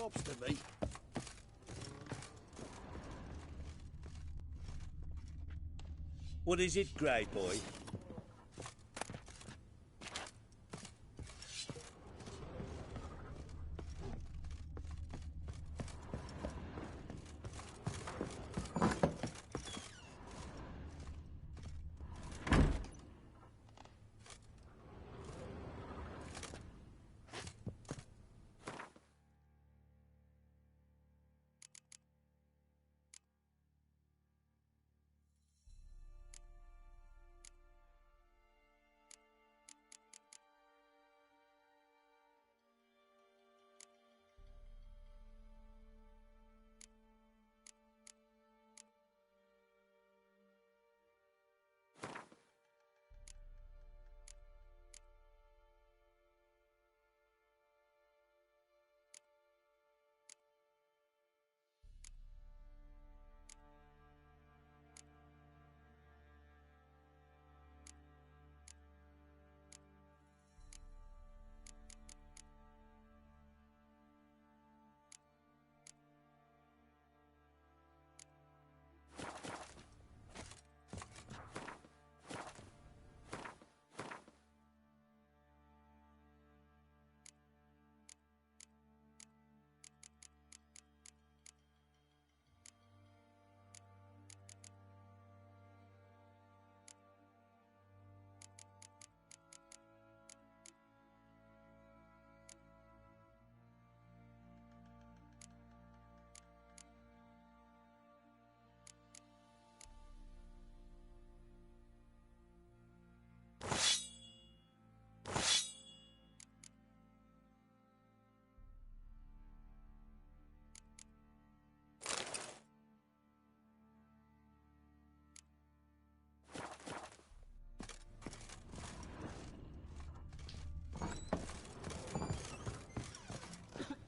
jobs to me. What is it, Grey Boy?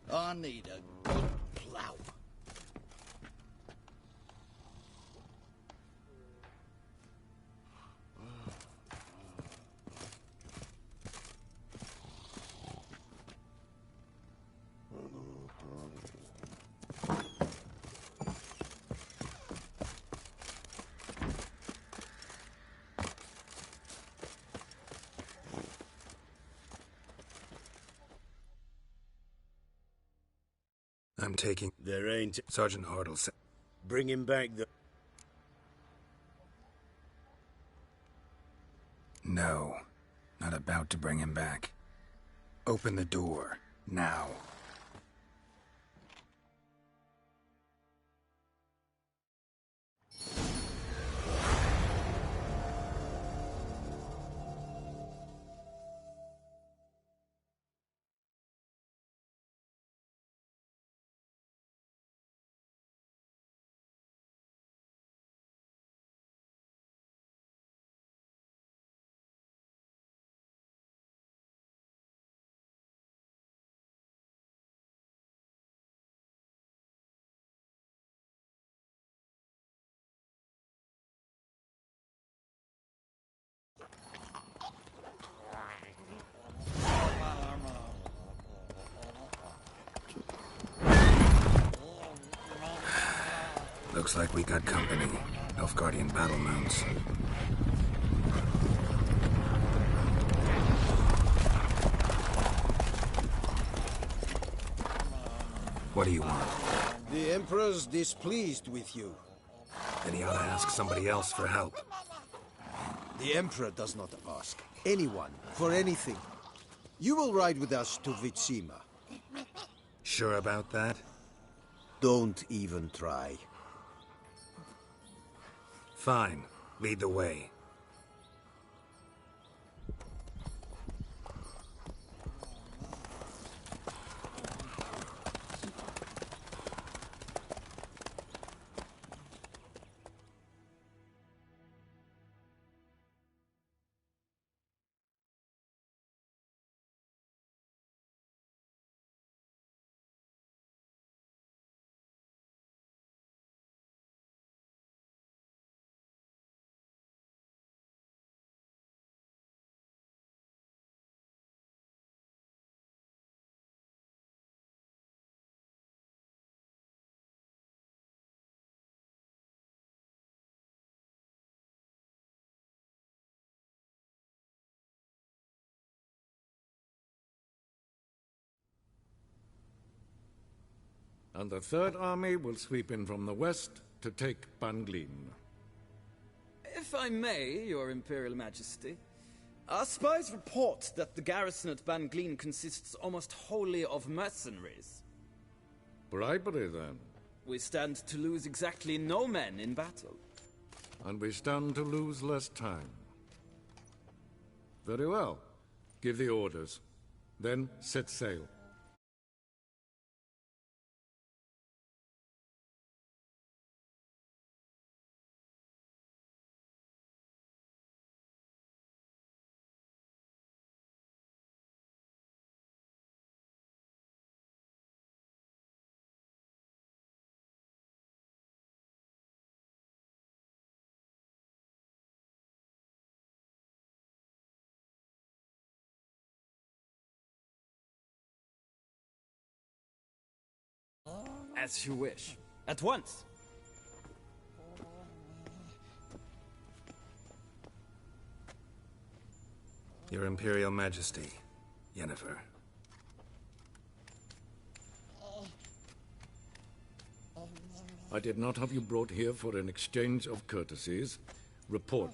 I need a good plough. I'm taking... There ain't... Sergeant Hartle said... Bring him back the... No. Not about to bring him back. Open the door. Now. Looks like we got company. Nilfgaardian battle mounts. What do you want? The Emperor's displeased with you. Then he ought to ask somebody else for help. The Emperor does not ask anyone for anything. You will ride with us to Vitsima. Sure about that? Don't even try. Fine. Lead the way. And the Third Army will sweep in from the west to take Banglin. If I may, Your Imperial Majesty, our spies report that the garrison at Banglin consists almost wholly of mercenaries. Bribery, then. We stand to lose exactly no men in battle. And we stand to lose less time. Very well. Give the orders. Then set sail. As you wish. At once! Your Imperial Majesty, Yennefer. I did not have you brought here for an exchange of courtesies. Report.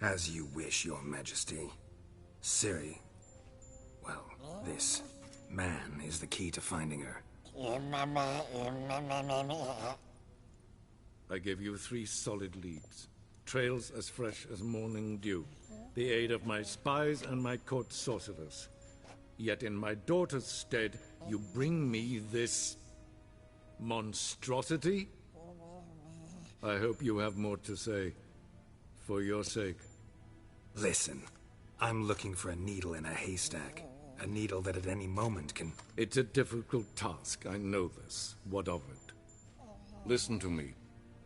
As you wish, Your Majesty. Ciri, well, this man is the key to finding her. I give you 3 solid leads. Trails as fresh as morning dew. The aid of my spies and my court sorcerers. Yet in my daughter's stead, you bring me this monstrosity? I hope you have more to say. For your sake. Listen, I'm looking for a needle in a haystack. A needle that at any moment can... It's a difficult task, I know this. What of it? Listen to me.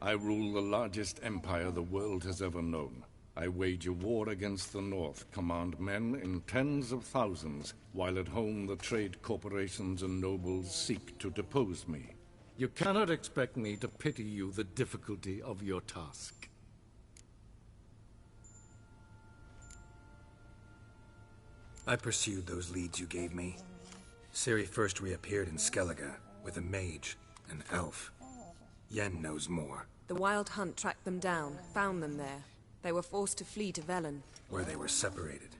I rule the largest empire the world has ever known. I wage a war against the North, command men in tens of thousands, while at home the trade corporations and nobles seek to depose me. You cannot expect me to pity you the difficulty of your task. I pursued those leads you gave me. Ciri first reappeared in Skellige with a mage, an elf. Yen knows more. The Wild Hunt tracked them down, found them there. They were forced to flee to Velen. Where they were separated.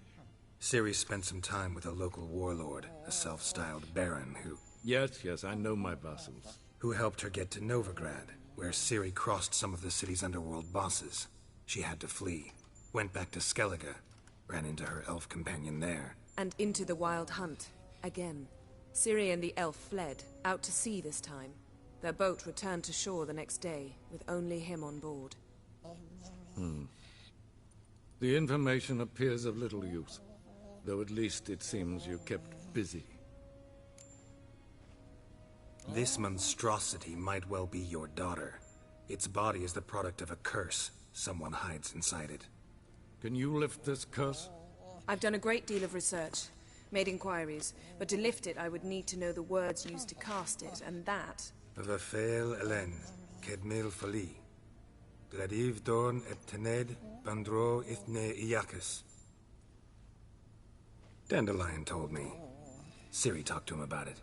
Ciri spent some time with a local warlord, a self-styled baron who... Yes, I know my vassals. Who helped her get to Novigrad, where Ciri crossed some of the city's underworld bosses. She had to flee. Went back to Skellige. Ran into her elf companion there. And into the Wild Hunt. Again. Ciri and the elf fled, out to sea this time. Their boat returned to shore the next day, with only him on board. The information appears of little use, though at least it seems you kept busy. This monstrosity might well be your daughter. Its body is the product of a curse. Someone hides inside it. Can you lift this curse? I've done a great deal of research, made inquiries, but to lift it I would need to know the words used to cast it, and that... Vafeil Elen, Kedmil Fali. Gladiv Dorn et Tened, Bandro Ithne Iacus. Dandelion told me. Ciri talked to him about it.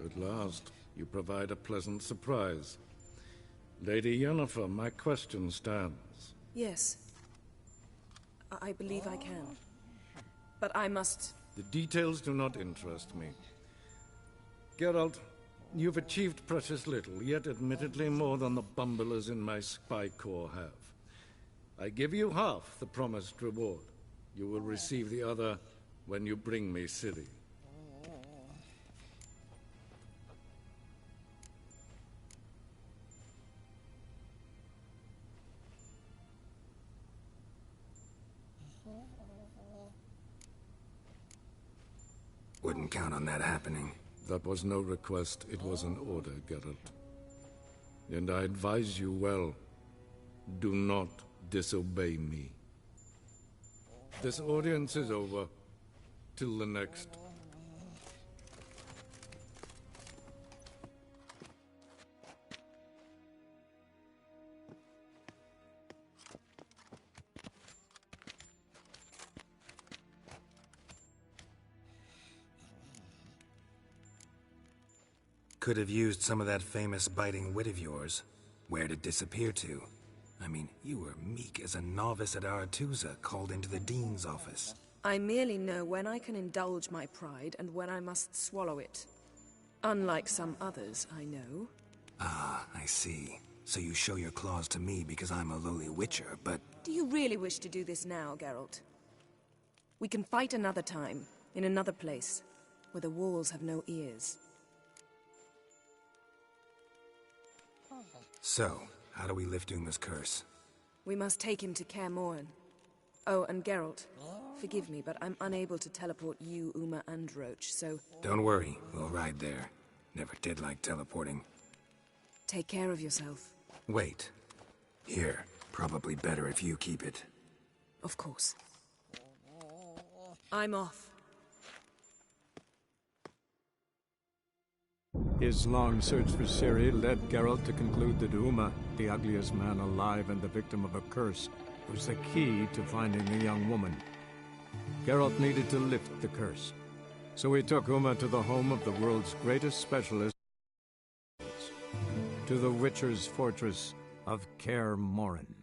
At last, you provide a pleasant surprise. Lady Yennefer, my question stands. Yes. I believe I can. But I must... The details do not interest me. Geralt, you've achieved precious little, yet admittedly more than the bumblers in my spy corps have. I give you half the promised reward. You will receive the other when you bring me Ciri. Wouldn't count on that happening. That was no request, it was an order, Geralt. And I advise you well, do not disobey me. This audience is over. Till the next. Could have used some of that famous biting wit of yours. Where'd it disappear to? I mean, you were meek as a novice at Aretusa called into the Dean's office. I merely know when I can indulge my pride and when I must swallow it. Unlike some others, I know. Ah, I see. So you show your claws to me because I'm a lowly witcher, but... Do you really wish to do this now, Geralt? We can fight another time, in another place, where the walls have no ears. So, how do we lift Uma's curse? We must take him to Kaer Morhen. Oh, and Geralt, forgive me, but I'm unable to teleport you, Uma, and Roach, so... Don't worry, we'll ride there. Never did like teleporting. Take care of yourself. Wait. Here, probably better if you keep it. Of course. I'm off. His long search for Ciri led Geralt to conclude that Uma, the ugliest man alive and the victim of a curse, was the key to finding the young woman. Geralt needed to lift the curse, so he took Uma to the home of the world's greatest specialist, to the Witcher's fortress of Kaer Morhen.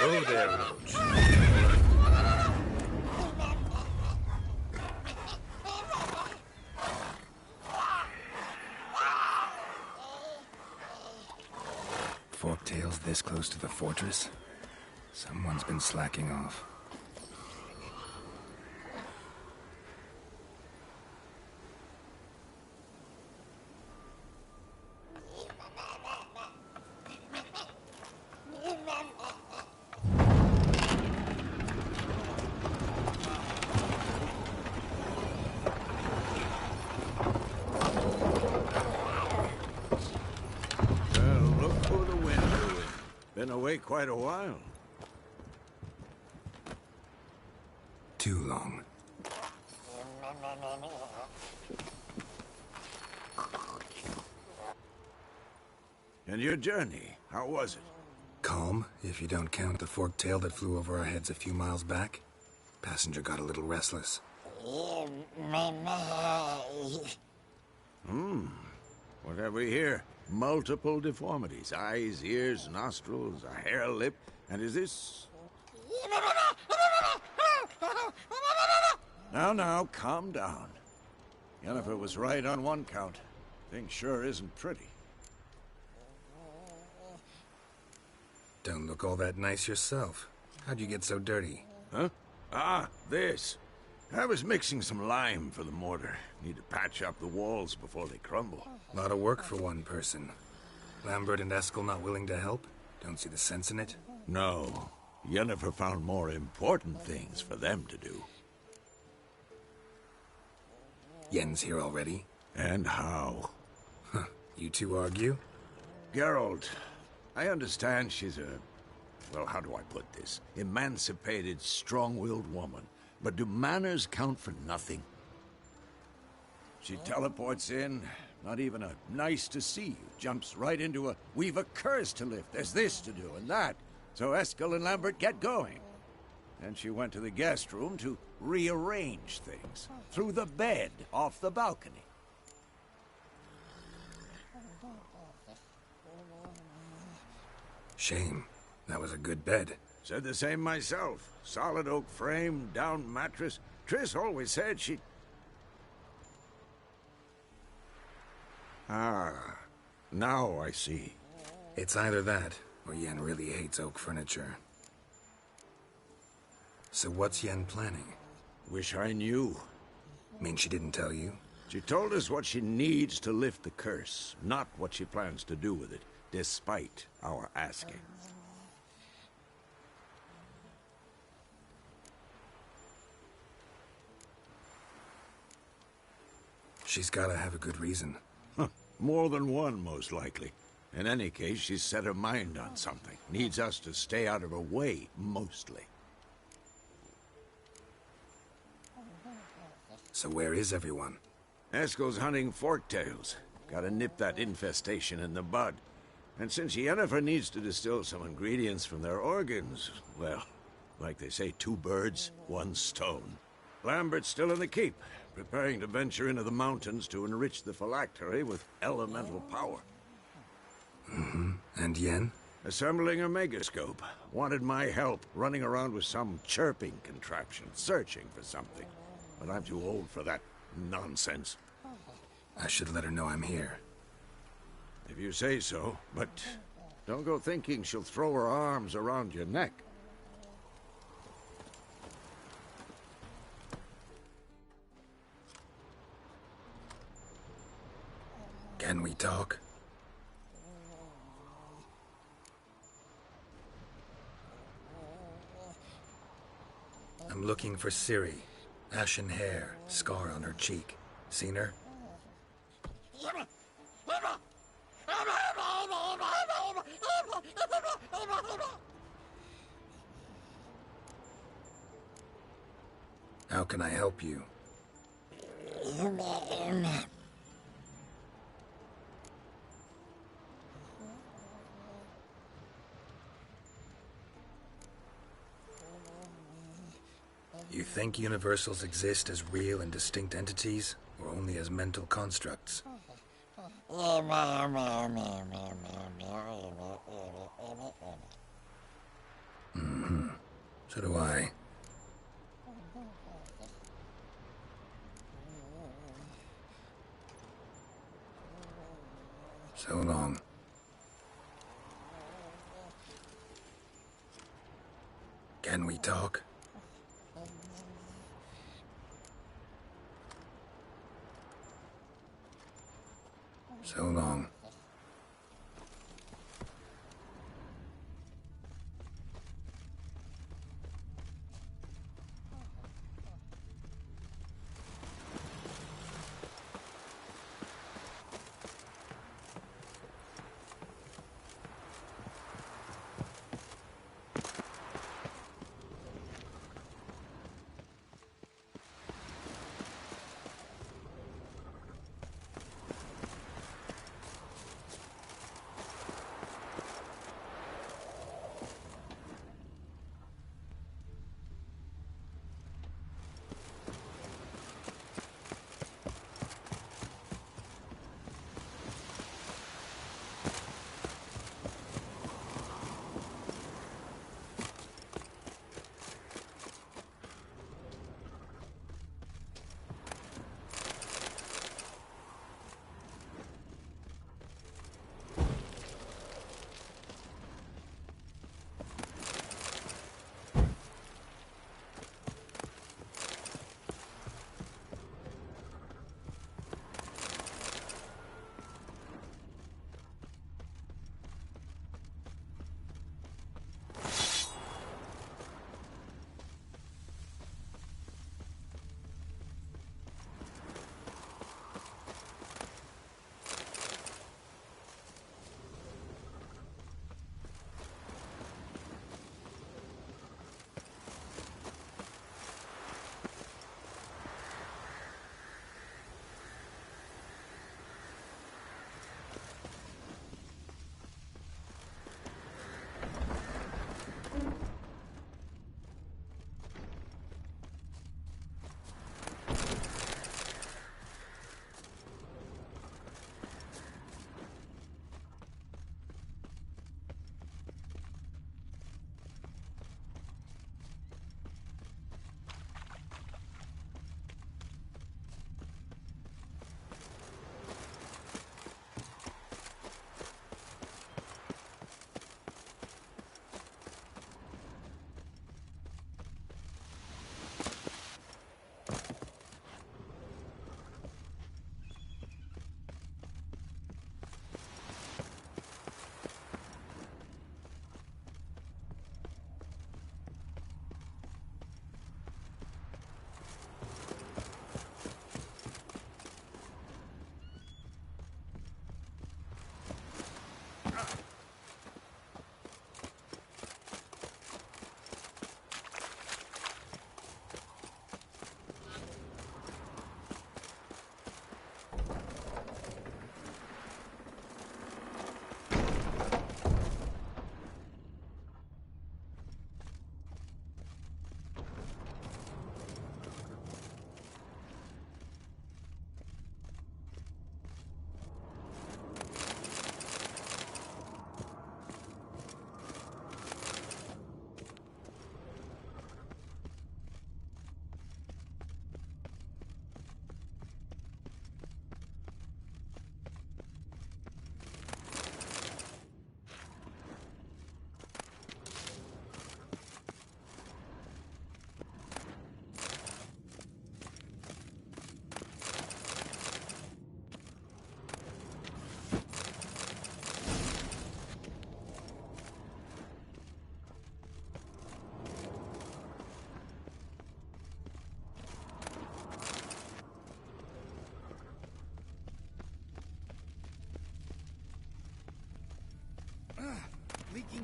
Oh there, Roach. Forktails this close to the fortress? Someone's been slacking off. Been away quite a while. Too long. And your journey, how was it? Calm, if you don't count the forktail that flew over our heads a few miles back. Passenger got a little restless. What have we here? Multiple deformities. Eyes, ears, nostrils, a hair lip. And is this... Now, calm down. Yennefer was right on one count. Thing sure isn't pretty. Don't look all that nice yourself. How'd you get so dirty? Huh? Ah, this. I was mixing some lime for the mortar. Need to patch up the walls before they crumble. A lot of work for one person. Lambert and Eskel not willing to help? Don't see the sense in it? No. Yennefer found more important things for them to do. Yen's here already? And how? Huh. You two argue? Geralt, I understand she's a... well, how do I put this? Emancipated, strong-willed woman. But do manners count for nothing? She teleports in, not even a nice to see you, jumps right into a we've a curse to lift, there's this to do and that. So Eskel and Lambert get going. And she went to the guest room to rearrange things. Through the bed, off the balcony. Shame. That was a good bed. Said the same myself. Solid oak frame, down mattress. Triss always said she... Ah, now I see. It's either that, or Yen really hates oak furniture. So what's Yen planning? Wish I knew. Mean she didn't tell you? She told us what she needs to lift the curse, not what she plans to do with it, despite our asking. She's gotta have a good reason. More than one, most likely. In any case, she's set her mind on something. Needs us to stay out of her way, mostly. So where is everyone? Eskel's hunting forktails. Gotta nip that infestation in the bud. And since Yennefer needs to distill some ingredients from their organs, well, like they say, 2 birds, 1 stone. Lambert's still in the keep, preparing to venture into the mountains to enrich the phylactery with elemental power. And Yen? Assembling a megascope. Wanted my help running around with some chirping contraption, searching for something. But I'm too old for that nonsense. I should let her know I'm here. If you say so, but don't go thinking she'll throw her arms around your neck. Can we talk? I'm looking for Ciri. Ashen hair, scar on her cheek. Seen her? How can I help you? You think universals exist as real and distinct entities, or only as mental constructs? So do I. So long. Can we talk? So long.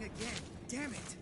again. Damn it!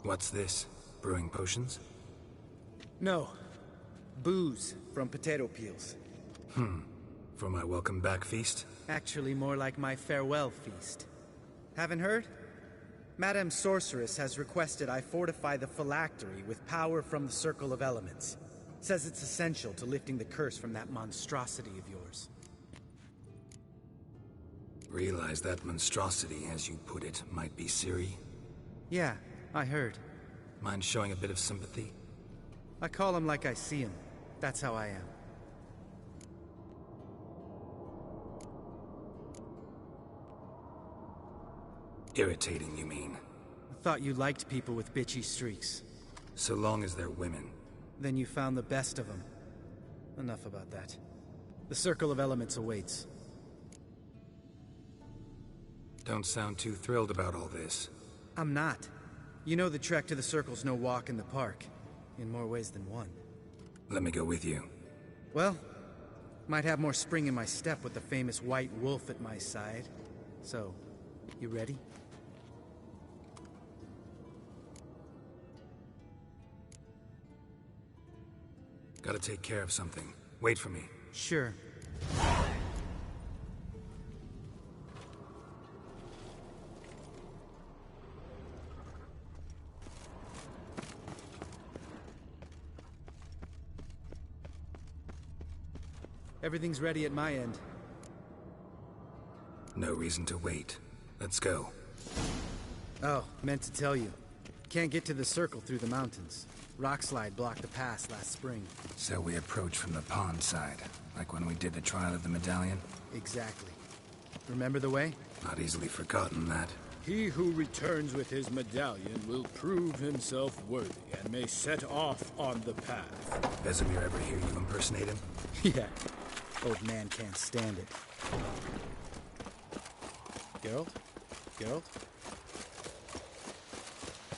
What's this? Brewing potions? No. Booze from potato peels. For my welcome back feast? Actually, more like my farewell feast. Haven't heard? Madame Sorceress has requested I fortify the phylactery with power from the Circle of Elements. Says it's essential to lifting the curse from that monstrosity of yours. Realize that monstrosity, as you put it, might be Ciri? Yeah, I heard. Mind showing a bit of sympathy? I call him like I see him. That's how I am. Irritating, you mean? I thought you liked people with bitchy streaks. So long as they're women. Then you found the best of them. Enough about that. The Circle of Elements awaits. Don't sound too thrilled about all this. I'm not. You know the trek to the Circle's no walk in the park. In more ways than one. Let me go with you. Well, might have more spring in my step with the famous White Wolf at my side. So, you ready? Gotta take care of something. Wait for me. Sure. Everything's ready at my end. No reason to wait. Let's go. Oh, meant to tell you. Can't get to the Circle through the mountains. Rockslide blocked the pass last spring. So we approach from the pond side, like when we did the trial of the medallion? Exactly. Remember the way? Not easily forgotten, that. He who returns with his medallion will prove himself worthy and may set off on the path. Vesemir ever hear you impersonate him? Yeah. Old man can't stand it. Geralt? Geralt?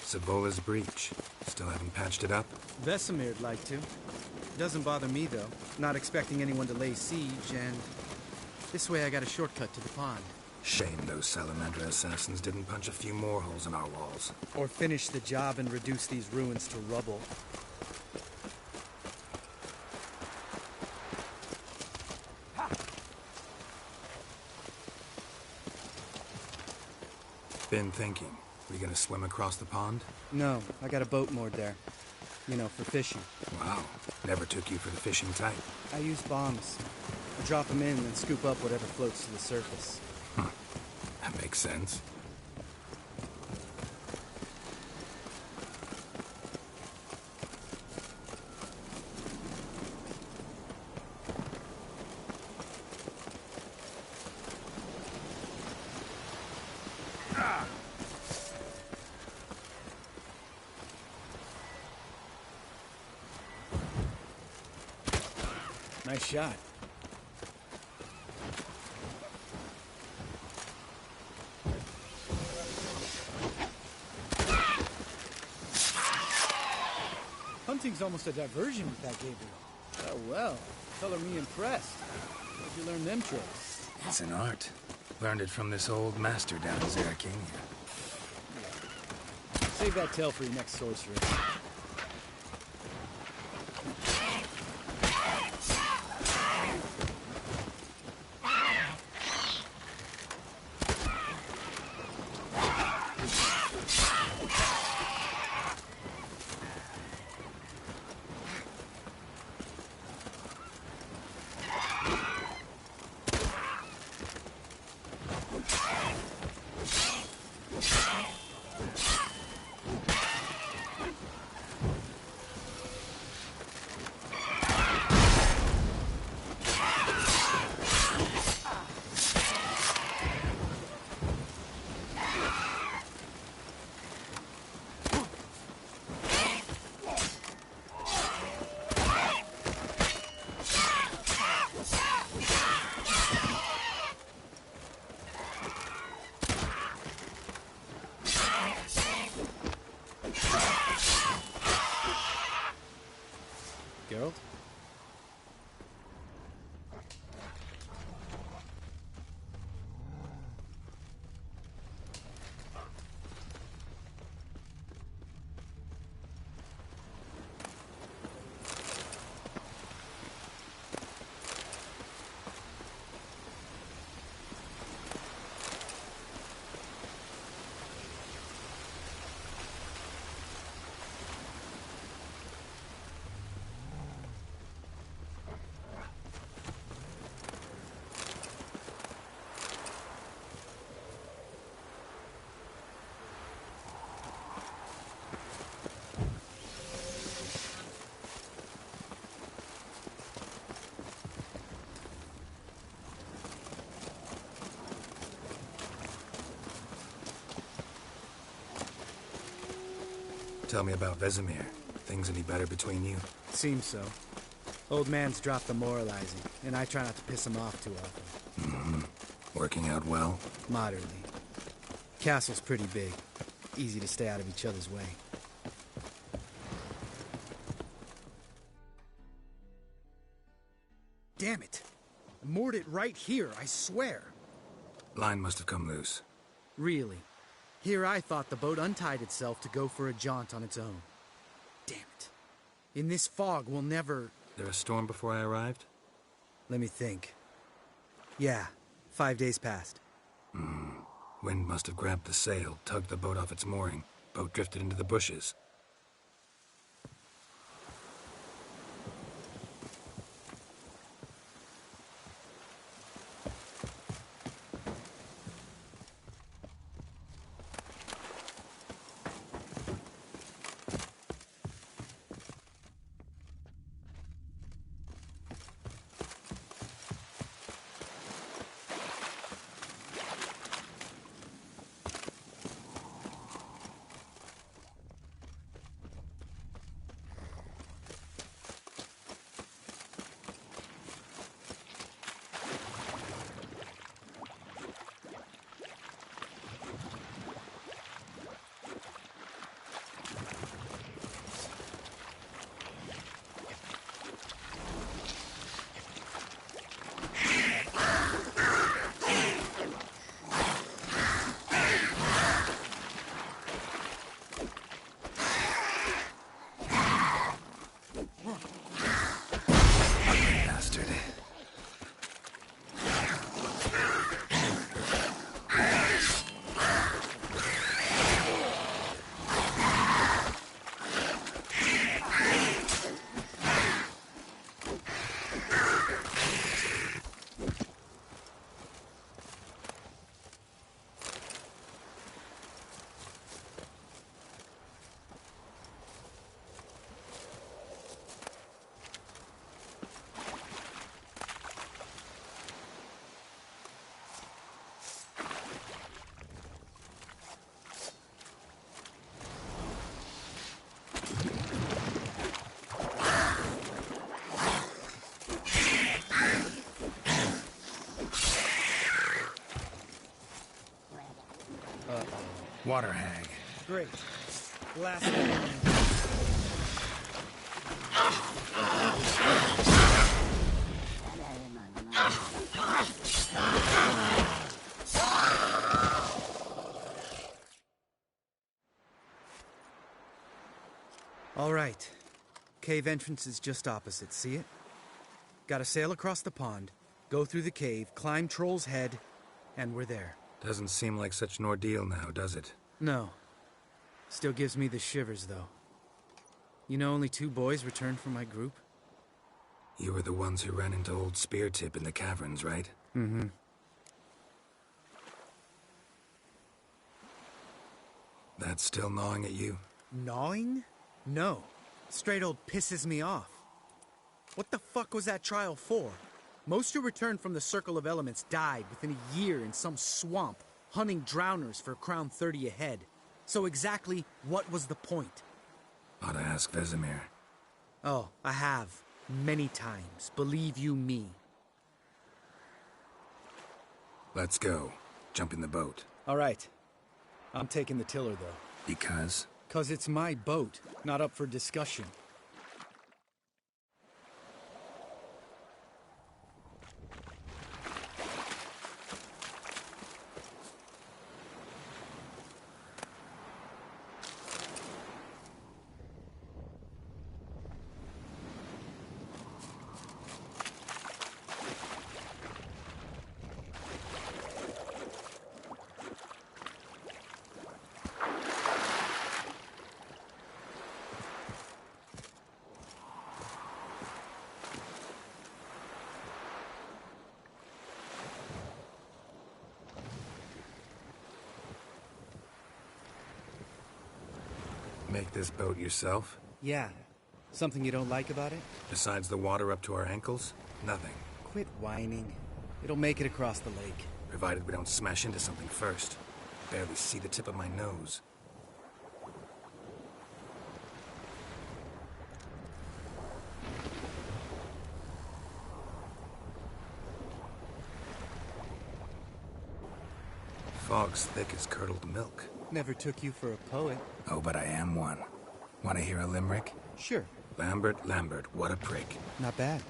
Sabola's breach. Still haven't patched it up? Vesemir'd like to. Doesn't bother me, though. Not expecting anyone to lay siege, and... this way I got a shortcut to the pond. Shame those Salamandra assassins didn't punch a few more holes in our walls. Or finish the job and reduce these ruins to rubble. Been thinking. We gonna swim across the pond? No, I got a boat moored there. You know, for fishing. Wow. Never took you for the fishing type. I use bombs. I drop them in and scoop up whatever floats to the surface. Huh. That makes sense. Nice shot. Hunting's almost a diversion with that Gabriel. Oh well, color me impressed. Where'd you learn them tricks? It's an art. Learned it from this old master down in Zerrikania. Save that tale for your next sorceress. Geralt? Tell me about Vesemir. Things any better between you? Seems so. Old man's dropped the moralizing, and I try not to piss him off too often. Working out well? Moderately. Castle's pretty big. Easy to stay out of each other's way. Damn it! I moored it right here, I swear. Line must have come loose. Really? Here I thought the boat untied itself to go for a jaunt on its own. Damn it. In this fog, we'll never... There a storm before I arrived? Let me think. Yeah, 5 days passed. Wind must have grabbed the sail, tugged the boat off its mooring. Boat drifted into the bushes. Water hag. Great. Last one. All right. Cave entrance is just opposite, see it? Gotta sail across the pond, go through the cave, climb Troll's Head, and we're there. Doesn't seem like such an ordeal now, does it? No. Still gives me the shivers, though. You know only 2 boys returned from my group? You were the ones who ran into old Speartip in the caverns, right? Mm-hmm. That's still gnawing at you? Gnawing? No. Straight old pisses me off. What the fuck was that trial for? Most who returned from the Circle of Elements died within a year in some swamp, hunting drowners for Crown 30 a head. So exactly what was the point? Ought to ask Vesemir. Oh, I have. Many times. Believe you me. Let's go. Jump in the boat. All right. I'm taking the tiller, though. Because? 'Cause it's my boat, not up for discussion. Make this boat yourself? Yeah. Something you don't like about it? Besides the water up to our ankles? Nothing. Quit whining. It'll make it across the lake. Provided we don't smash into something first. Barely see the tip of my nose. fog's thick as curdled milk. Never took you for a poet. Oh, but I am one. Want to hear a limerick? Sure. Lambert, Lambert, what a prick. Not bad.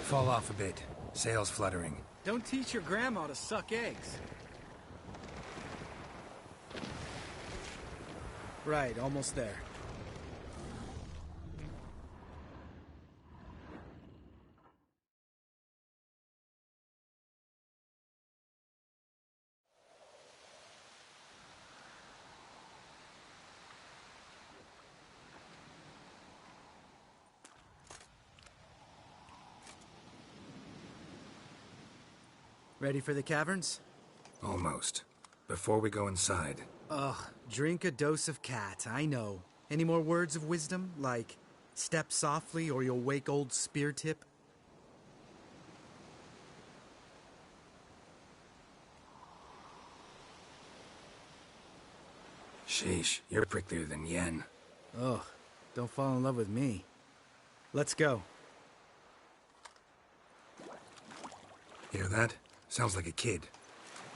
Fall off a bit. Sails fluttering. Don't teach your grandma to suck eggs. Right, almost there. Ready for the caverns? Almost. Before we go inside, Ugh, drink a dose of cat, I know. Any more words of wisdom, like step softly or you'll wake old spear tip? sheesh, you're pricklier than Yen. Ugh, don't fall in love with me. Let's go. Hear that? Sounds like a kid.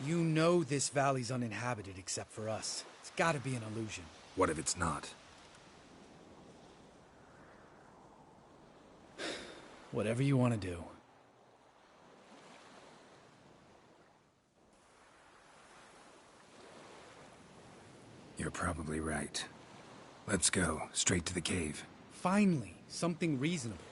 You know this valley's uninhabited except for us. It's gotta be an illusion. What if it's not? Whatever you want to do. You're probably right. Let's go, straight to the cave. Finally, something reasonable.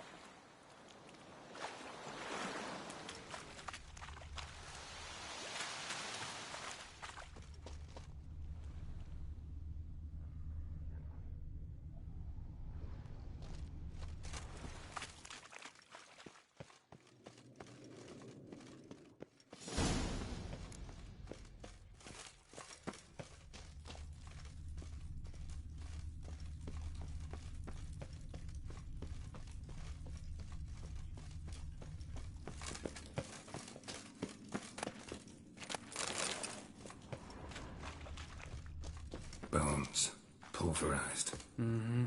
Bones. Pulverized. Mm-hmm.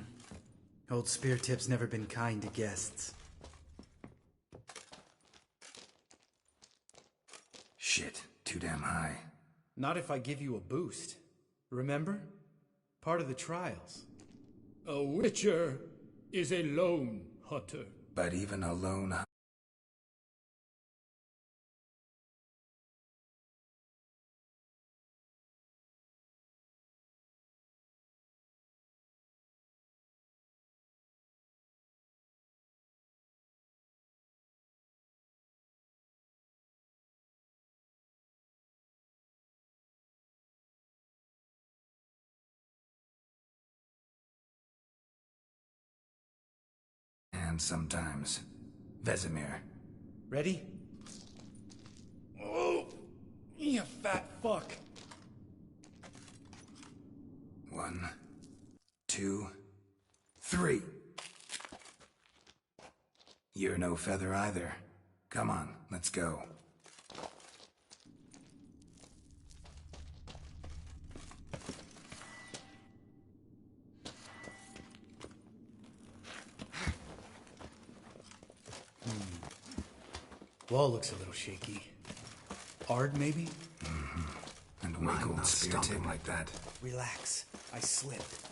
Old spear tip's never been kind to guests. Shit, too damn high. Not if I give you a boost. Remember? Part of the trials. A witcher is a lone hunter. But even a lone and sometimes Vesemir. Ready? Oh, you fat fuck. 1, 2, 3. You're no feather either. Come on, let's go. Wall looks a little shaky. Ard, maybe? And wake old spear tip like that. Relax. I slipped.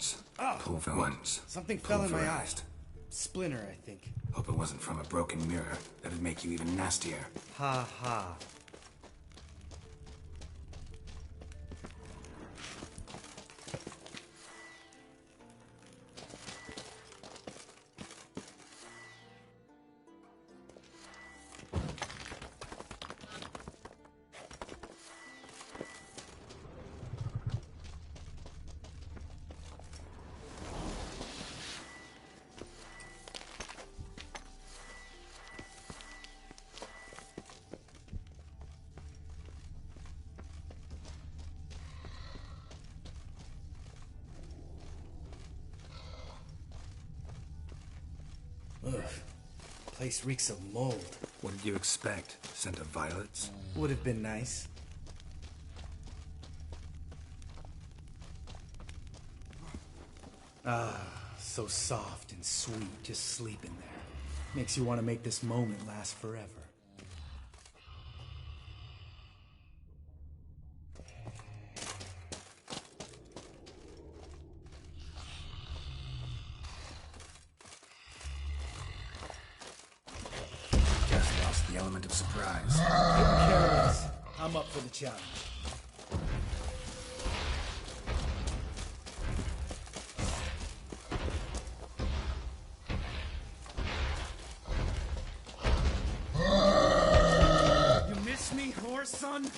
wounds. Pulverized. Something fell in my eye. Pulverized. Splinter, I think. Hope it wasn't from a broken mirror. That'd make you even nastier. Ha ha. Ugh. Place reeks of mold. What did you expect? Scent of violets? Would have been nice. Ah, so soft and sweet, just sleeping there. Makes you want to make this moment last forever. Just lost the element of surprise. Careless. I'm up for the challenge. You miss me, horse son?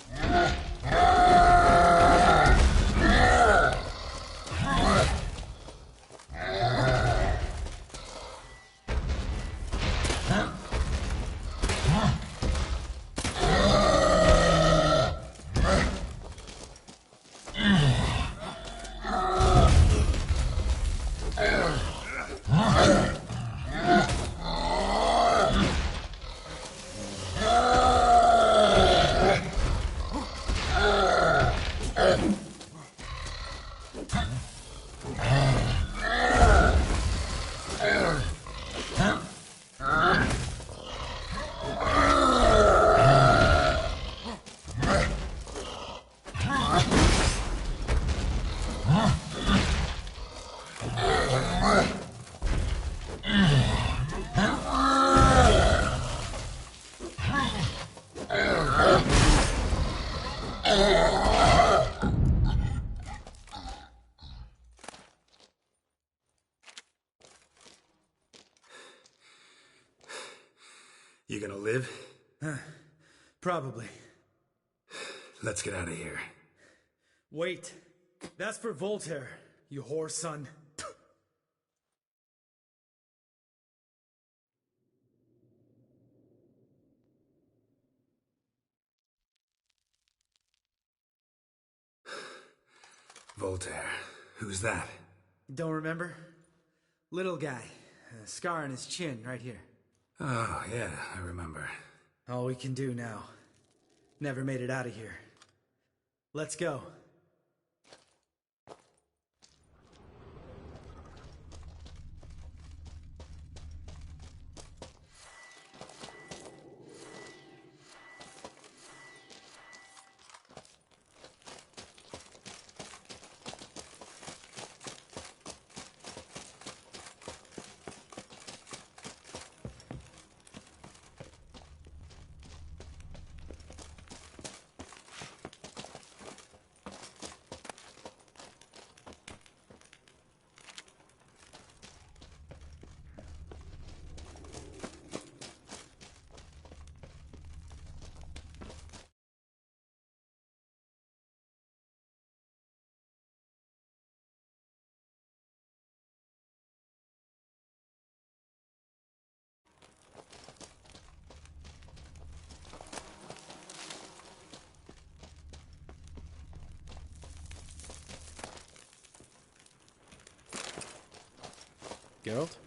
You gonna live? Probably. Let's get out of here. Wait. That's for Voltaire, you whore son. Voltaire. Who's that? Don't remember? Little guy. A scar on his chin, right here. Oh, yeah, I remember. All we can do now. Never made it out of here. Let's go. Geralt?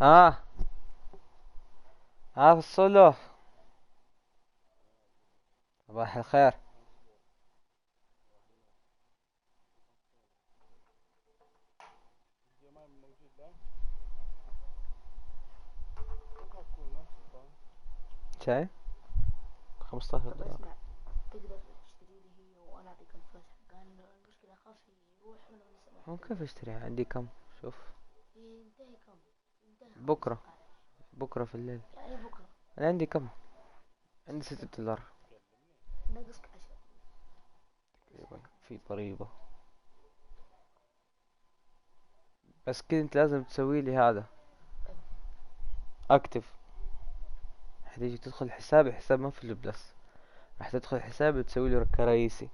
ها ها فصووووول، صباح الخير. شاي 15 دولار. اسمع، تقدر تشتري لي هي وانا اعطيك الفلوس حقان. المشكلة اخاف يروح ولا نسمع. مو كيف اشتريها؟ عندي كم؟ شوف ينتهي كم؟ ينتهي بكرة، بكرة في الليل. يعني بكرة انا عندي كم؟ عندي 6 دولار. ناقصك 10. تقريبا في ضريبة. بس كده انت لازم تسوي لي هذا اكتف. حتيجي تدخل حسابي، حساب ما في البلس، راح تدخل حسابي وتسوي لي كرئيسي.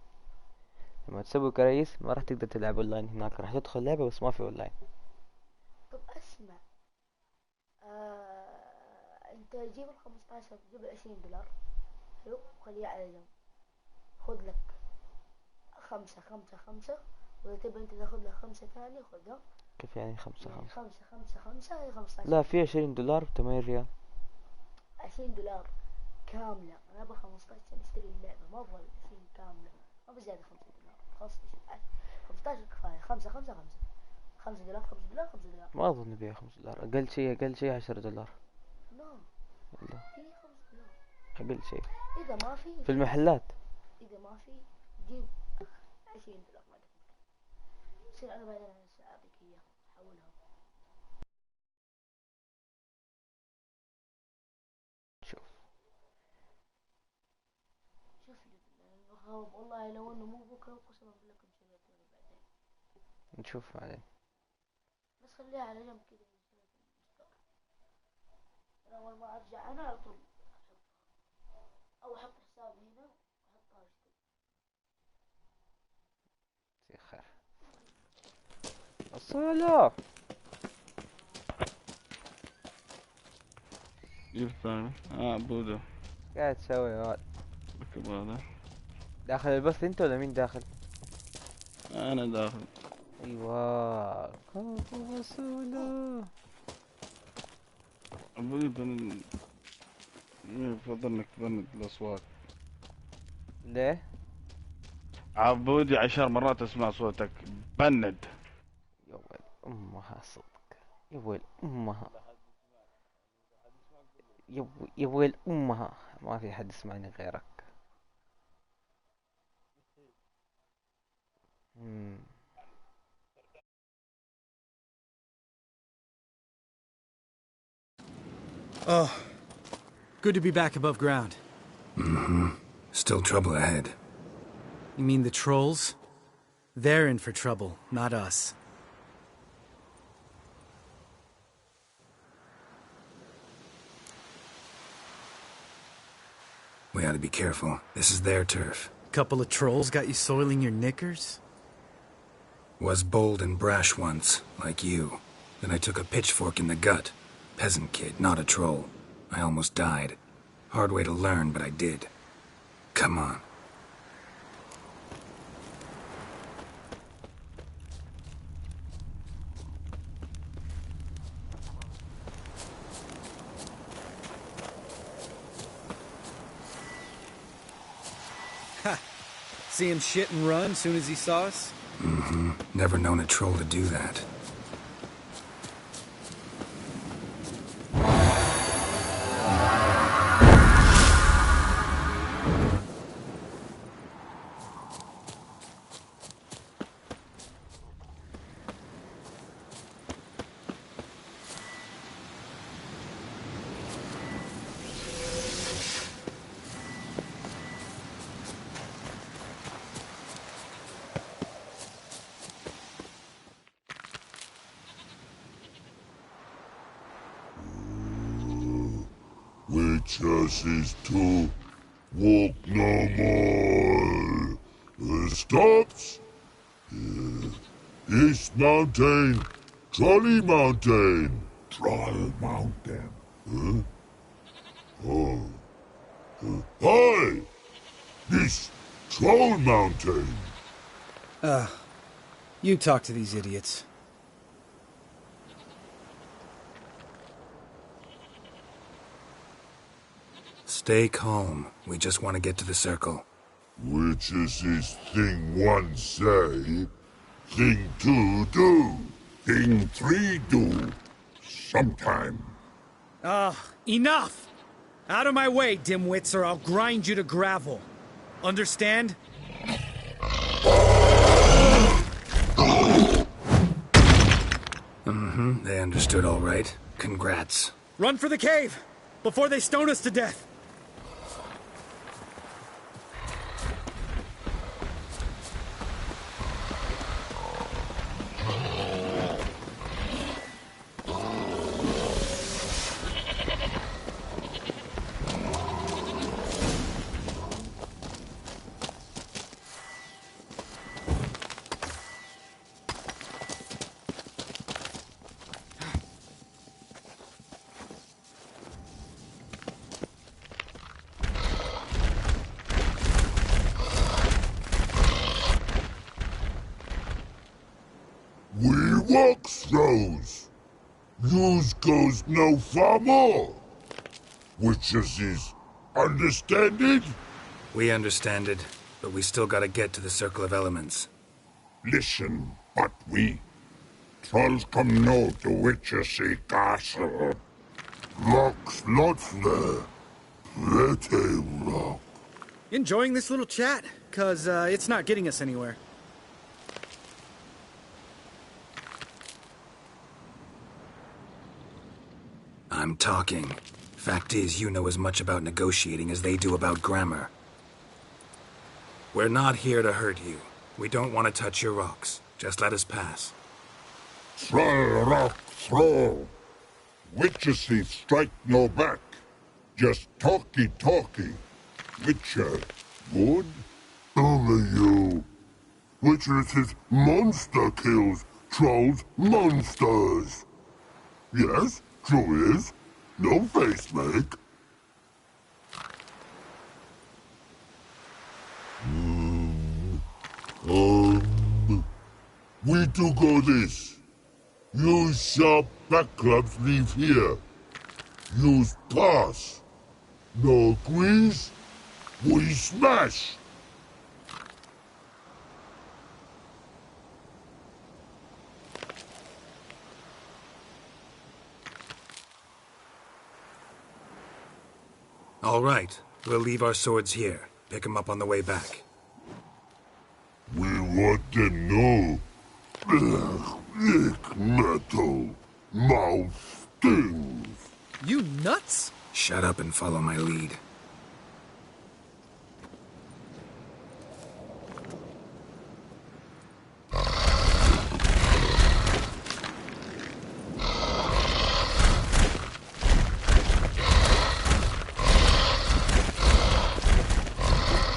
لما تسوي كرئيس ما راح تقدر تلعب اونلاين هناك، راح تدخل لعبة بس ما في اونلاين. طب اسمع، انت جيب ال 15، جيب ال 20 دولار، حلو، خليها على جنب. خذ لك 5 5 5، وإذا تبي أنت تاخذ لك 5 ثانية خذها. كيف يعني 5 يعني 5؟ 5 5 5 هي 15. لا، في 20 دولار ب8 ريال. 20 دولار كاملة. أنا أبغى 15 عشان أشتري اللعبة، ما أبغى 20 كاملة، ما بزيادة 5 دولار. خلاص 15 كفاية. 5 5 5 5 دولار 5 دولار 5 دولار. ما اظن بيها 5 دولار، اقل شيء اقل شيء 10 دولار. لا والله في 5 دولار. اقل شيء إذا ما في في المحلات. إذا ما في جيب 20 دولار ما تفكر. يصير أنا بعدين أعطيك إياها، أحولها. شوف شوف والله لو انه مو بكره قسما بالله كنت شريتوني بعدين. نشوف بعدين. بس خليها على جنب كذا. انا اول ما ارجع انا على طول احطها، او احط حسابي هنا واحطها واشتري. زي خير. الصلاة جيب الثاني. بودة. قاعد تسوي يا ولد؟ ركب هذا. داخل البث انت ولا مين داخل؟ أنا داخل. ايوه كفو رسوله. أبوي يفضل إنك تبند الأصوات. ليه؟ عبودي 10 مرات أسمع صوتك بند. يا ولد امها صدق، يا ولد امها، يا ولد امها، ما في حد يسمعني غيرك. Oh, good to be back above ground. Still trouble ahead. You mean the trolls? They're in for trouble, not us. We ought to be careful. This is their turf. Couple of trolls got you soiling your knickers? Was bold and brash once, like you. Then I took a pitchfork in the gut. Peasant kid, not a troll. I almost died. Hard way to learn, but I did. Come on. Ha! See him shit and run soon as he saw us? Never known a troll to do that. Witches is to walk no more. Stops. This mountain, Trolley Mountain. Troll Mountain. Huh? Oh. Hi! This Troll Mountain. You talk to these idiots. Stay calm. We just want to get to the circle. Which is his thing one say, thing two do, thing three do, sometime. Enough! Out of my way, dimwits, or I'll grind you to gravel. Understand? They understood all right. Congrats. Run for the cave! Before they stone us to death! We walk throws. Yous goes no far more. Which is understand it? We understand it, but we still gotta get to the Circle of Elements. Listen, but we trolls come no to Witchersea Castle. Rocks lots there. Pretty rock. Enjoying this little chat? 'Cause it's not getting us anywhere. I'm talking. Fact is, you know as much about negotiating as they do about grammar. We're not here to hurt you. We don't want to touch your rocks. Just let us pass. Throw rock throw. Witchersea strike no back. Just talky. Witcher, good? Only you. Witchersea monster kills trolls monsters. Yes, true is. No face make. We do go this. Use sharp back clubs leave here. Use pass. No agrees? We smash. All right. We'll leave our swords here. Pick them up on the way back. We want them know. Lick metal. Mouth stings. You nuts? Shut up and follow my lead.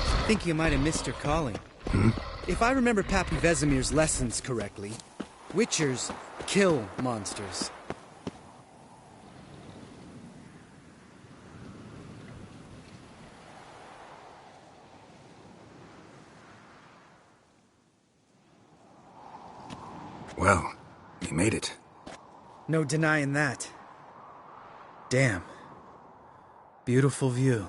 I think you might have missed her calling. If I remember Pappy Vesemir's lessons correctly, Witchers kill monsters. Well, you made it. No denying that. Damn. Beautiful view.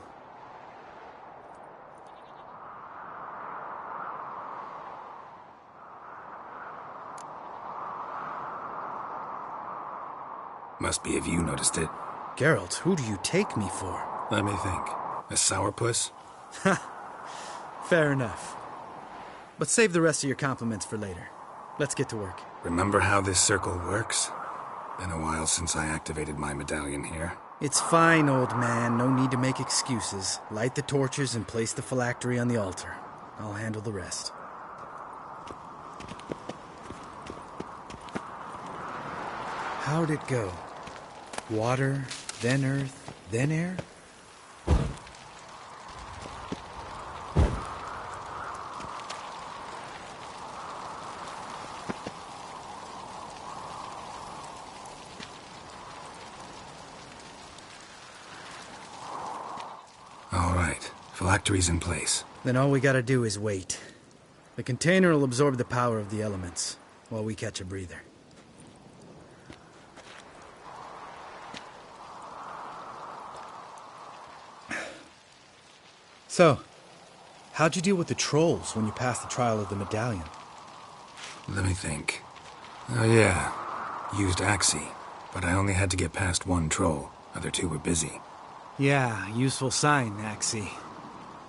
Must be if you noticed it. Geralt, who do you take me for? Let me think. A sourpuss? Fair enough. But save the rest of your compliments for later. Let's get to work. Remember how this circle works? Been a while since I activated my medallion here. It's fine, old man. No need to make excuses. Light the torches and place the phylactery on the altar. I'll handle the rest. How'd it go? Water, then earth, then air? All right. Phylactery's in place. Then all we gotta do is wait. The container will absorb the power of the elements, while we catch a breather. So, how'd you deal with the trolls when you passed the trial of the medallion? Let me think. Oh yeah, used Axie, but I only had to get past one troll. Other two were busy. Yeah, useful sign, Axie.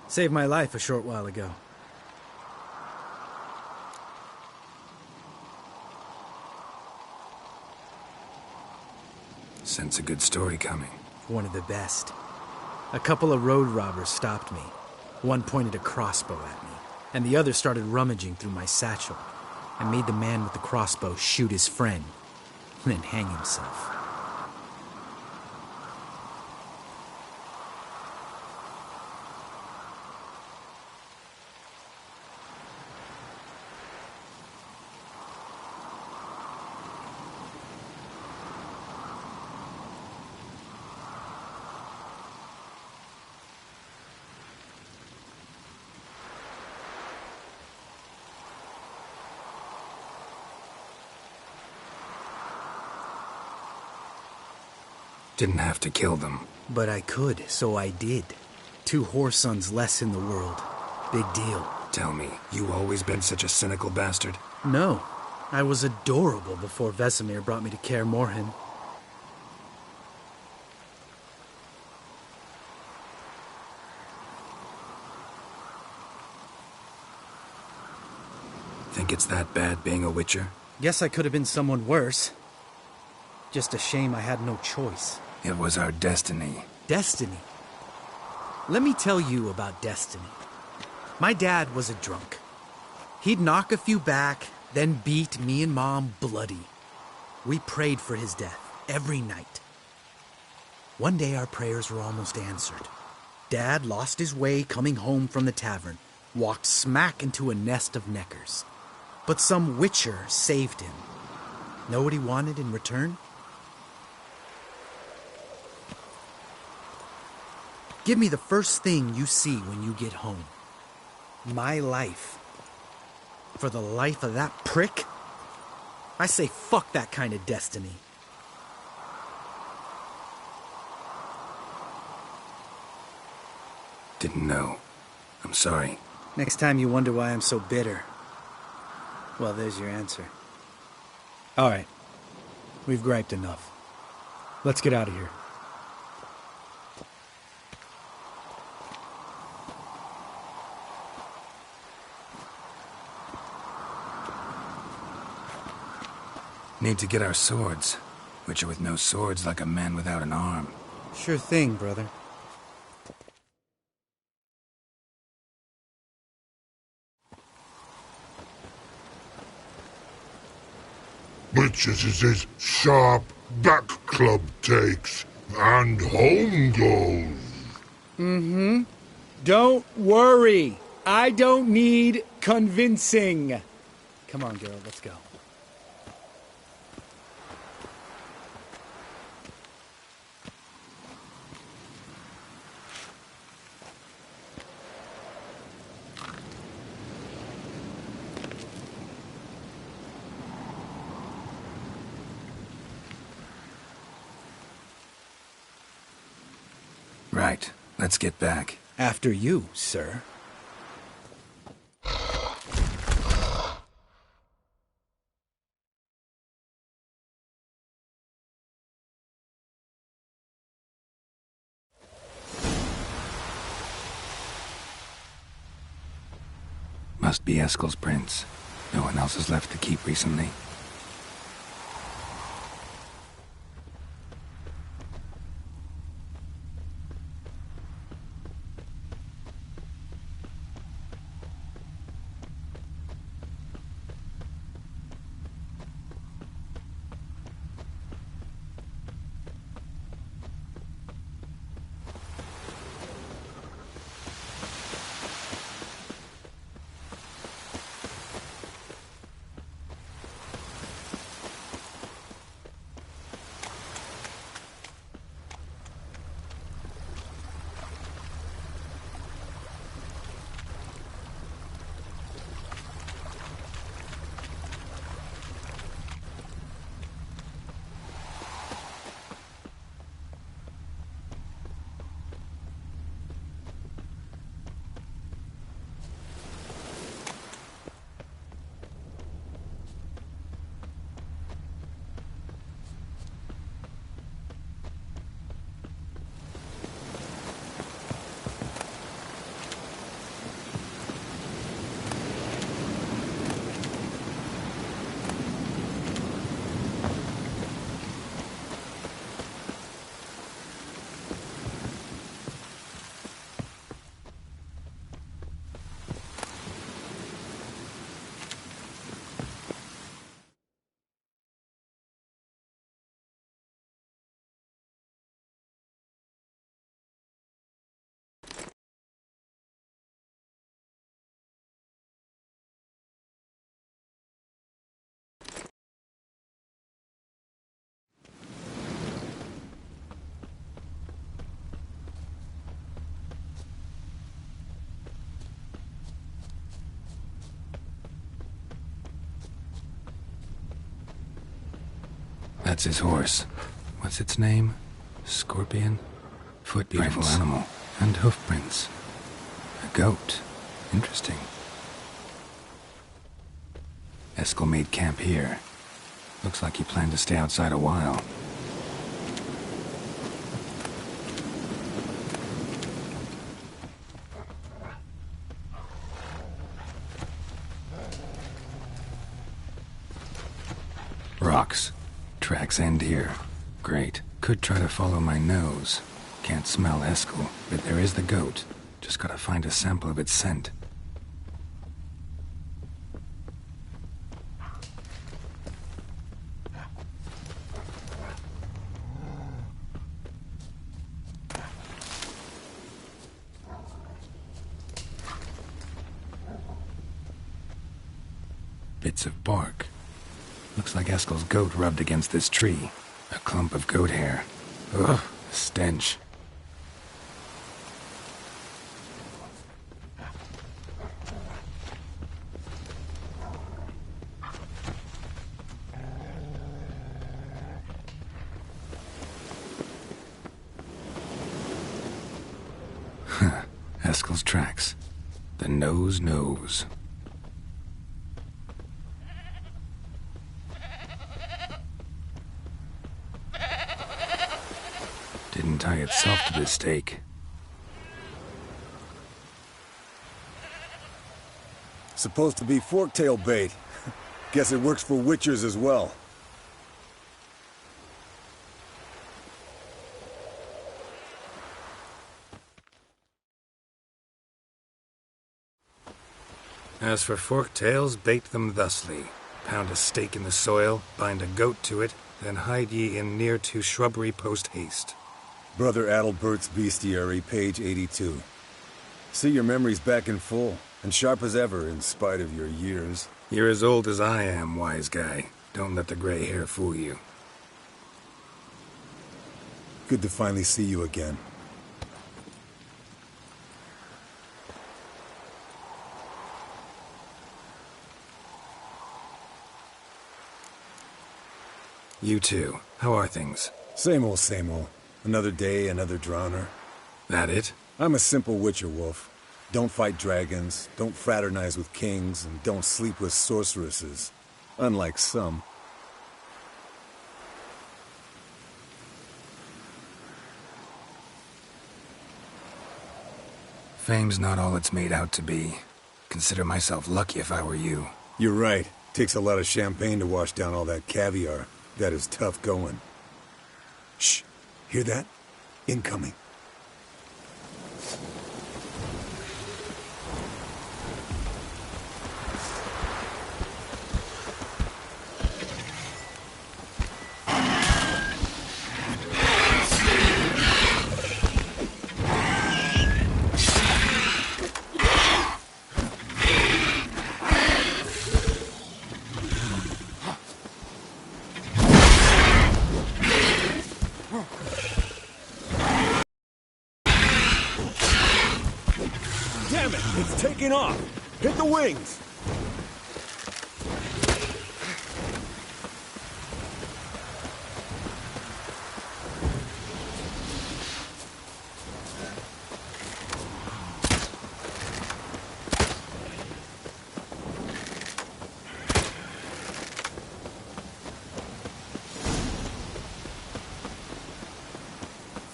Saved my life a short while ago. Sense a good story coming. One of the best. A couple of road robbers stopped me. One pointed a crossbow at me, and the other started rummaging through my satchel. I made the man with the crossbow shoot his friend, and then hang himself. Didn't have to kill them. But I could, so I did. 2 whoresons less in the world. Big deal. Tell me, you always been such a cynical bastard? No. I was adorable before Vesemir brought me to Kaer Morhen. Think it's that bad being a witcher? Guess I could have been someone worse. Just a shame I had no choice. It was our destiny. Destiny? Let me tell you about destiny. My dad was a drunk. He'd knock a few back, then beat me and Mom bloody. We prayed for his death every night. One day our prayers were almost answered. Dad lost his way coming home from the tavern, walked smack into a nest of neckers. But some witcher saved him. Know what he wanted in return? Give me the first thing you see when you get home. My life. For the life of that prick? I say fuck that kind of destiny. Didn't know. I'm sorry. Next time you wonder why I'm so bitter, well, there's your answer. All right. We've griped enough. Let's get out of here. Need to get our swords. Witcher with no swords like a man without an arm. Sure thing, brother. Witches is his sharp back club takes, and home goes. Don't worry. I don't need convincing. Come on, Geralt, let's go. Right. Let's get back. After you, sir. Must be Eskel's prints. No one else has left the keep recently. That's his horse. What's its name? Scorpion? Footprints. Beautiful animal. And hoofprints. A goat. Interesting. Eskel made camp here. Looks like he planned to stay outside a while. Rocks. Tracks end here. Great. Could try to follow my nose. Can't smell Eskel, but there is the goat. Just gotta find a sample of its scent. Bits of bark. Looks like Eskel's goat rubbed against this tree. A clump of goat hair. Ugh, stench. Huh, Eskel's tracks. The nose knows. Didn't tie itself to this stake. Supposed to be forktail bait. Guess it works for witchers as well. As for forktails, bait them thusly. Pound a stake in the soil, bind a goat to it, then hide ye in near to shrubbery post haste. Brother Adalbert's Bestiary, page 82. See your memories back in full, and sharp as ever in spite of your years. You're as old as I am, wise guy. Don't let the gray hair fool you. Good to finally see you again. You too. How are things? Same old, same old. Another day, another drowner. That it? I'm a simple witcher wolf. Don't fight dragons, don't fraternize with kings, and don't sleep with sorceresses. Unlike some. Fame's not all it's made out to be. Consider myself lucky if I were you. You're right. Takes a lot of champagne to wash down all that caviar. That is tough going. Shh. Hear that? Incoming. Damn it! It's taking off! Hit the wings!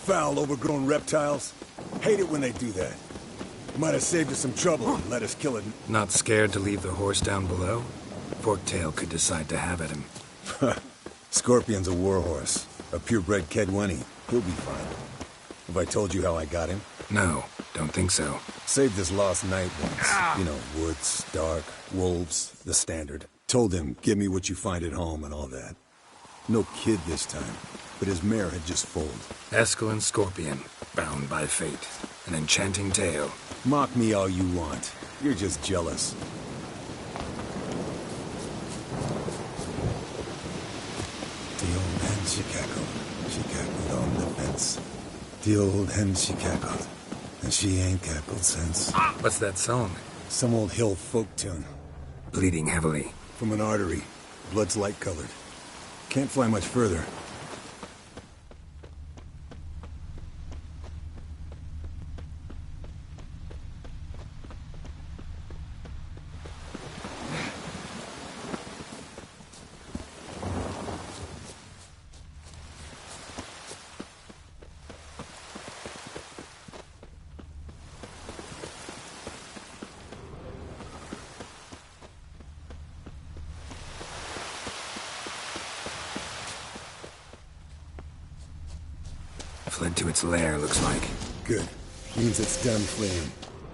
Foul, overgrown reptiles. Hate it when they do that. Might have saved us some trouble and let us kill it. Not scared to leave the horse down below? Forktail could decide to have at him. Scorpion's a warhorse. A purebred Kedwenny. He'll be fine. Have I told you how I got him? No, don't think so. Saved his lost knight once. You know, woods, dark, wolves, the standard. Told him, give me what you find at home and all that. No kid this time, but his mare had just foaled. Eskel and Scorpion, bound by fate. An enchanting tale. Mock me all you want. You're just jealous. The old hen, she cackled. She cackled on the fence. The old hen, she cackled. And she ain't cackled since. What's that song? Some old hill folk tune. Bleeding heavily. From an artery. Blood's light-colored. Can't fly much further. Fled to its lair, looks like. Good. Means it's done fleeing.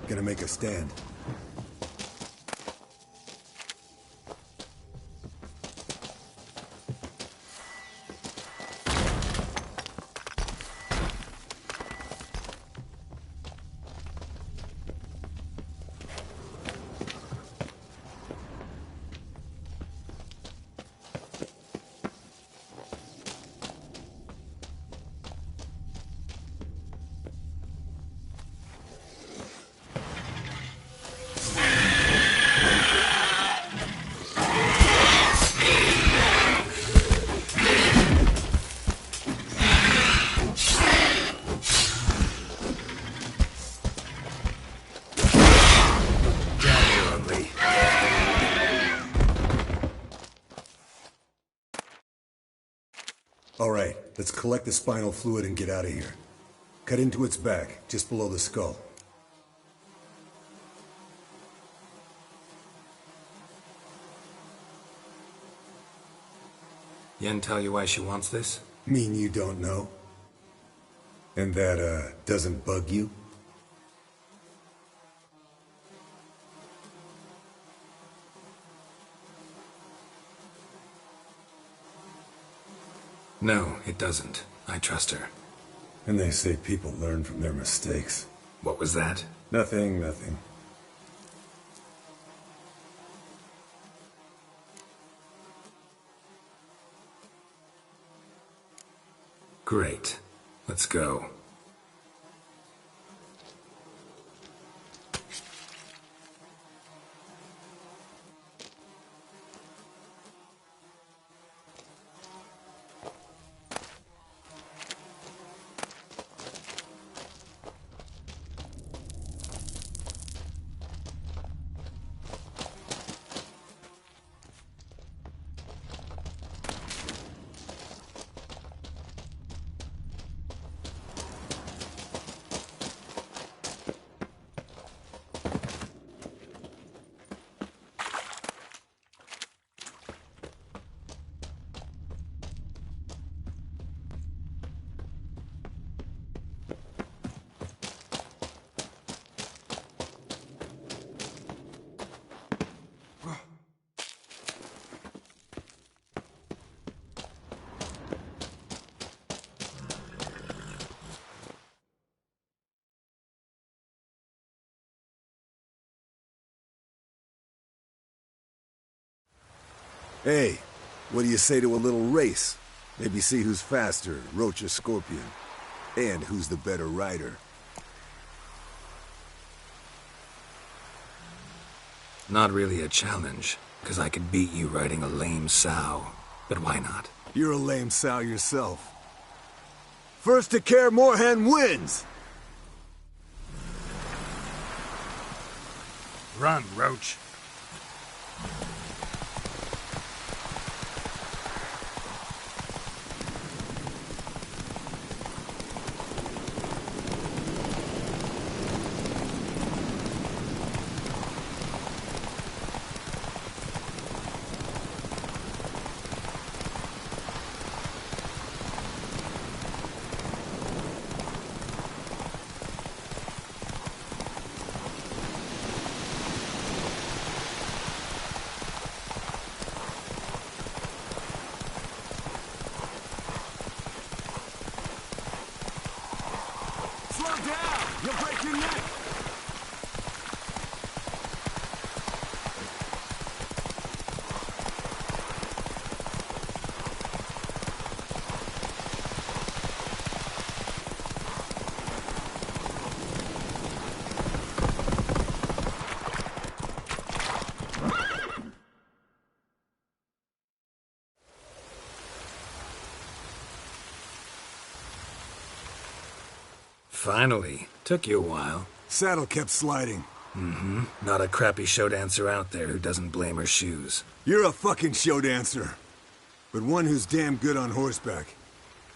Gonna make a stand. Alright, let's collect the spinal fluid and get out of here. Cut into its back, just below the skull. Yen tell you why she wants this? Mean you don't know? And that, doesn't bug you? No, it doesn't. I trust her. And they say people learn from their mistakes. What was that? Nothing, nothing. Great. Let's go. Hey, what do you say to a little race? Maybe see who's faster, Roach or Scorpion. And who's the better rider. Not really a challenge, because I could beat you riding a lame sow. But why not? You're a lame sow yourself. First to Kaer Morhen wins! Run, Roach. Finally. Took you a while. Saddle kept sliding. Mm-hmm. Not a crappy show dancer out there who doesn't blame her shoes. You're a fucking show dancer. But one who's damn good on horseback.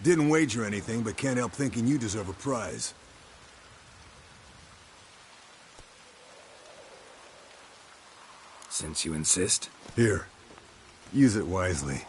Didn't wager anything, but can't help thinking you deserve a prize. Since you insist. Here. Use it wisely.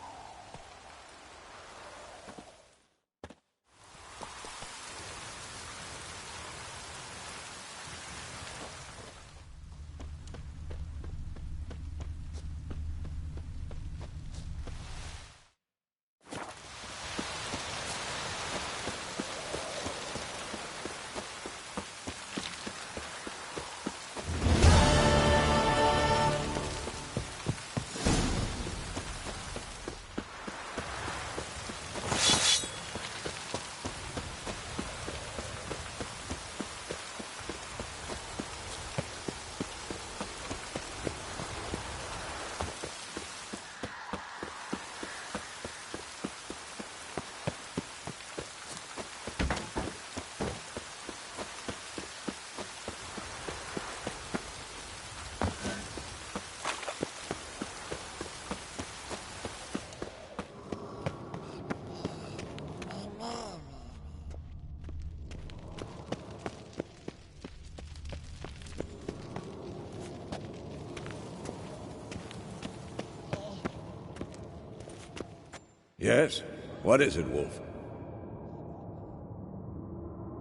Yes? What is it, Wolf?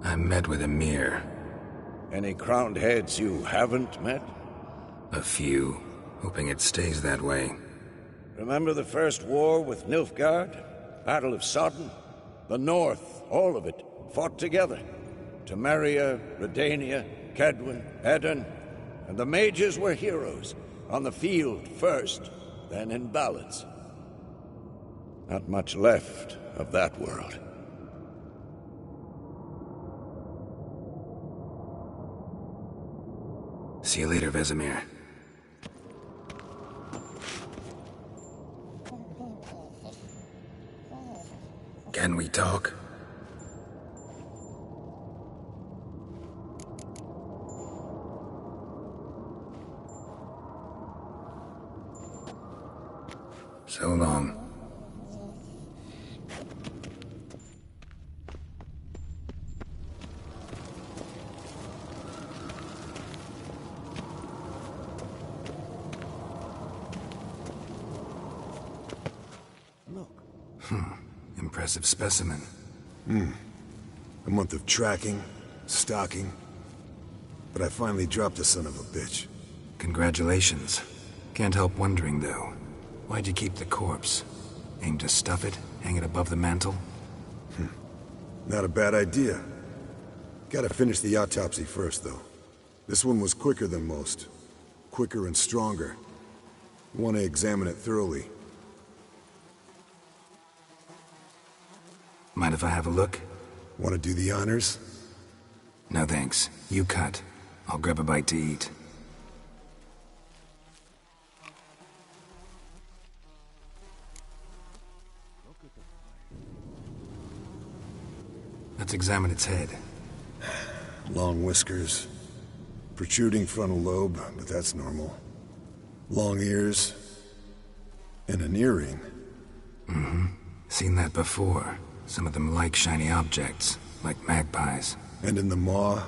I met with Emir. Any crowned heads you haven't met? A few. Hoping it stays that way. Remember the first war with Nilfgaard? Battle of Sodden? The North, all of it, fought together. Temeria, Redania, Kedwen, Edirn. And the mages were heroes. On the field first, then in ballads. Not much left of that world. See you later, Vesemir. Can we talk? So long. Impressive specimen. A month of tracking, stalking. But I finally dropped the son of a bitch. Congratulations. Can't help wondering, though. Why'd you keep the corpse? Aim to stuff it? Hang it above the mantle? Not a bad idea. Gotta finish the autopsy first, though. This one was quicker than most. Quicker and stronger. Want to examine it thoroughly. Mind if I have a look? Want to do the honors? No thanks. You cut. I'll grab a bite to eat. Let's examine its head. Long whiskers. Protruding frontal lobe, but that's normal. Long ears. And an earring. Mm-hmm. Seen that before. Some of them like shiny objects, like magpies. And in the maw,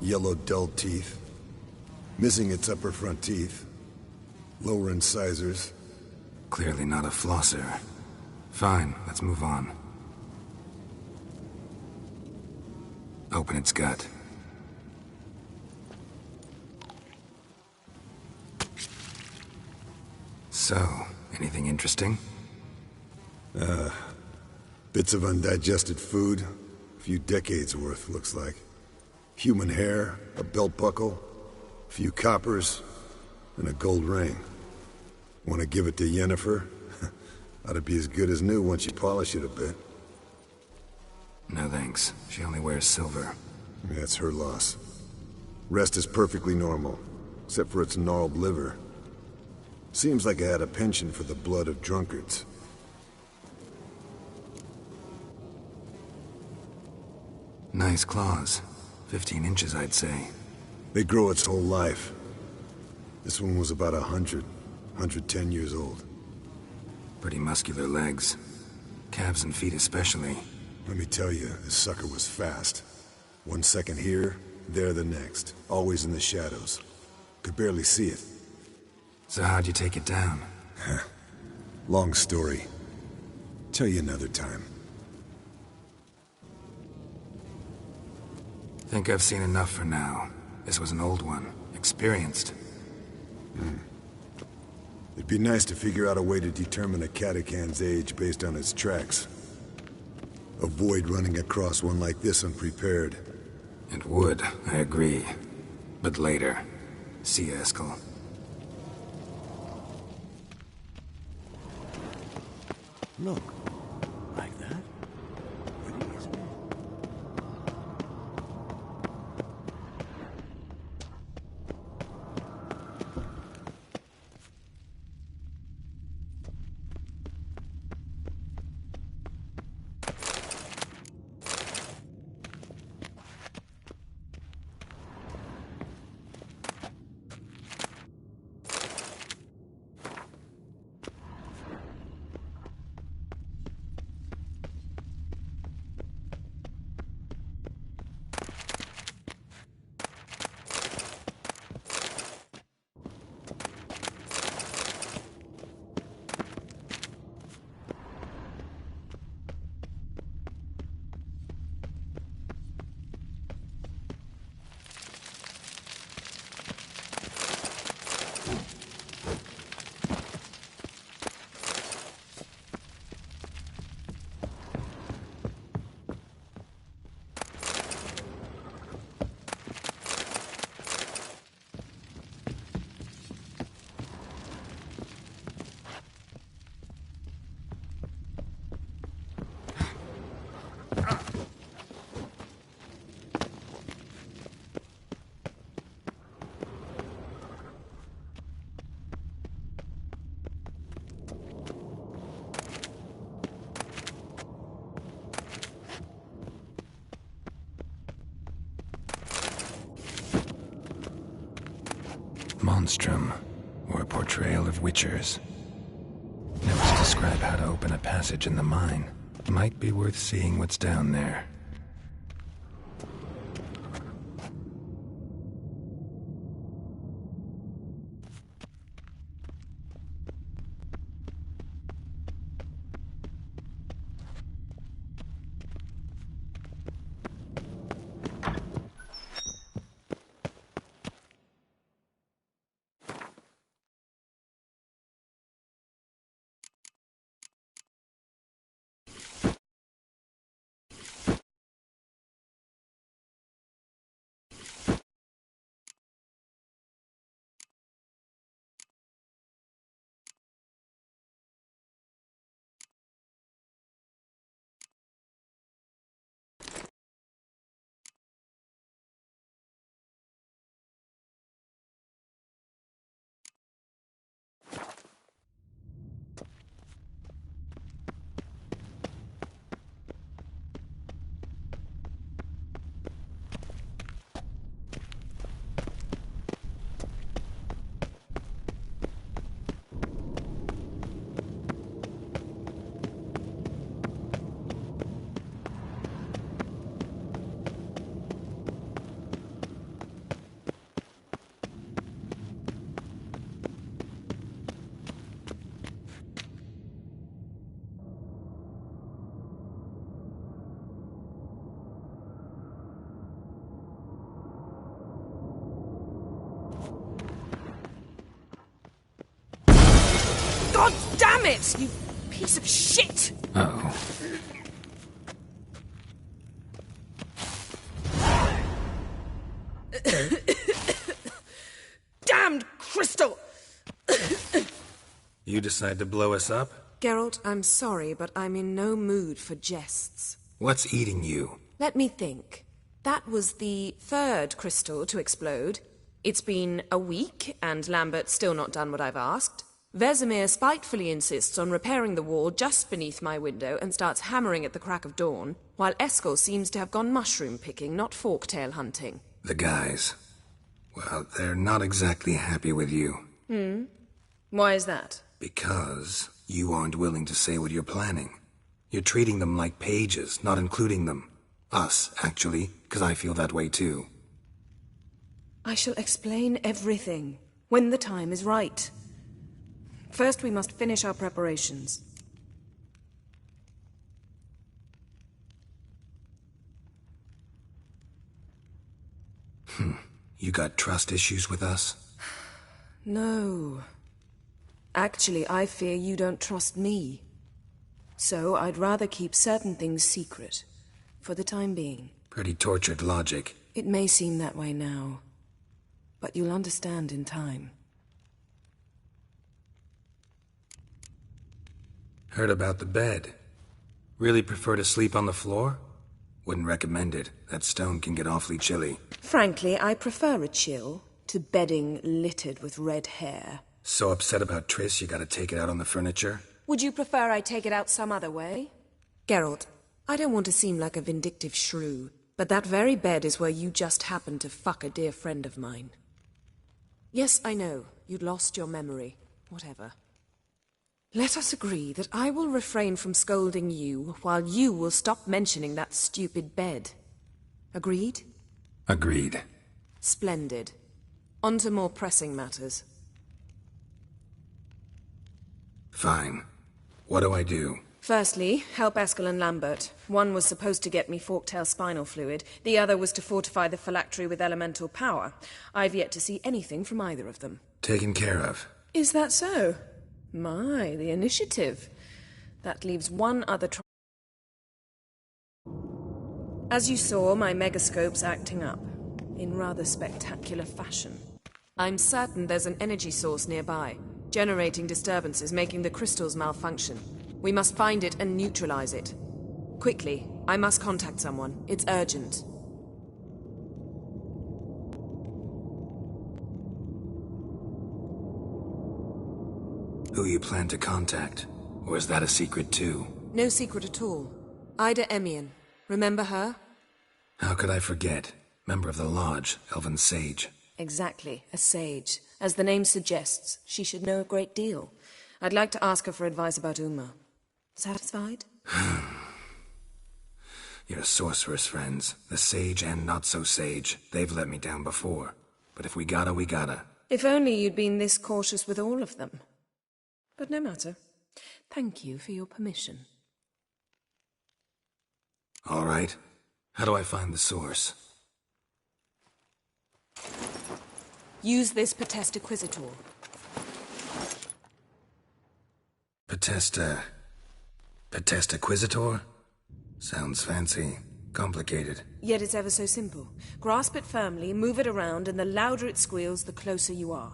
yellow dull teeth. Missing its upper front teeth. Lower incisors. Clearly not a flosser. Fine, let's move on. Open its gut. So, anything interesting? Bits of undigested food. A few decades worth, looks like. Human hair, a belt buckle, a few coppers, and a gold ring. Want to give it to Yennefer? Ought to be as good as new once you polish it a bit. No thanks. She only wears silver. That's her loss. Rest is perfectly normal, except for its gnarled liver. Seems like I had a penchant for the blood of drunkards. Nice claws. 15 inches, I'd say. They grow its whole life. This one was about 110 years old. Pretty muscular legs. Calves and feet especially. Let me tell you, this sucker was fast. 1 second here, there the next. Always in the shadows. Could barely see it. So how'd you take it down? Long story. Tell you another time. Think I've seen enough for now. This was an old one. Experienced. It'd be nice to figure out a way to determine a catacan's age based on its tracks. Avoid running across one like this unprepared. It would, I agree. But later. See you, Eskel. Look. Like that? Pretty, isn't it? Monstrum, or a portrayal of witchers. Notes describe how to open a passage in the mine. Might be worth seeing what's down there. God damn it, you piece of shit! Uh-oh. Damned crystal! You decide to blow us up? Geralt, I'm sorry, but I'm in no mood for jests. What's eating you? Let me think. That was the third crystal to explode. It's been a week, and Lambert's still not done what I've asked. Vesemir spitefully insists on repairing the wall just beneath my window and starts hammering at the crack of dawn, while Eskel seems to have gone mushroom picking, not forktail hunting. The guys. Well, they're not exactly happy with you. Why is that? Because you aren't willing to say what you're planning. You're treating them like pages, not including them. Us, actually, because I feel that way too. I shall explain everything, when the time is right. First, we must finish our preparations. You got trust issues with us? No. Actually, I fear you don't trust me. So I'd rather keep certain things secret, for the time being. Pretty tortured logic. It may seem that way now, but you'll understand in time. Heard about the bed. Really prefer to sleep on the floor? Wouldn't recommend it. That stone can get awfully chilly. Frankly, I prefer a chill to bedding littered with red hair. So upset about Triss, you gotta take it out on the furniture? Would you prefer I take it out some other way? Geralt, I don't want to seem like a vindictive shrew, but that very bed is where you just happened to fuck a dear friend of mine. Yes, I know, you'd lost your memory. Whatever. Let us agree that I will refrain from scolding you, while you will stop mentioning that stupid bed. Agreed? Agreed. Splendid. On to more pressing matters. Fine. What do I do? Firstly, help Eskel and Lambert. One was supposed to get me forktail spinal fluid, the other was to fortify the phylactery with elemental power. I've yet to see anything from either of them. Taken care of. Is that so? My, the initiative. That leaves one other As you saw, my megascope's acting up, in rather spectacular fashion. I'm certain there's an energy source nearby, generating disturbances, making the crystals malfunction. We must find it and neutralize it. Quickly, I must contact someone. It's urgent. Who you plan to contact? Or is that a secret too? No secret at all. Ida Emian. Remember her? How could I forget? Member of the Lodge, Elven Sage. Exactly, a sage. As the name suggests, she should know a great deal. I'd like to ask her for advice about Uma. Satisfied? Your sorceress friends, the sage and not-so-sage, they've let me down before. But if we gotta, we gotta. If only you'd been this cautious with all of them. But no matter. Thank you for your permission. All right. How do I find the source? Use this Potesta Quisitor. Potesta Quisitor? Sounds fancy. Complicated. Yet it's ever so simple. Grasp it firmly, move it around, and the louder it squeals, the closer you are.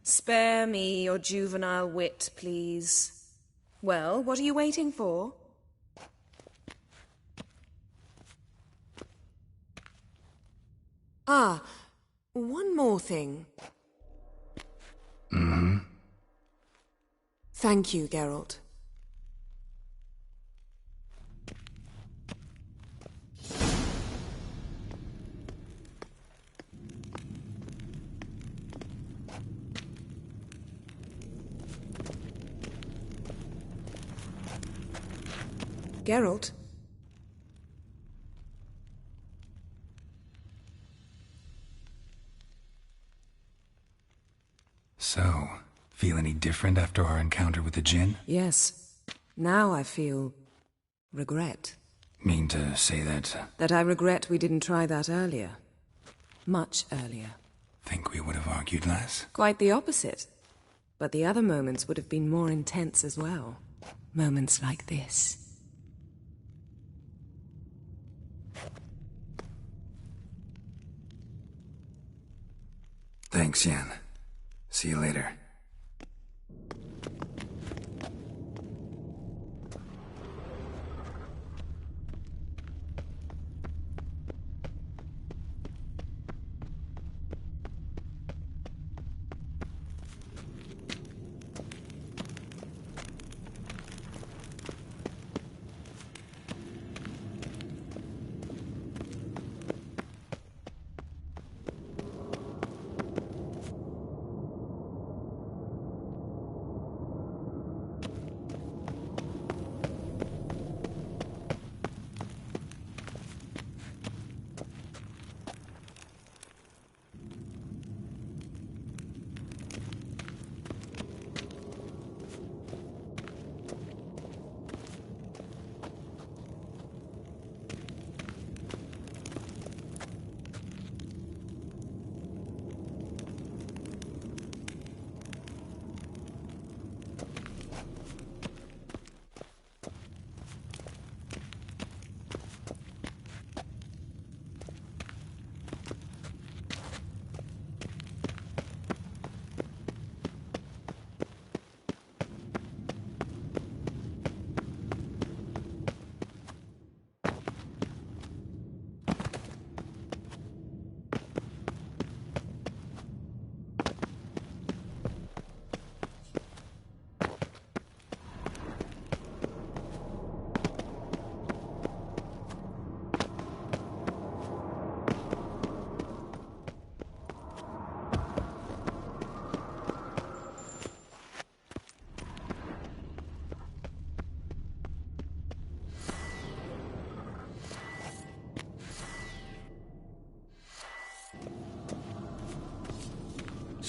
Spare me your juvenile wit, please. Well, what are you waiting for? Ah, one more thing. Thank you, Geralt. Geralt? So, feel any different after our encounter with the Djinn? Yes. Now I feel regret. Mean to say that? That I regret we didn't try that earlier. Much earlier. Think we would have argued less? Quite the opposite. But the other moments would have been more intense as well. Moments like this. Thanks, Yen. See you later.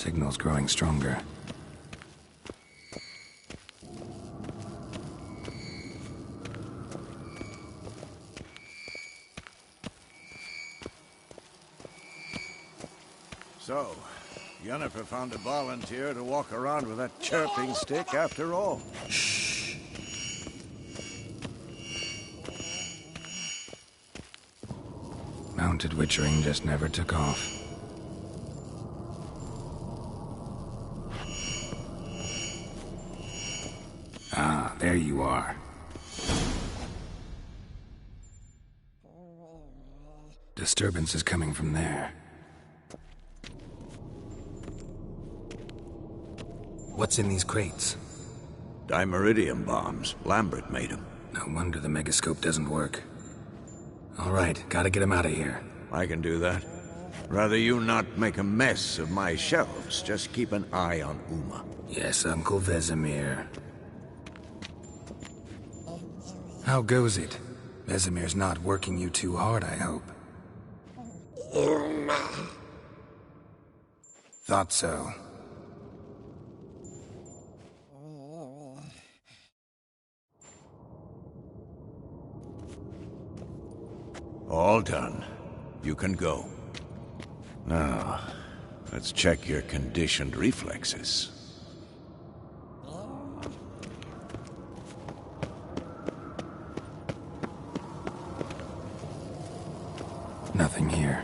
signal's growing stronger. So, Yennefer found a volunteer to walk around with that chirping stick after all. Shh. Mounted witchering just never took off. Ah, there you are. Disturbance is coming from there. What's in these crates? Dimeridium bombs. Lambert made them. No wonder the megascope doesn't work. All right, gotta get him out of here. I can do that. Rather you not make a mess of my shelves. Just keep an eye on Uma. Yes, Uncle Vesemir. How goes it? Vesemir's not working you too hard, I hope. Uma. Thought so. All done. You can go. Now, let's check your conditioned reflexes. Nothing here.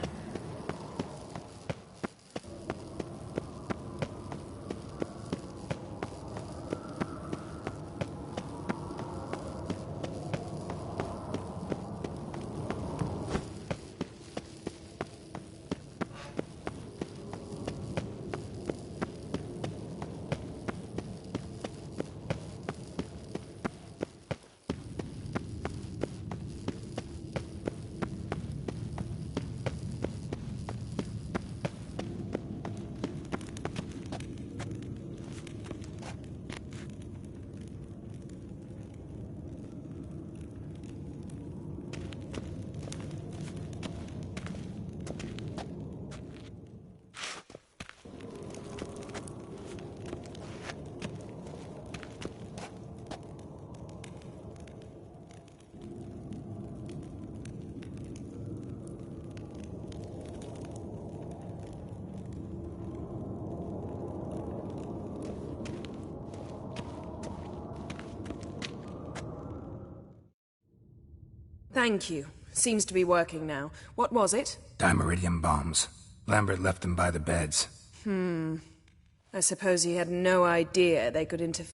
Thank you. Seems to be working now. What was it? Dimeridium bombs. Lambert left them by the beds. I suppose he had no idea they could interfere.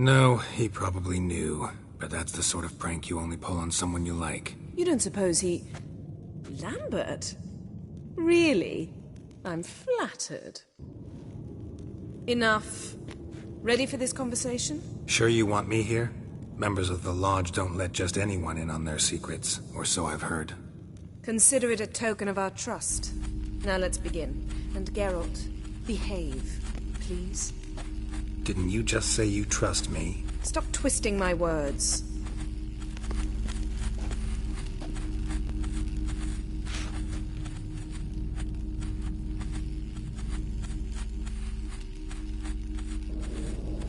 No, he probably knew. But that's the sort of prank you only pull on someone you like. You don't suppose he... Lambert? Really? I'm flattered. Enough. Ready for this conversation? Sure you want me here? Members of the Lodge don't let just anyone in on their secrets, or so I've heard. Consider it a token of our trust. Now let's begin. And Geralt, behave, please. Didn't you just say you trust me? Stop twisting my words.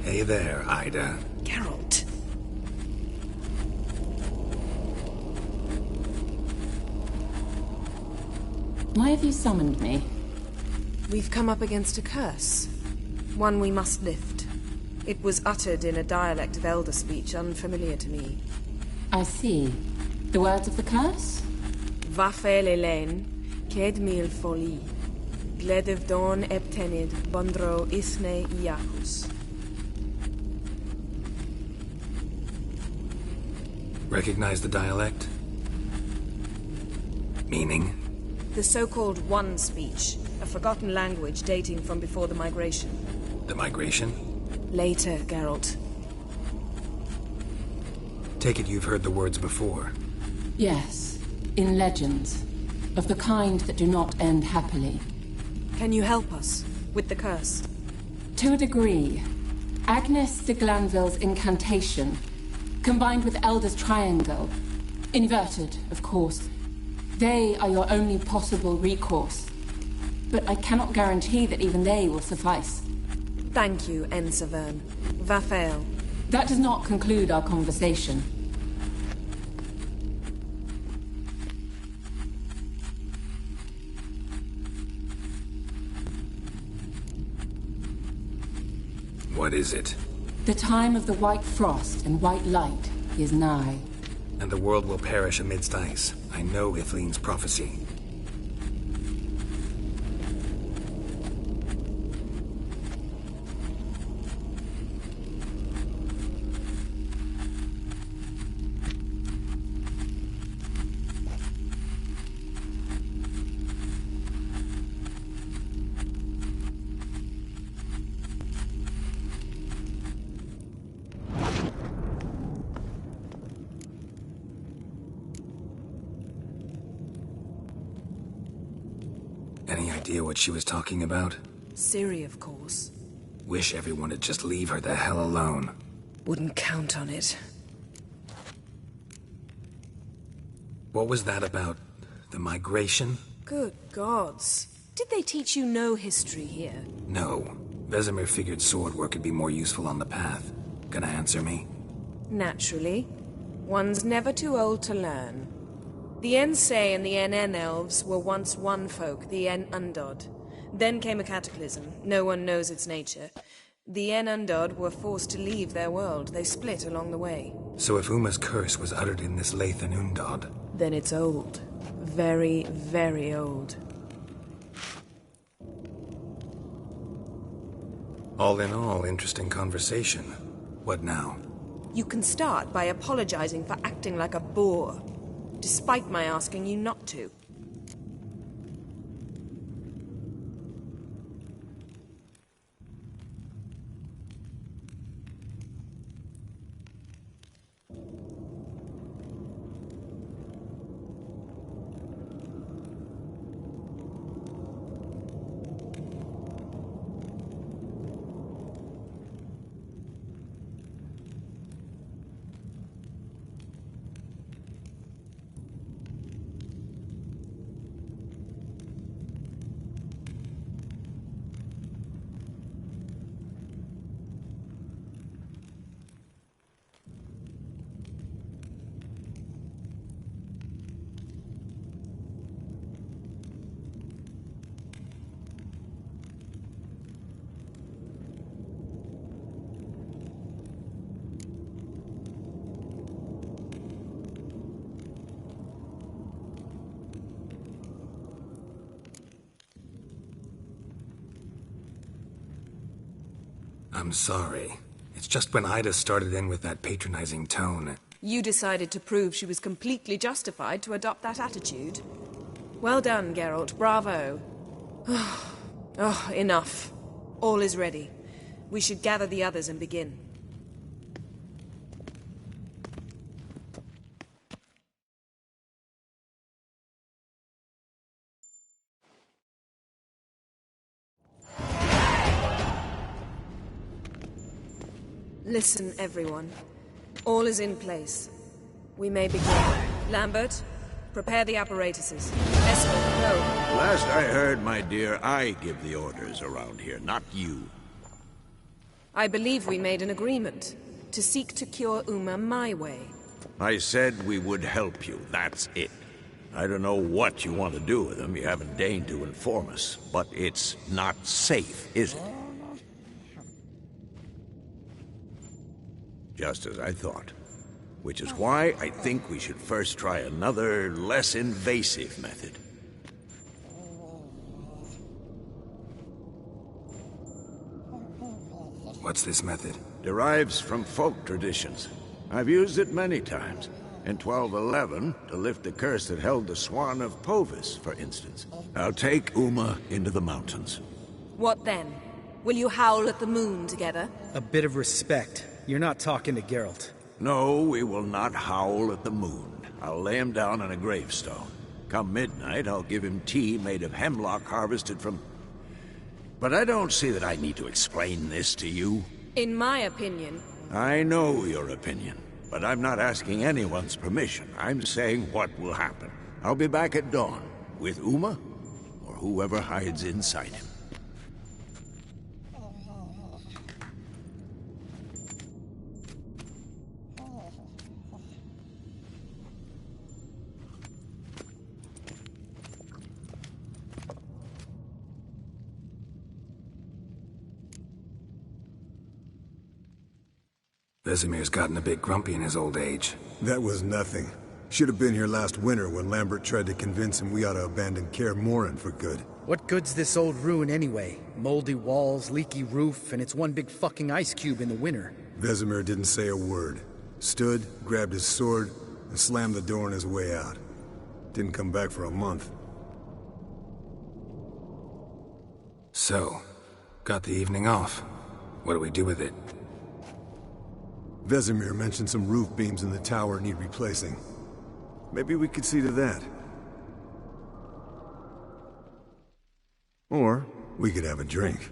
Hey there, Ida. Geralt. Why have you summoned me? We've come up against a curse. One we must lift. It was uttered in a dialect of Elder speech unfamiliar to me. I see. The words of the curse? Vafel Elaine, Ked mil foli, Gledev don ebtenid, Bondro isne iacus. Recognize the dialect? Meaning? The so-called One speech, a forgotten language dating from before the migration. The migration? Later, Geralt. Take it you've heard the words before. Yes, in legends. Of the kind that do not end happily. Can you help us with the curse? To a degree. Agnes de Glanville's incantation, combined with Elder's triangle, inverted, of course. They are your only possible recourse. But I cannot guarantee that even they will suffice. Thank you, Ensavern. Vafael. That does not conclude our conversation. What is it? The time of the white frost and white light is nigh. And the world will perish amidst ice. I know Ithleen's prophecy. Any idea what she was talking about? Ciri, of course. Wish everyone would just leave her the hell alone. Wouldn't count on it. What was that about? The migration? Good gods. Did they teach you no history here? No. Vesemir figured sword work could be more useful on the path. Gonna answer me? Naturally. One's never too old to learn. The Ensei and the NN elves were once one folk, the En Undod. Then came a cataclysm. No one knows its nature. The En Undod were forced to leave their world. They split along the way. So if Uma's curse was uttered in this Lathan Undod... Then it's old. Very, very old. All in all, interesting conversation. What now? You can start by apologizing for acting like a boor, despite my asking you not to. I'm sorry. It's just when Ida started in with that patronizing tone. You decided to prove she was completely justified to adopt that attitude. Well done, Geralt. Bravo. Oh, enough. All is ready. We should gather the others and begin. Listen, everyone. All is in place. We may begin. Lambert, prepare the apparatuses. Eskel, go. Last I heard, my dear, I give the orders around here, not you. I believe we made an agreement to seek to cure Uma my way. I said we would help you, that's it. I don't know what you want to do with them, you haven't deigned to inform us, but it's not safe, is it? Just as I thought. Which is why I think we should first try another, less invasive method. What's this method? Derives from folk traditions. I've used it many times. In 1211, to lift the curse that held the Swan of Povis, for instance. I'll take Uma into the mountains. What then? Will you howl at the moon together? A bit of respect. You're not talking to Geralt. No, we will not howl at the moon. I'll lay him down on a gravestone. Come midnight, I'll give him tea made of hemlock harvested from... But I don't see that I need to explain this to you. In my opinion... I know your opinion, but I'm not asking anyone's permission. I'm saying what will happen. I'll be back at dawn, with Uma, or whoever hides inside him. Vesemir's gotten a bit grumpy in his old age. That was nothing. Should have been here last winter when Lambert tried to convince him we ought to abandon Kaer Morhen for good. What good's this old ruin anyway? Moldy walls, leaky roof, and it's one big fucking ice cube in the winter. Vesemir didn't say a word. Stood, grabbed his sword, and slammed the door on his way out. Didn't come back for a month. So, got the evening off. What do we do with it? Vesemir mentioned some roof beams in the tower need replacing. Maybe we could see to that. Or we could have a drink.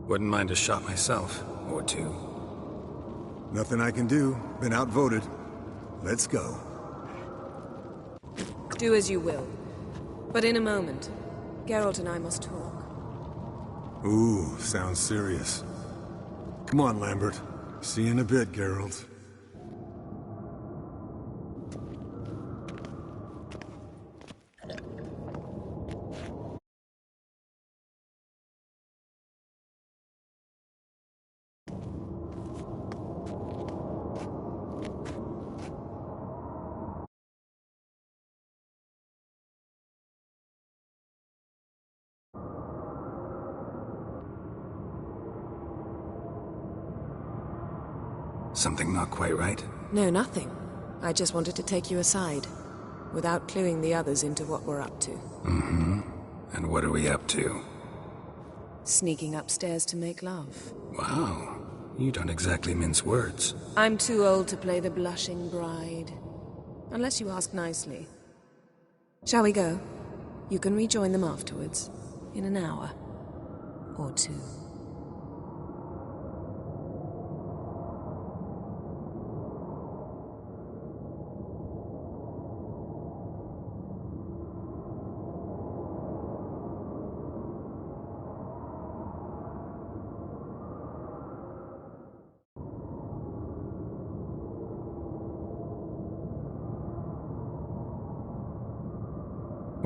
Wouldn't mind a shot myself, or two. Nothing I can do. Been outvoted. Let's go. Do as you will. But in a moment, Geralt and I must talk. Ooh, sounds serious. Come on, Lambert. See you in a bit, Geralt. Something not quite right? No, nothing. I just wanted to take you aside, without cluing the others into what we're up to. Mm-hmm. And what are we up to? Sneaking upstairs to make love. Wow. You don't exactly mince words. I'm too old to play the blushing bride. Unless you ask nicely. Shall we go? You can rejoin them afterwards. In an hour. Or two.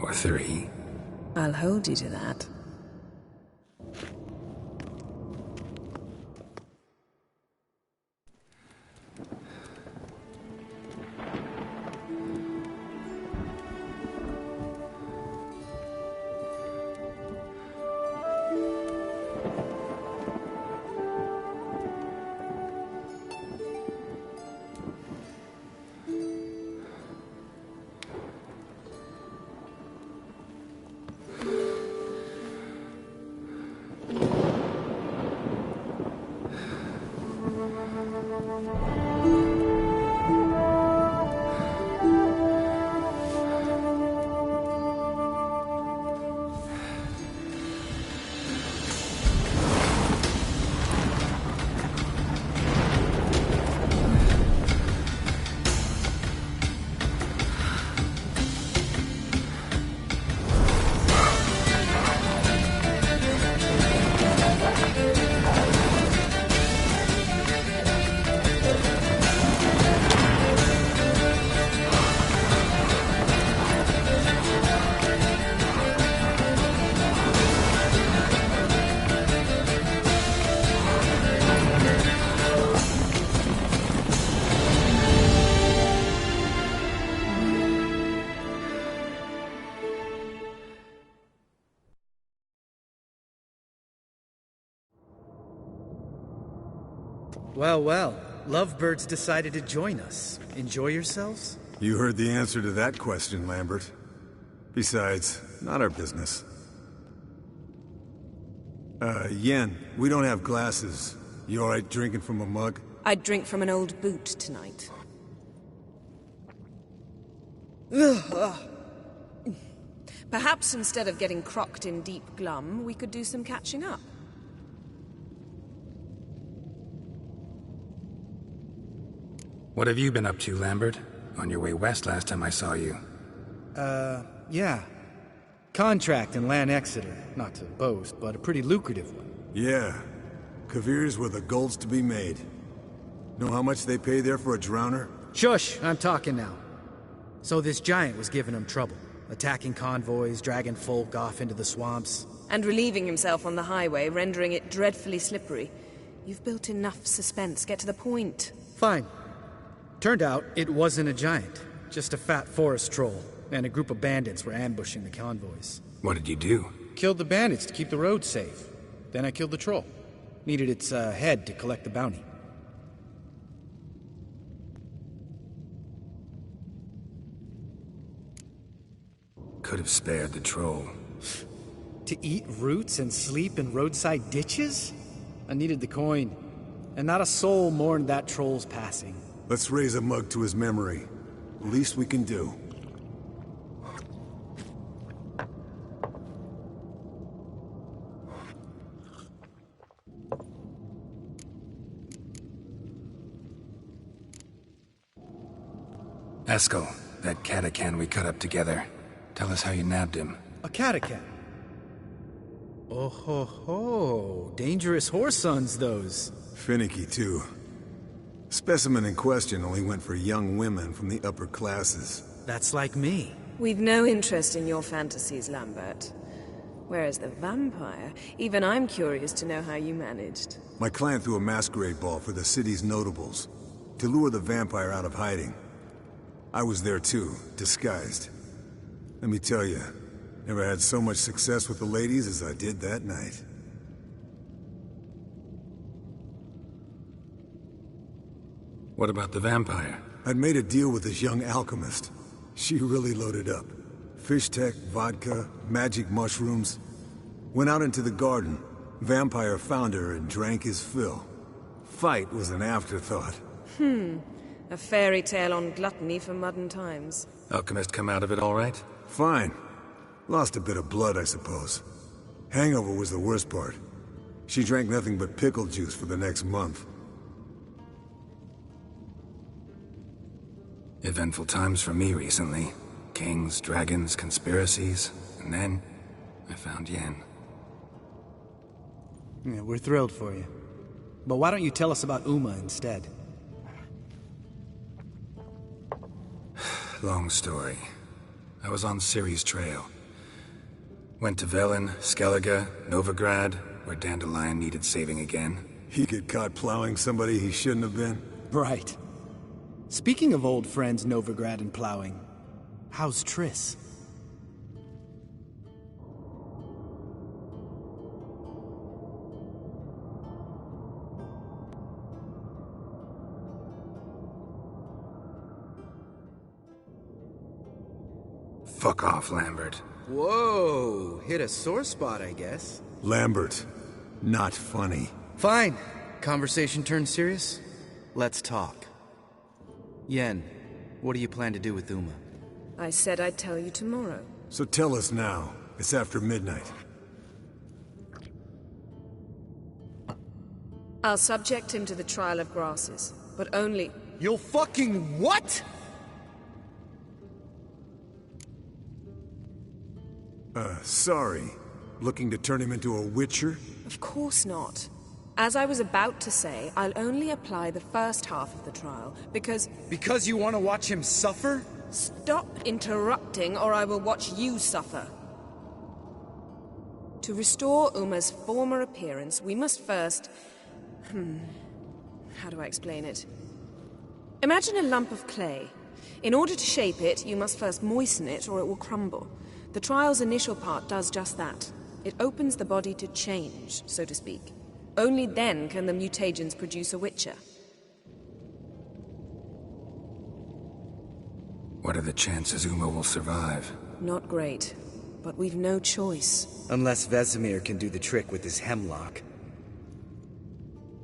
Or 3. I'll hold you to that. Well, well. Lovebirds decided to join us. Enjoy yourselves? You heard the answer to that question, Lambert. Besides, not our business. Yen, we don't have glasses. You alright drinking from a mug? I'd drink from an old boot tonight. Perhaps instead of getting crocked in deep glum, we could do some catching up. What have you been up to, Lambert? On your way west last time I saw you. Yeah. Contract in Lan Exeter. Not to boast, but a pretty lucrative one. Yeah. Kavir's were the gold's to be made. Know how much they pay there for a drowner? Shush! I'm talking now. So this giant was giving him trouble. Attacking convoys, dragging folk off into the swamps. And relieving himself on the highway, rendering it dreadfully slippery. You've built enough suspense. Get to the point. Fine. Turned out, it wasn't a giant. Just a fat forest troll. And a group of bandits were ambushing the convoys. What did you do? Killed the bandits to keep the road safe. Then I killed the troll. Needed its head to collect the bounty. Could have spared the troll. To eat roots and sleep in roadside ditches? I needed the coin. And not a soul mourned that troll's passing. Let's raise a mug to his memory. The least we can do. Eskel, that catacan we cut up together. Tell us how you nabbed him. A catacan? Oh ho ho. Dangerous horse sons, those. Finicky, too. Specimen in question only went for young women from the upper classes. That's like me. We've no interest in your fantasies, Lambert. Whereas the vampire, even I'm curious to know how you managed. My clan threw a masquerade ball for the city's notables, to lure the vampire out of hiding. I was there too, disguised. Let me tell you, never had so much success with the ladies as I did that night. What about the vampire? I'd made a deal with this young alchemist. She really loaded up. Fish tech, vodka, magic mushrooms. Went out into the garden. Vampire found her and drank his fill. Fight was an afterthought. A fairy tale on gluttony for modern times. Alchemist come out of it all right? Fine. Lost a bit of blood, I suppose. Hangover was the worst part. She drank nothing but pickle juice for the next month. Eventful times for me recently. Kings, dragons, conspiracies. And then, I found Yen. Yeah, we're thrilled for you. But why don't you tell us about Uma instead? Long story. I was on Ciri's trail. Went to Velen, Skellige, Novigrad, where Dandelion needed saving again. He get caught plowing somebody he shouldn't have been? Right. Speaking of old friends Novigrad and plowing, how's Triss? Fuck off, Lambert. Whoa, hit a sore spot, I guess. Lambert, not funny. Fine. Conversation turned serious? Let's talk. Yen, what do you plan to do with Uma? I said I'd tell you tomorrow. So tell us now. It's after midnight. I'll subject him to the trial of grasses, but only... You'll fucking what?! Sorry. Looking to turn him into a witcher? Of course not. As I was about to say, I'll only apply the first half of the trial, because... Because you want to watch him suffer? Stop interrupting, or I will watch you suffer. To restore Uma's former appearance, we must first... How do I explain it? Imagine a lump of clay. In order to shape it, you must first moisten it, or it will crumble. The trial's initial part does just that. It opens the body to change, so to speak. Only then can the mutagens produce a witcher. What are the chances Uma will survive? Not great, but we've no choice. Unless Vesemir can do the trick with his hemlock.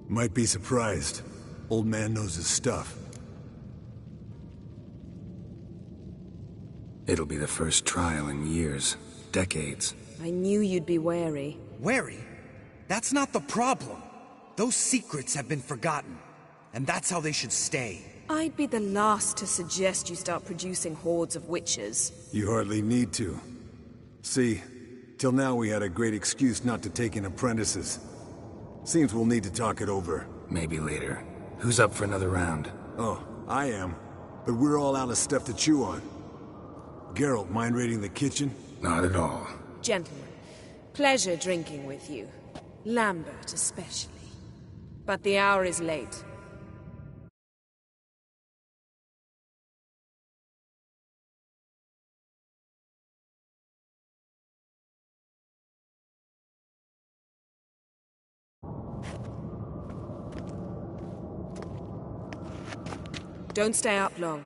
Might be surprised. Old man knows his stuff. It'll be the first trial in years. Decades. I knew you'd be wary. Wary? That's not the problem. Those secrets have been forgotten. And that's how they should stay. I'd be the last to suggest you start producing hordes of witches. You hardly need to. See, till now we had a great excuse not to take in apprentices. Seems we'll need to talk it over. Maybe later. Who's up for another round? Oh, I am. But we're all out of stuff to chew on. Geralt, mind raiding the kitchen? Not at all. Gentlemen, pleasure drinking with you. Lambert especially. But the hour is late. Don't stay up long.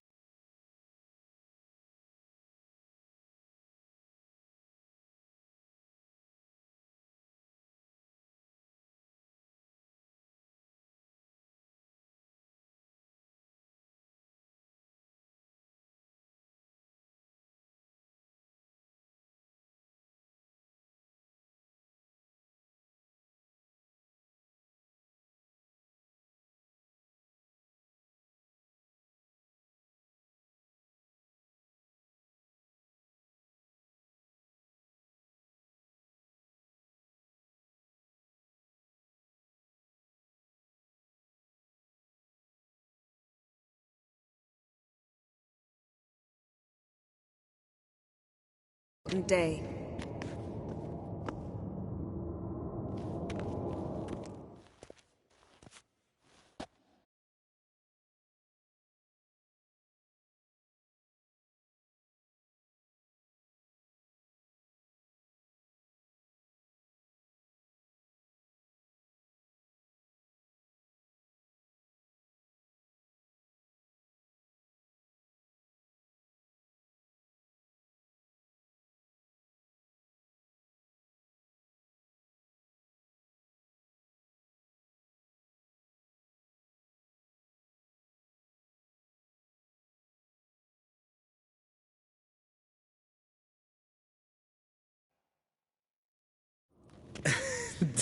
Day.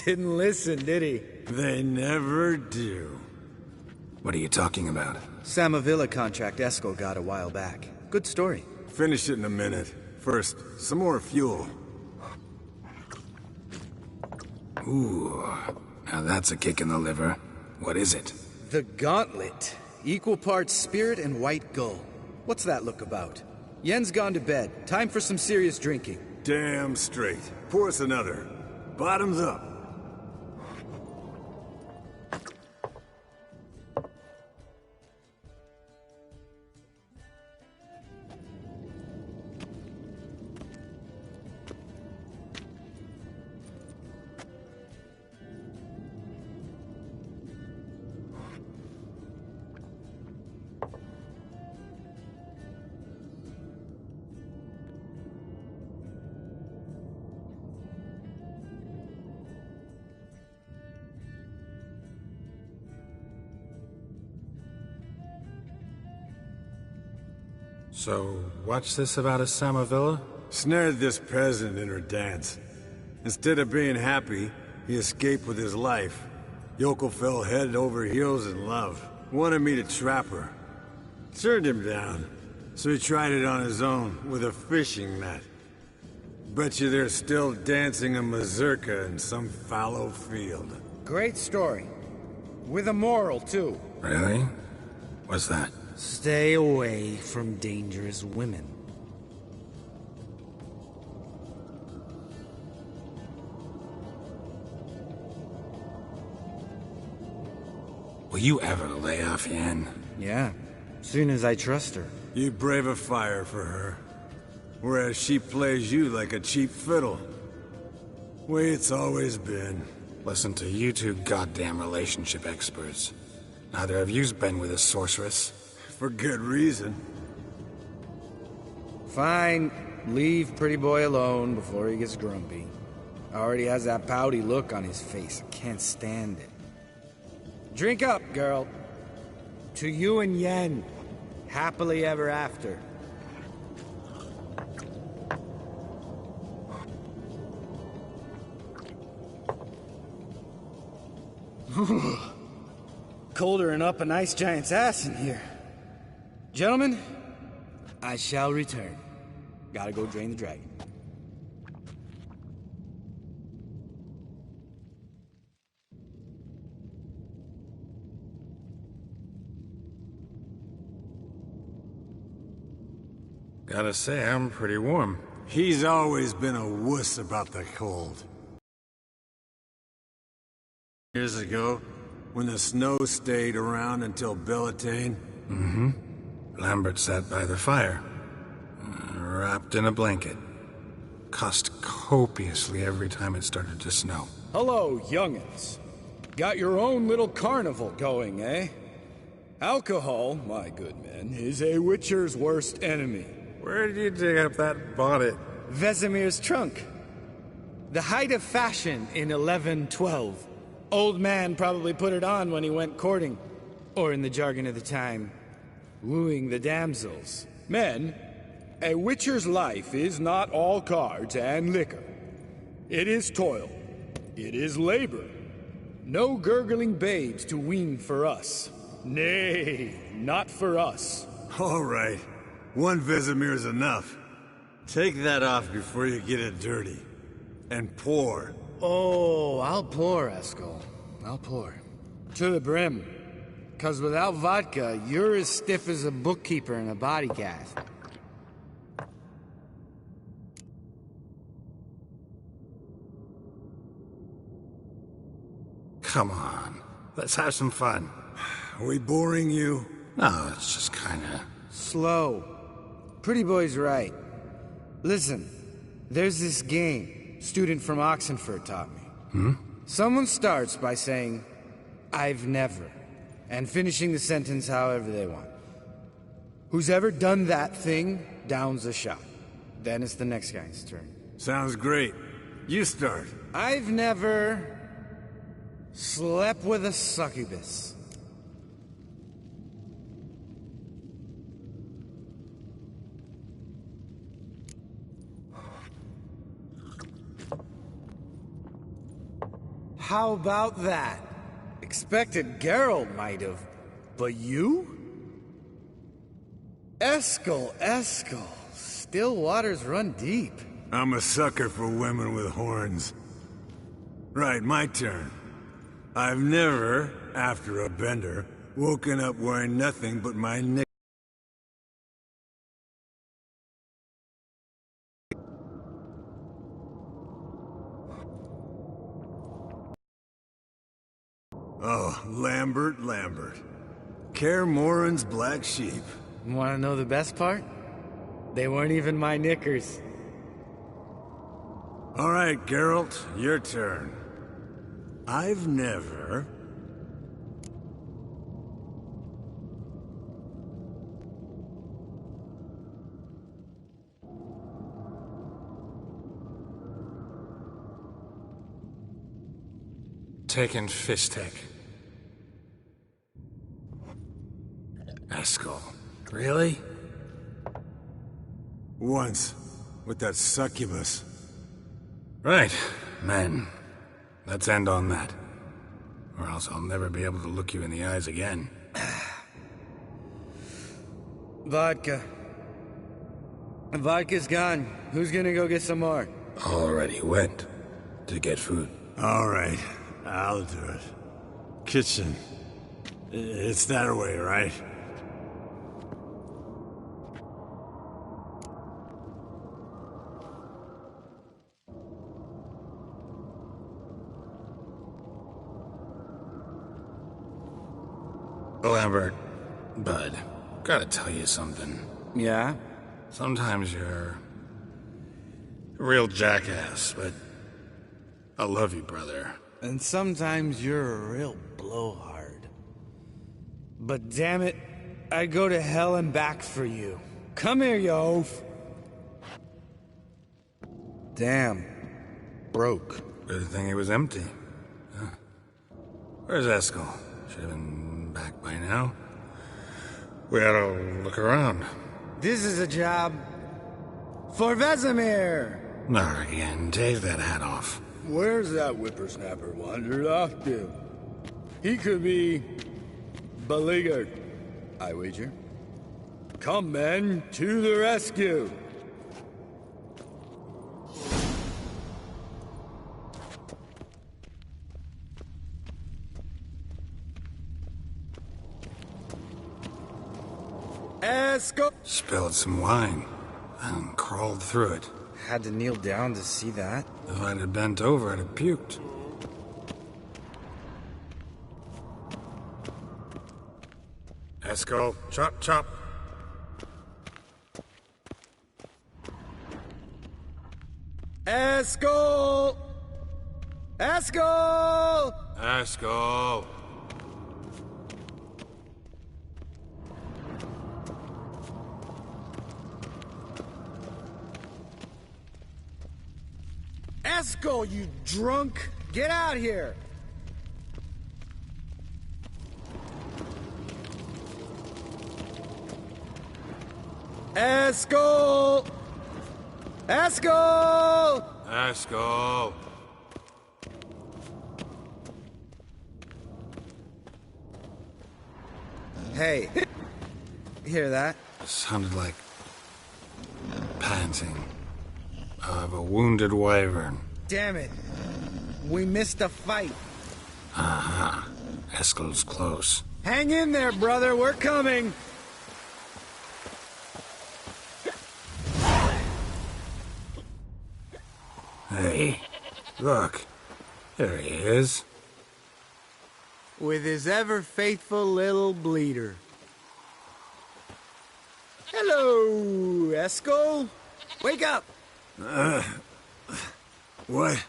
Didn't listen, did he? They never do. What are you talking about? Samavilla contract Eskel got a while back. Good story. Finish it in a minute. First, some more fuel. Ooh, now that's a kick in the liver. What is it? The Gauntlet. Equal parts spirit and white gull. What's that look about? Yen's gone to bed. Time for some serious drinking. Damn straight. Pour us another. Bottoms up. So, what's this about a Samavilla? Snared this peasant in her dance. Instead of being happy, he escaped with his life. Yoko fell head over heels in love. Wanted me to trap her. Turned him down. So he tried it on his own, with a fishing net. Bet you they're still dancing a mazurka in some fallow field. Great story. With a moral, too. Really? What's that? Stay away from dangerous women. Will you ever lay off Yen? Yeah, soon as I trust her. You brave a fire for her. Whereas she plays you like a cheap fiddle. Way it's always been. Listen to you two goddamn relationship experts. Neither of you's been with a sorceress. For good reason. Fine. Leave pretty boy alone before he gets grumpy. Already has that pouty look on his face. I can't stand it. Drink up, girl. To you and Yen. Happily ever after. Colder and up a nice giant's ass in here. Gentlemen, I shall return. Gotta go drain the dragon. Gotta say, I'm pretty warm. He's always been a wuss about the cold. Years ago, when the snow stayed around until Bellatane. Mm-hmm. Lambert sat by the fire, wrapped in a blanket. Cussed copiously every time it started to snow. Hello, young'uns. Got your own little carnival going, eh? Alcohol, my good men, is a witcher's worst enemy. Where did you dig up that bonnet? Vesemir's trunk. The height of fashion in 1112. Old man probably put it on when he went courting. Or in the jargon of the time, wooing the damsels. Men, a witcher's life is not all cards and liquor. It is toil. It is labor. No gurgling babes to wean for us. Nay, not for us. All right. One Vesemir's enough. Take that off before you get it dirty. And pour. Oh, I'll pour, Eskel. I'll pour. To the brim. 'Cause without vodka, you're as stiff as a bookkeeper in a body cast. Come on. Let's have some fun. Are we boring you? No, it's just kinda... Slow. Pretty boy's right. Listen, there's this game student from Oxenford taught me. Hmm? Someone starts by saying, "I've never," and finishing the sentence however they want. Who's ever done that thing downs a shot. Then it's the next guy's turn. Sounds great. You start. I've never slept with a succubus. How about that? Expected Geralt might have, but you? Eskel. Still waters run deep. I'm a sucker for women with horns. Right, my turn. I've never, after a bender, woken up wearing nothing but my Oh, Lambert. Kaer Morhen's black sheep. Want to know the best part? They weren't even my knickers. All right, Geralt, your turn. I've never... Taken Fistek. Eskel. Really? Once, with that succubus. Right, men. Let's end on that. Or else I'll never be able to look you in the eyes again. Vodka. Vodka's gone. Who's gonna go get some more? Already went. To get food. All right, I'll do it. Kitchen. It's that way, right? Lambert, bud, gotta tell you something. Yeah? Sometimes you're a real jackass, but I love you, brother. And sometimes you're a real blowhard. But damn it, I'd go to hell and back for you. Come here, you oaf. Damn. Broke. Good thing it was empty. Huh. Where's Eskel? Should have been back by now. We ought to look around. This is a job for Vesemir. Not again. Take that hat off. Where's that whippersnapper wandered off to? He could be beleaguered, I wager. Come, men, to the rescue! Esco! Spilled some wine and crawled through it. Had to kneel down to see that. If I'd have bent over, I'd have puked. Eskel, chop, chop. Esco! Esco! Eskel. Esco, you drunk! Get out here! Esco! Esco! Eskel. Hey, hear that? Sounded like panting of a wounded wyvern. Damn it. We missed a fight. Aha. Eskel's close. Hang in there, brother. We're coming. Hey, look. There he is. With his ever-faithful little bleeder. Hello, Esco. Wake up. What?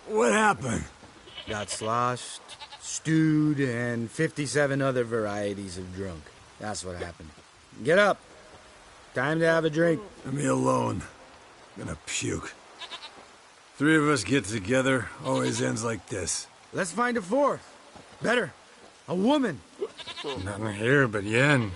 What happened? Got sloshed, stewed, and 57 other varieties of drunk. That's what happened. Get up. Time to have a drink. Leave me alone. I'm gonna puke. Three of us get together, always ends like this. Let's find a fourth. Better. A woman. Nothing here but yen.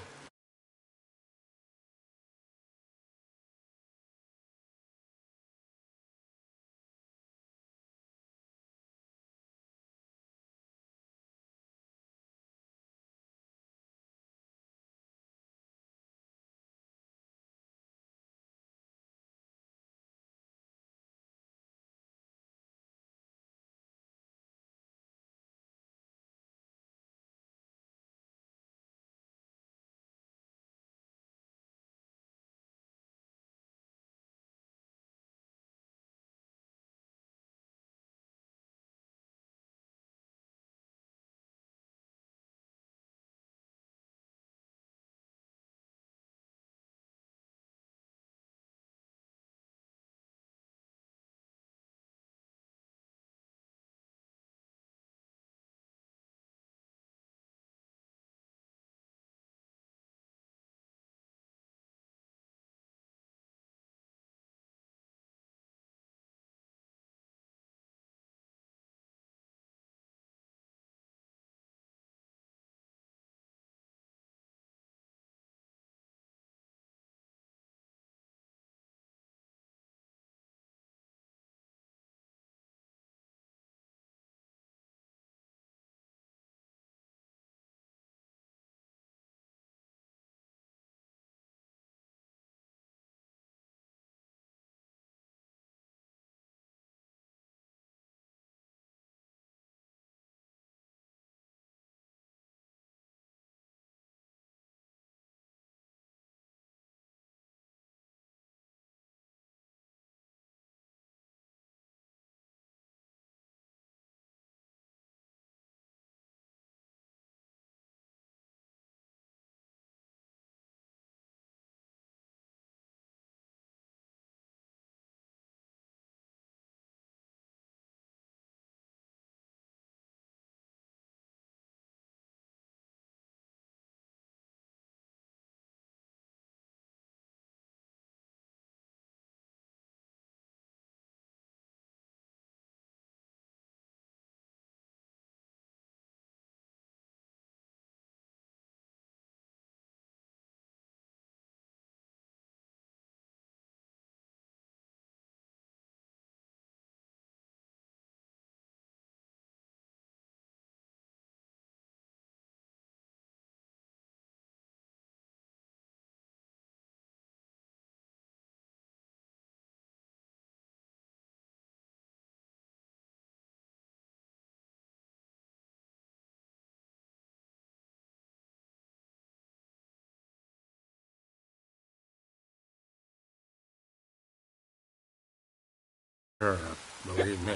Sure, believe me.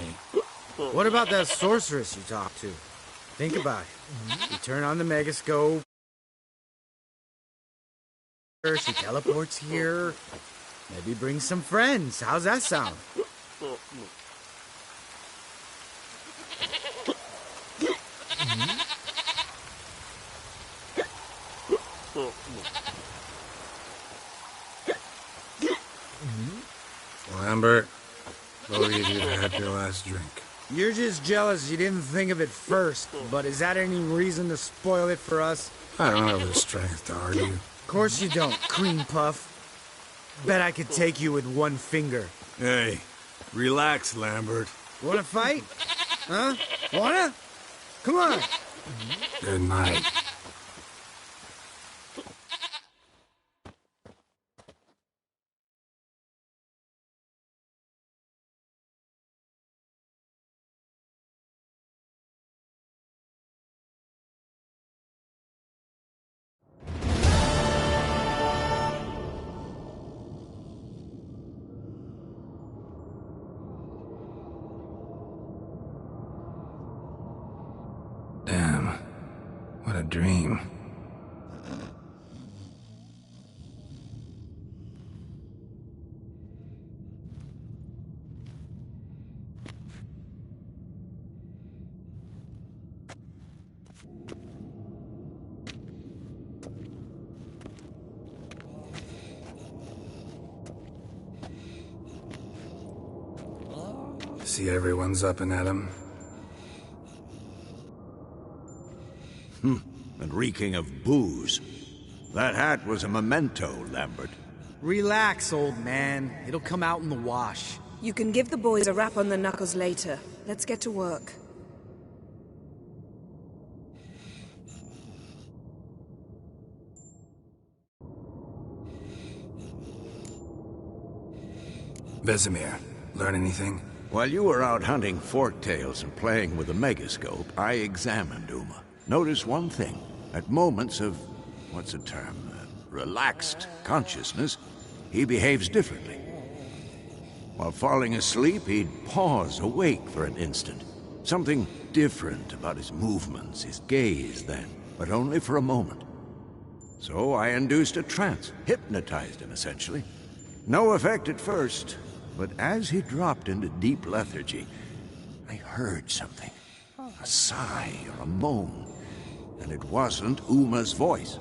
What about that sorceress you talked to? Think about it. You turn on the megascope. She teleports here. Maybe bring some friends. How's that sound? Lambert, believe you've had your last drink. You're just jealous you didn't think of it first, but is that any reason to spoil it for us? I don't have the strength to argue. Of course you don't, cream puff. Bet I could take you with one finger. Hey, relax, Lambert. Wanna fight? Huh? Wanna? Come on. Good night. Damn. What a dream. See everyone's up and at 'em. And reeking of booze. That hat was a memento, Lambert. Relax, old man. It'll come out in the wash. You can give the boys a rap on the knuckles later. Let's get to work. Vesemir, learn anything? While you were out hunting forktails and playing with the megascope, I examined Uma. Notice one thing. At moments of, what's the term, relaxed consciousness, he behaves differently. While falling asleep, he'd pause awake for an instant. Something different about his movements, his gaze then, but only for a moment. So I induced a trance, hypnotized him essentially. No effect at first, but as he dropped into deep lethargy, I heard something. A sigh or a moan. And it wasn't Uma's voice.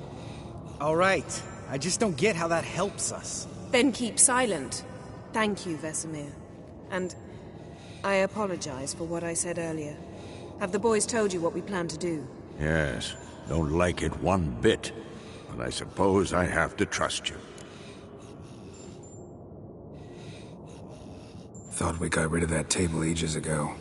All right. I just don't get how that helps us. Then keep silent. Thank you, Vesemir. And I apologize for what I said earlier. Have the boys told you what we plan to do? Yes. Don't like it one bit. But I suppose I have to trust you. Thought we got rid of that table ages ago.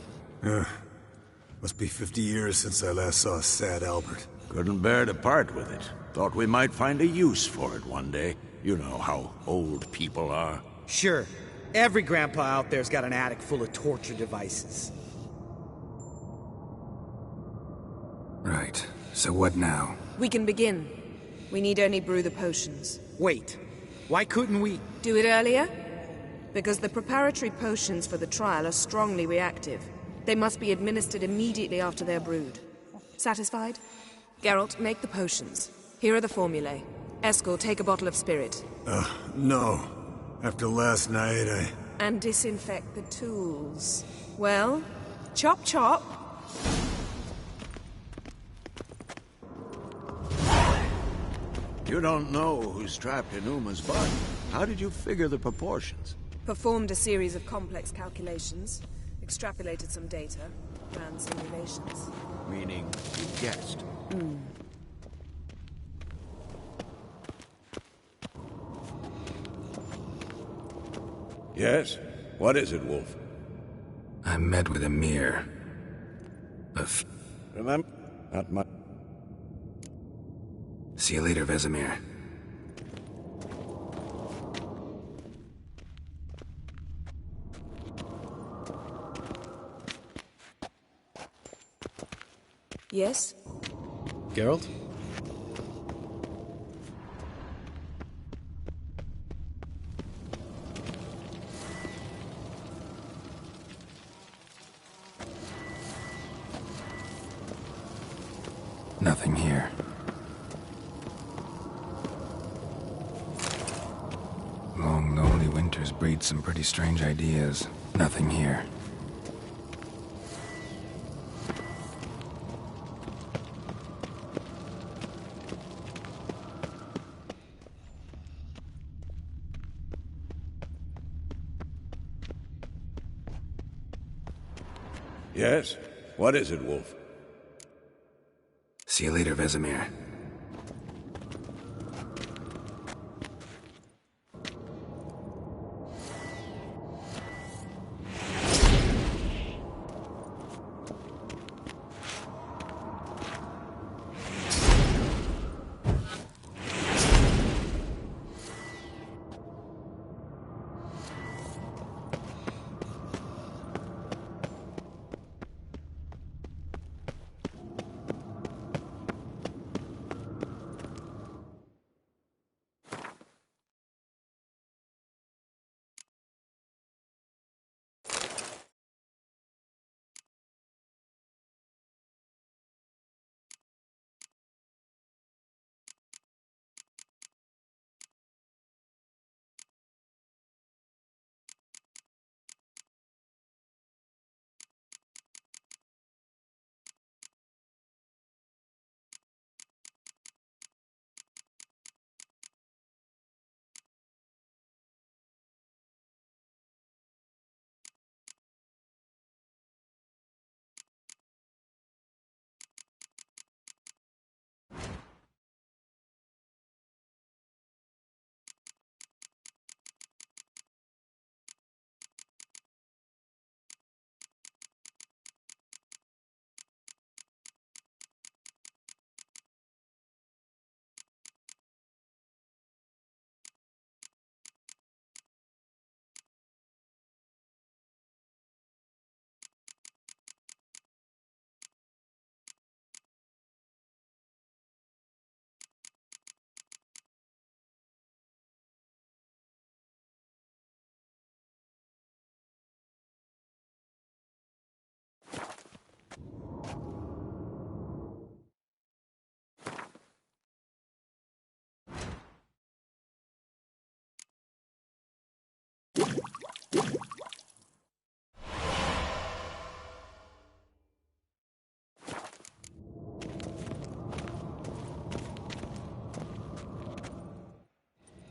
Must be 50 years since I last saw sad Albert. Couldn't bear to part with it. Thought we might find a use for it one day. You know how old people are. Sure. Every grandpa out there's got an attic full of torture devices. Right. So what now? We can begin. We need only brew the potions. Wait. Why couldn't we... Do it earlier? Because the preparatory potions for the trial are strongly reactive. They must be administered immediately after they're brewed. Satisfied? Geralt, make the potions. Here are the formulae. Eskel, take a bottle of spirit. No. After last night, And disinfect the tools. Well, chop chop. You don't know who's trapped in Uma's body. How did you figure the proportions? Performed a series of complex calculations. Extrapolated some data. Ran simulations. Meaning, you guessed. Yes? What is it, Wolf? I met with Emir. Remember? Not much. See you later, Vesemir. Yes? Geralt? Nothing here. Long, lonely winters breed some pretty strange ideas. Nothing here. Yes? What is it, Wolf? See you later, Vesemir.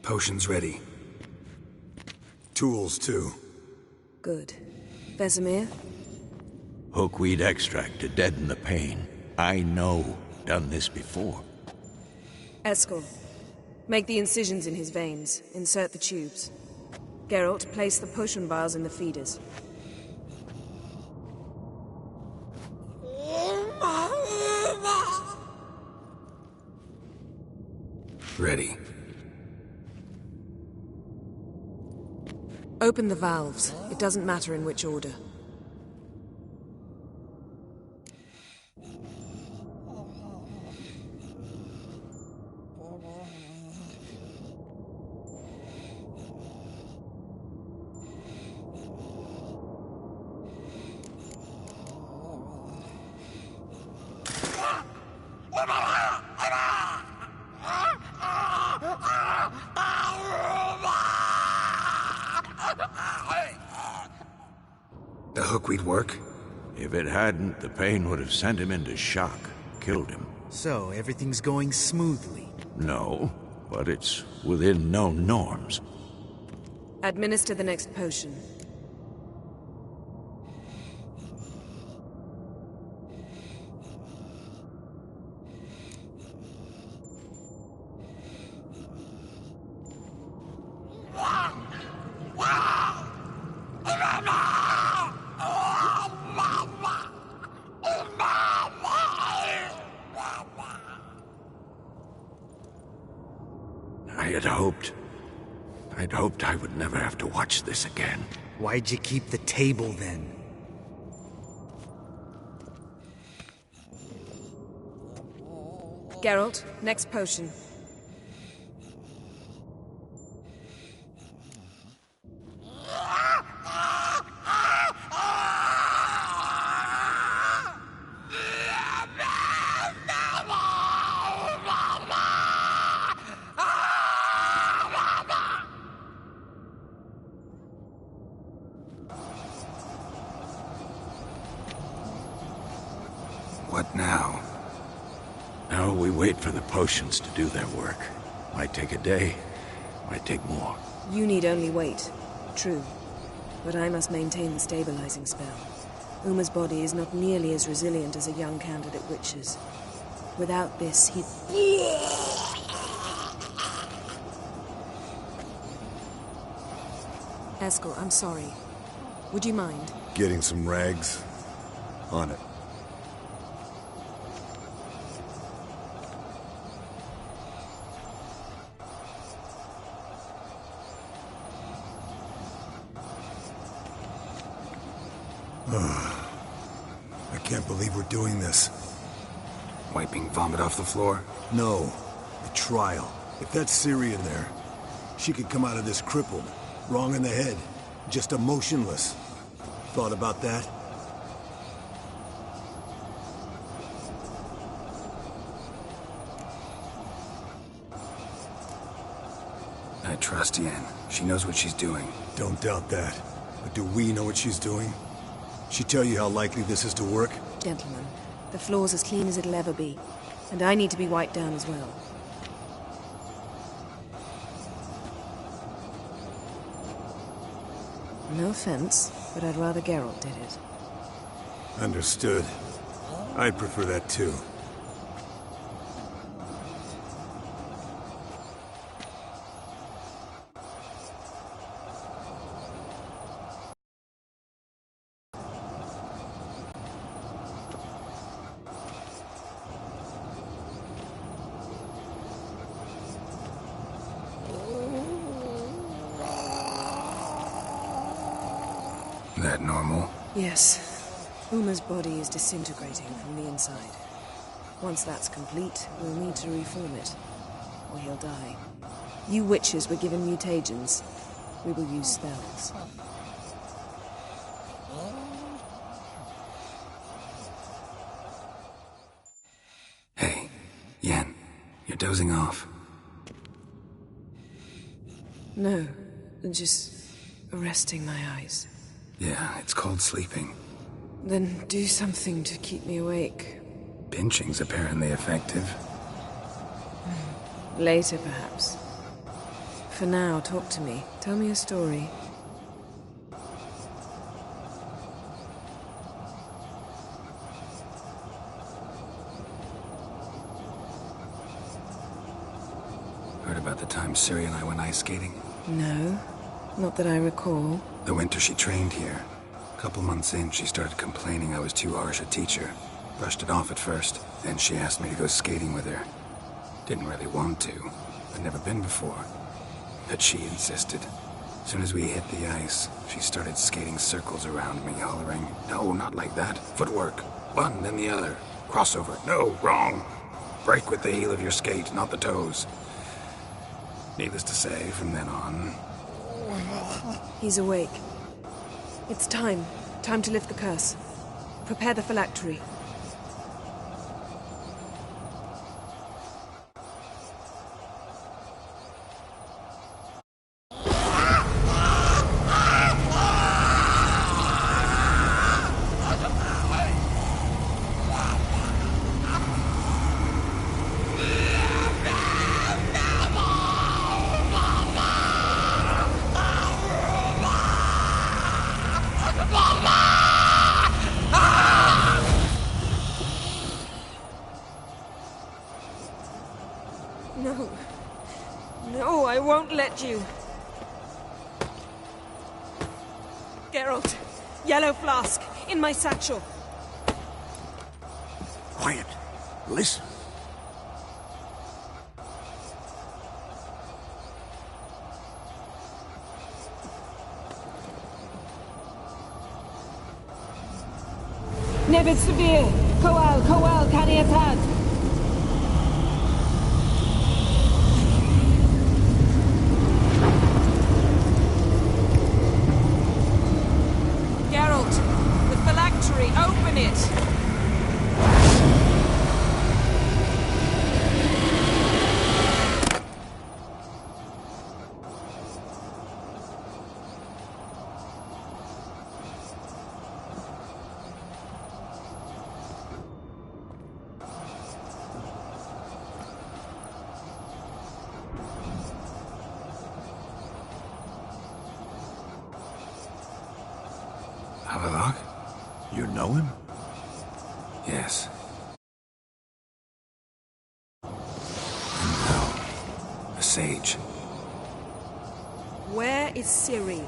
Potions ready. Tools, too. Good. Vesemir? Hookweed extract to deaden the pain. I know. Done this before. Eskel. Make the incisions in his veins. Insert the tubes. Geralt, place the potion vials in the feeders. Ready. Open the valves. It doesn't matter in which order. The hookweed work? If it hadn't, the pain would have sent him into shock, killed him. So, everything's going smoothly? No, but it's within known norms. Administer the next potion. I'd hoped I would never have to watch this again. Why'd you keep the table then? Geralt, next potion. What now? Now we wait for the potions to do their work. Might take a day, might take more. You need only wait. True. But I must maintain the stabilizing spell. Uma's body is not nearly as resilient as a young candidate witch's. Without this, he... Eskel, I'm sorry. Would you mind? Getting some rags? On it. I can't believe we're doing this. Wiping vomit off the floor? No. The trial. If that's Syrian there, she could come out of this crippled, wrong in the head, just emotionless. Thought about that? I trust Yen. She knows what she's doing. Don't doubt that. But do we know what she's doing? She tell you how likely this is to work? Gentlemen, the floor's as clean as it'll ever be. And I need to be wiped down as well. No offense, but I'd rather Geralt did it. Understood. I'd prefer that too. That normal? Yes. Uma's body is disintegrating from the inside. Once that's complete, we'll need to reform it, or he'll die. You witches were given mutagens. We will use spells. Hey, Yen, you're dozing off. No, just resting my eyes. Yeah, it's called sleeping. Then do something to keep me awake. Pinching's apparently effective. Later, perhaps. For now, talk to me. Tell me a story. Heard about the time Siri and I went ice skating? No, not that I recall. The winter she trained here. A couple months in, she started complaining I was too harsh a teacher. Brushed it off at first. Then she asked me to go skating with her. Didn't really want to. I'd never been before. But she insisted. As soon as we hit the ice, she started skating circles around me, hollering, "No, not like that. Footwork. One, then the other. Crossover. No, wrong. Break with the heel of your skate, not the toes." Needless to say, from then on... He's awake. It's time. Time to lift the curse. Prepare the phylactery. No. No, I won't let you. Geralt, yellow flask, in my satchel. Quiet. Listen. Nebid Severe, Koal, Kaniatad. Geralt, the phylactery, open it! Havelock? You know him? Yes. And now, a sage. Where is Ciri?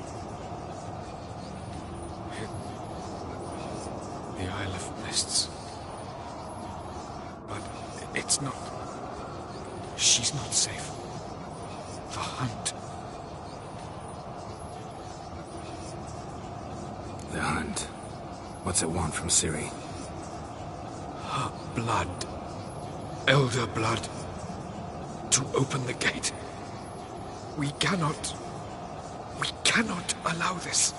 The Isle of Mists. But it's not... She's not safe. The hunt. The hunt. What's it want from Ciri? Her blood. Elder blood. To open the gate. We cannot allow this.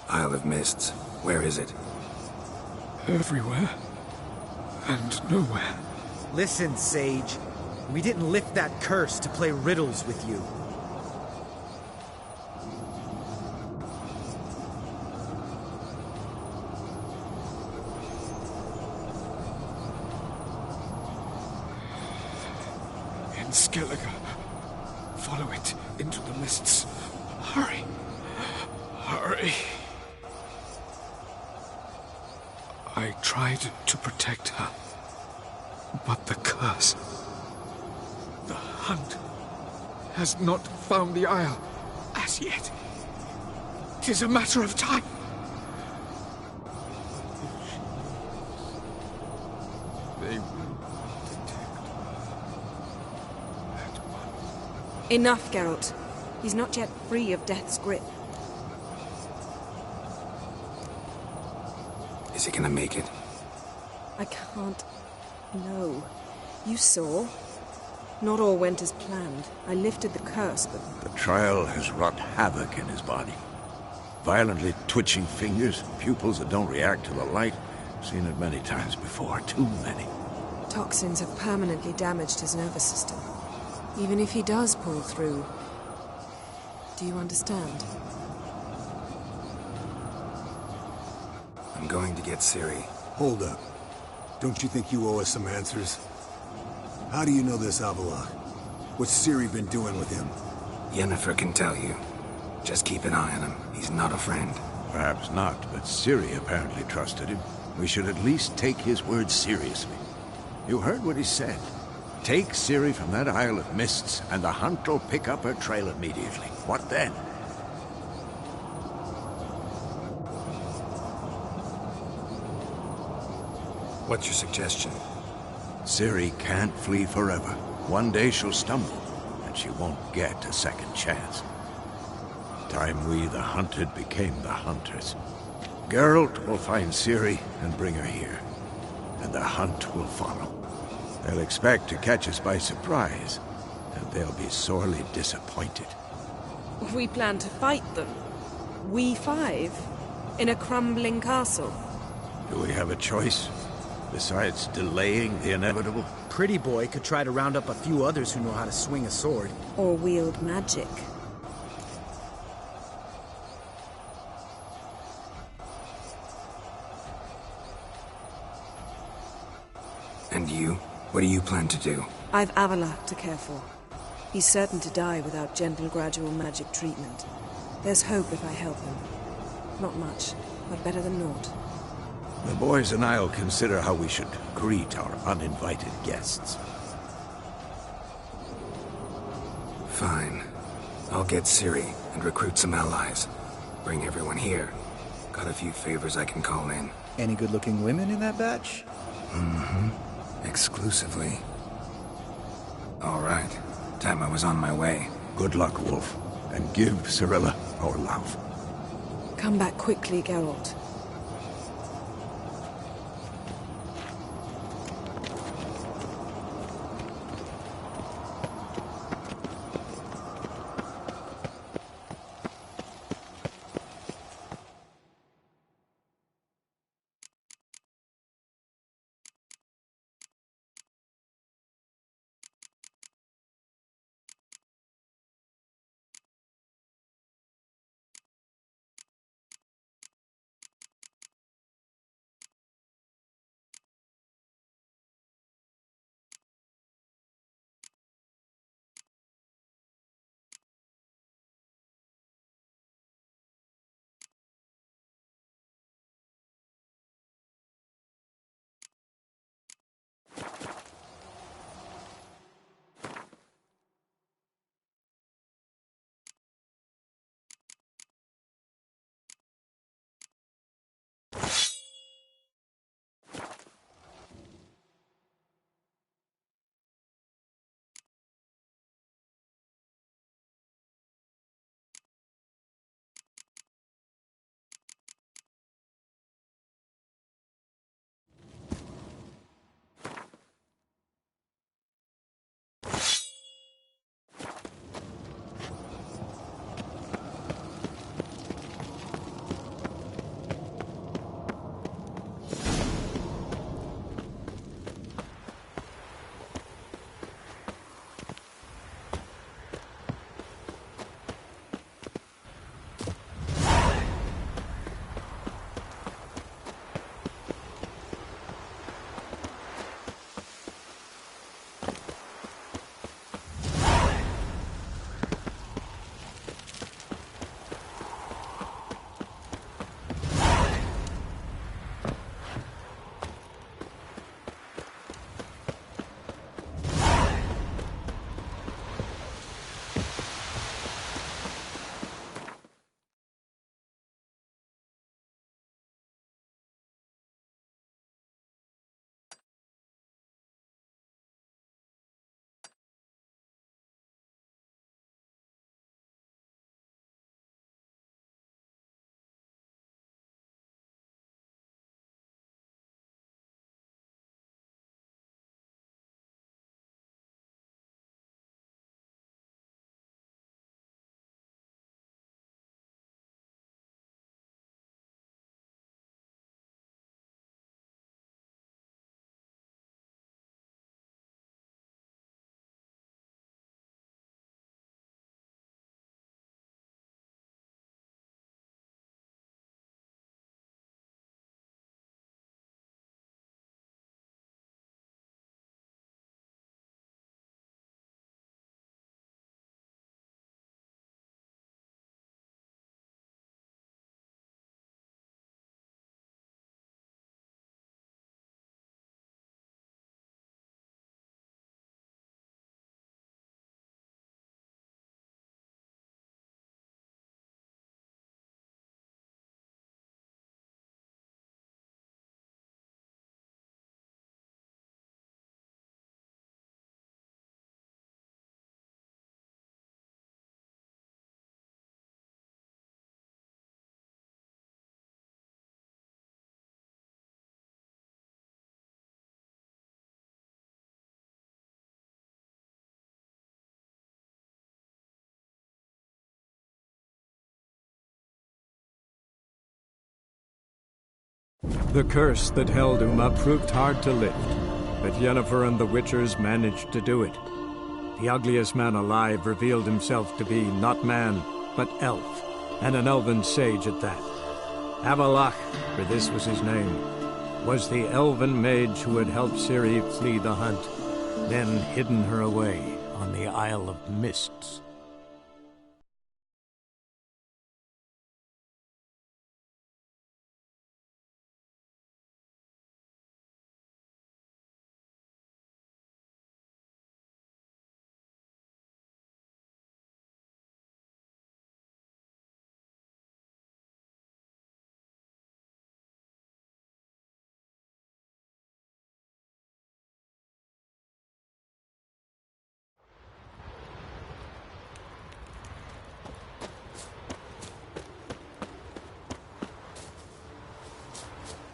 Isle of Mists. Where is it? Everywhere. And nowhere. Listen, Sage. We didn't lift that curse to play riddles with you. In Skellige. Follow it into the mists. Hurry. Hurry. I tried to protect her. But the curse... The hunt has not found the Isle as yet. 'Tis a matter of time. They will detect at once. Enough, Geralt. He's not yet free of death's grip. Is he gonna make it? I can't... No. You saw. Not all went as planned. I lifted the curse, but... The trial has wrought havoc in his body. Violently twitching fingers, pupils that don't react to the light. Seen it many times before, too many. Toxins have permanently damaged his nervous system. Even if he does pull through... Do you understand? I'm going to get Ciri. Hold up. Don't you think you owe us some answers? How do you know this Havelock? What's Ciri been doing with him? Yennefer can tell you. Just keep an eye on him. He's not a friend. Perhaps not, but Ciri apparently trusted him. We should at least take his words seriously. You heard what he said. Take Ciri from that Isle of Mists, and the hunt will pick up her trail immediately. What then? What's your suggestion? Ciri can't flee forever. One day she'll stumble, and she won't get a second chance. Time we, the hunted, became the hunters. Geralt will find Ciri and bring her here, and the hunt will follow. They'll expect to catch us by surprise, and they'll be sorely disappointed. We plan to fight them. We five? In a crumbling castle? Do we have a choice? Besides delaying the inevitable? Pretty Boy could try to round up a few others who know how to swing a sword. Or wield magic. And you? What do you plan to do? I've Avallac'h to care for. He's certain to die without gentle, gradual magic treatment. There's hope if I help him. Not much, but better than naught. The boys and I'll consider how we should greet our uninvited guests. Fine. I'll get Ciri and recruit some allies. Bring everyone here. Got a few favors I can call in. Any good-looking women in that batch? Mm-hmm. Exclusively. All right. Time I was on my way. Good luck, Wolf. And give Cirilla our love. Come back quickly, Geralt. The curse that held Uma proved hard to lift, but Yennefer and the Witchers managed to do it. The ugliest man alive revealed himself to be not man, but elf, and an elven sage at that. Avalach, for this was his name, was the elven mage who had helped Ciri flee the hunt, then hidden her away on the Isle of Mists.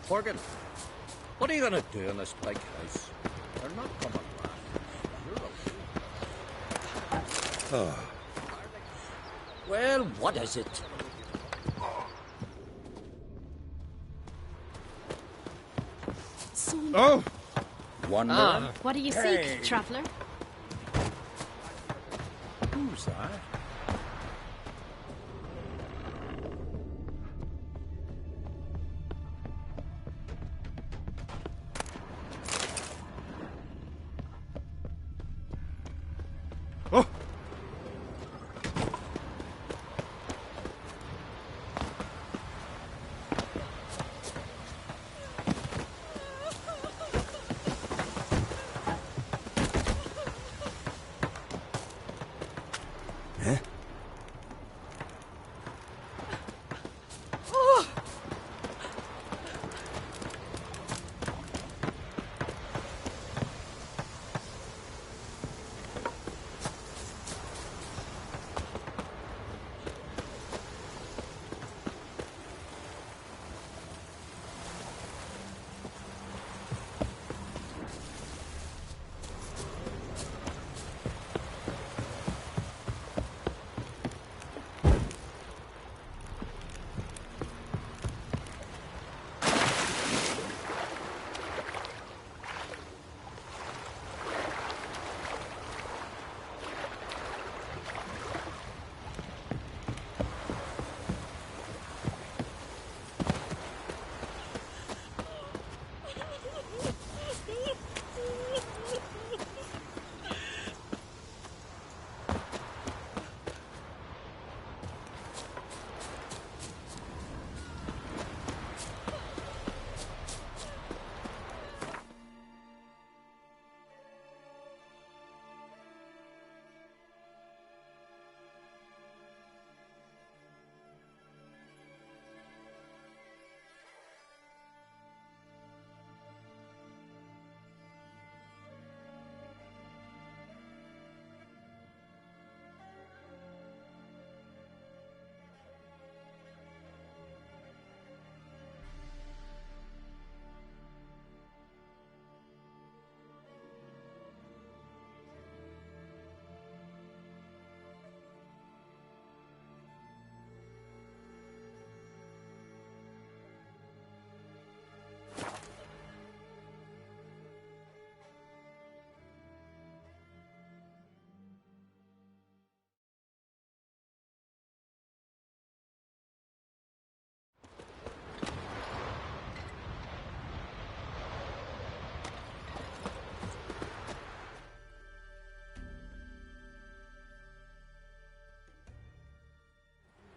Morgan, what are you gonna do in this big house? They're not coming back. You're a fool. Well, what is it? Oh! Wondering? What do you seek, traveler? Who's that? Oh! Huh?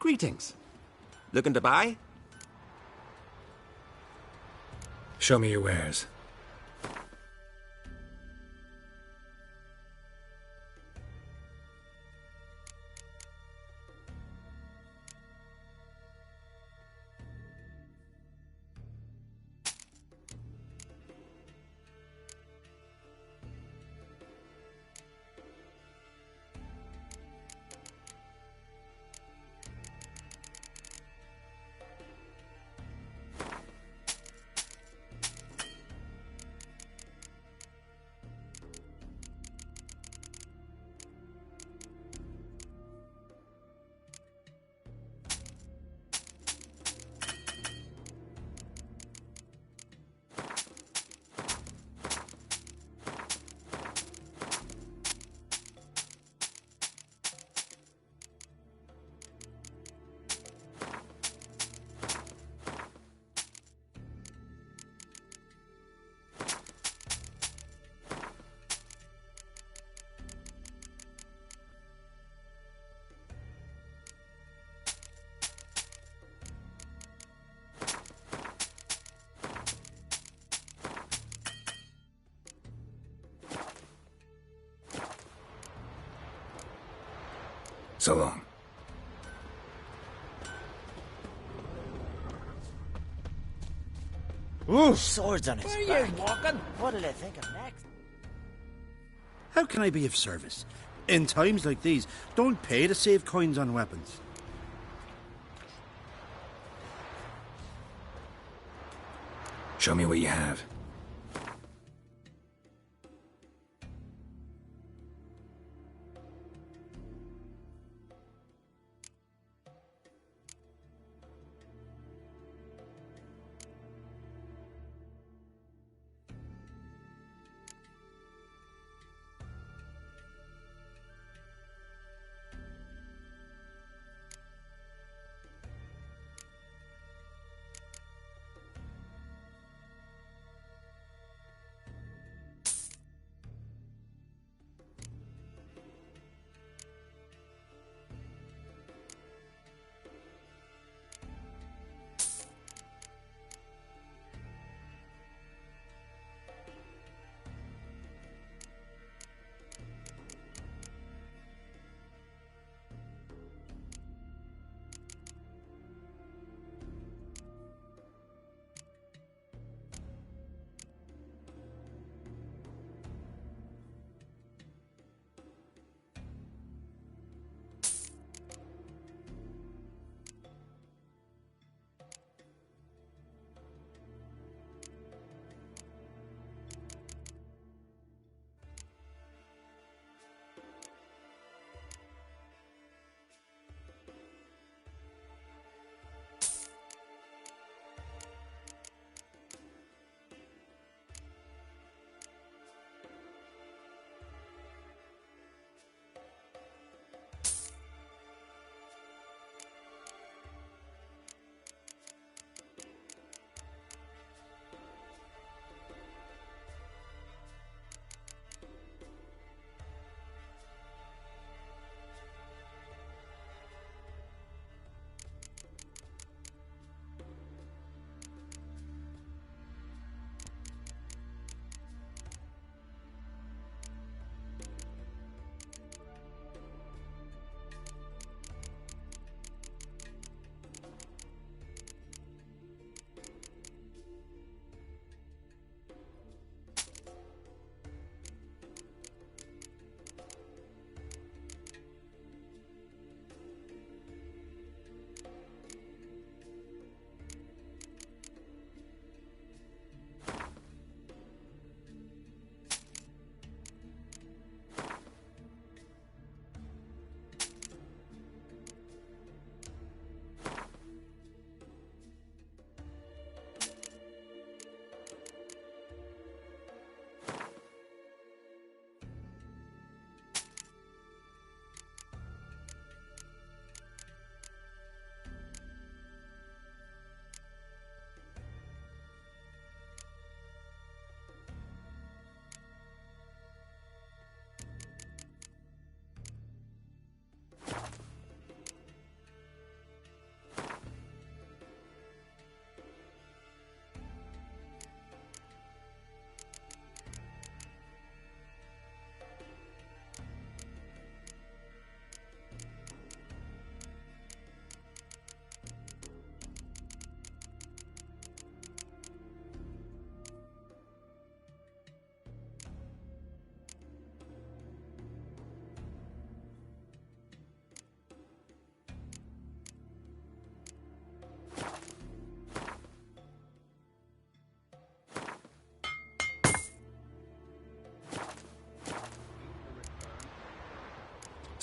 Greetings. Looking to buy? Show me your wares. So long. Ooh, swords on his Where back. are you walking? What'll they think of next? How can I be of service? In times like these, don't pay to save coins on weapons. Show me what you have.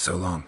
So long.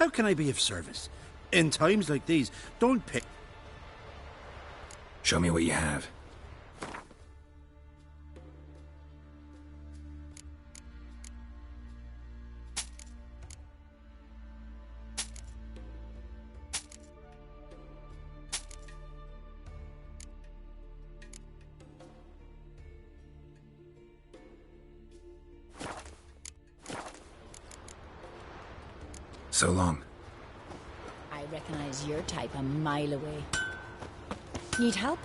How can I be of service? In times like these, don't pay... Show me what you have. So long. I recognize your type a mile away. Need help?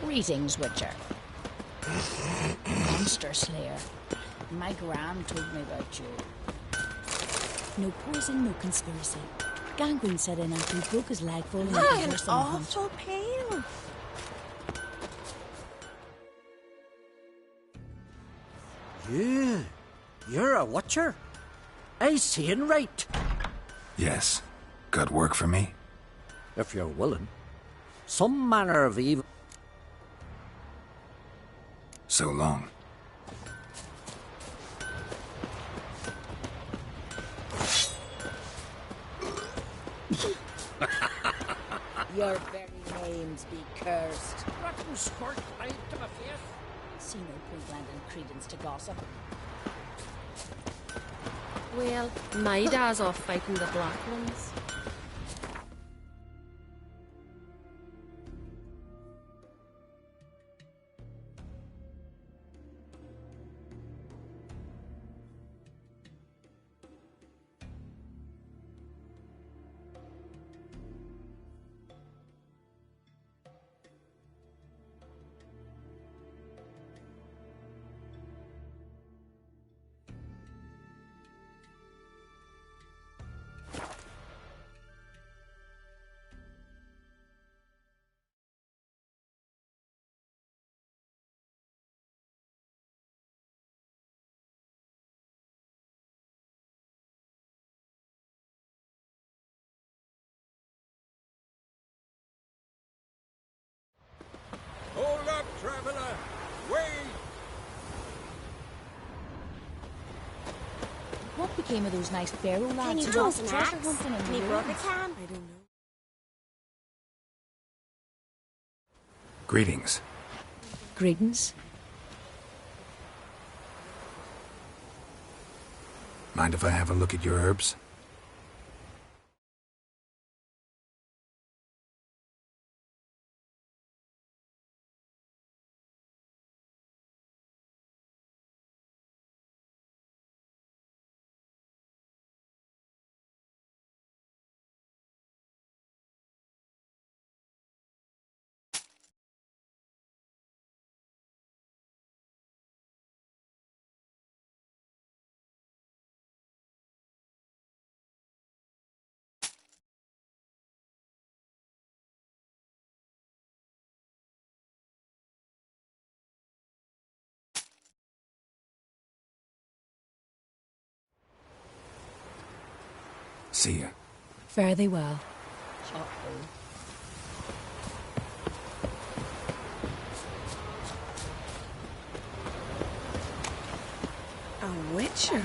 Greetings, Witcher. Monster Slayer. My gram told me about you. No poison, no conspiracy. Gangrene set in after he broke his leg falling into I am horse on a hunt. awful pale. You're a watcher? I seeing right. Yes. Got work for me? If you're willing. Some manner of evil. So long. Your very names be cursed. Rotten squirt right to my face. See no point lending credence to gossip. Well, my dad's off fighting the black ones. Hold up, traveler! Wait! What became of those nice Pharaoh lads Can you who draw went some treasure axe? hunting in the Me brother ruins? can. I don't know. Greetings. Greetings. Mind if I have a look at your herbs? See ya. Fare thee well. A witcher?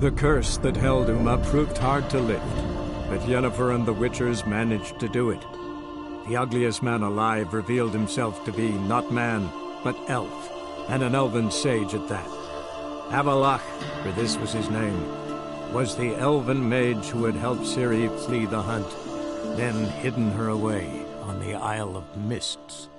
The curse that held Uma proved hard to lift, but Yennefer and the Witchers managed to do it. The ugliest man alive revealed himself to be not man, but elf, and an elven sage at that. Avalach, for this was his name, was the elven mage who had helped Ciri flee the hunt, then hidden her away on the Isle of Mists.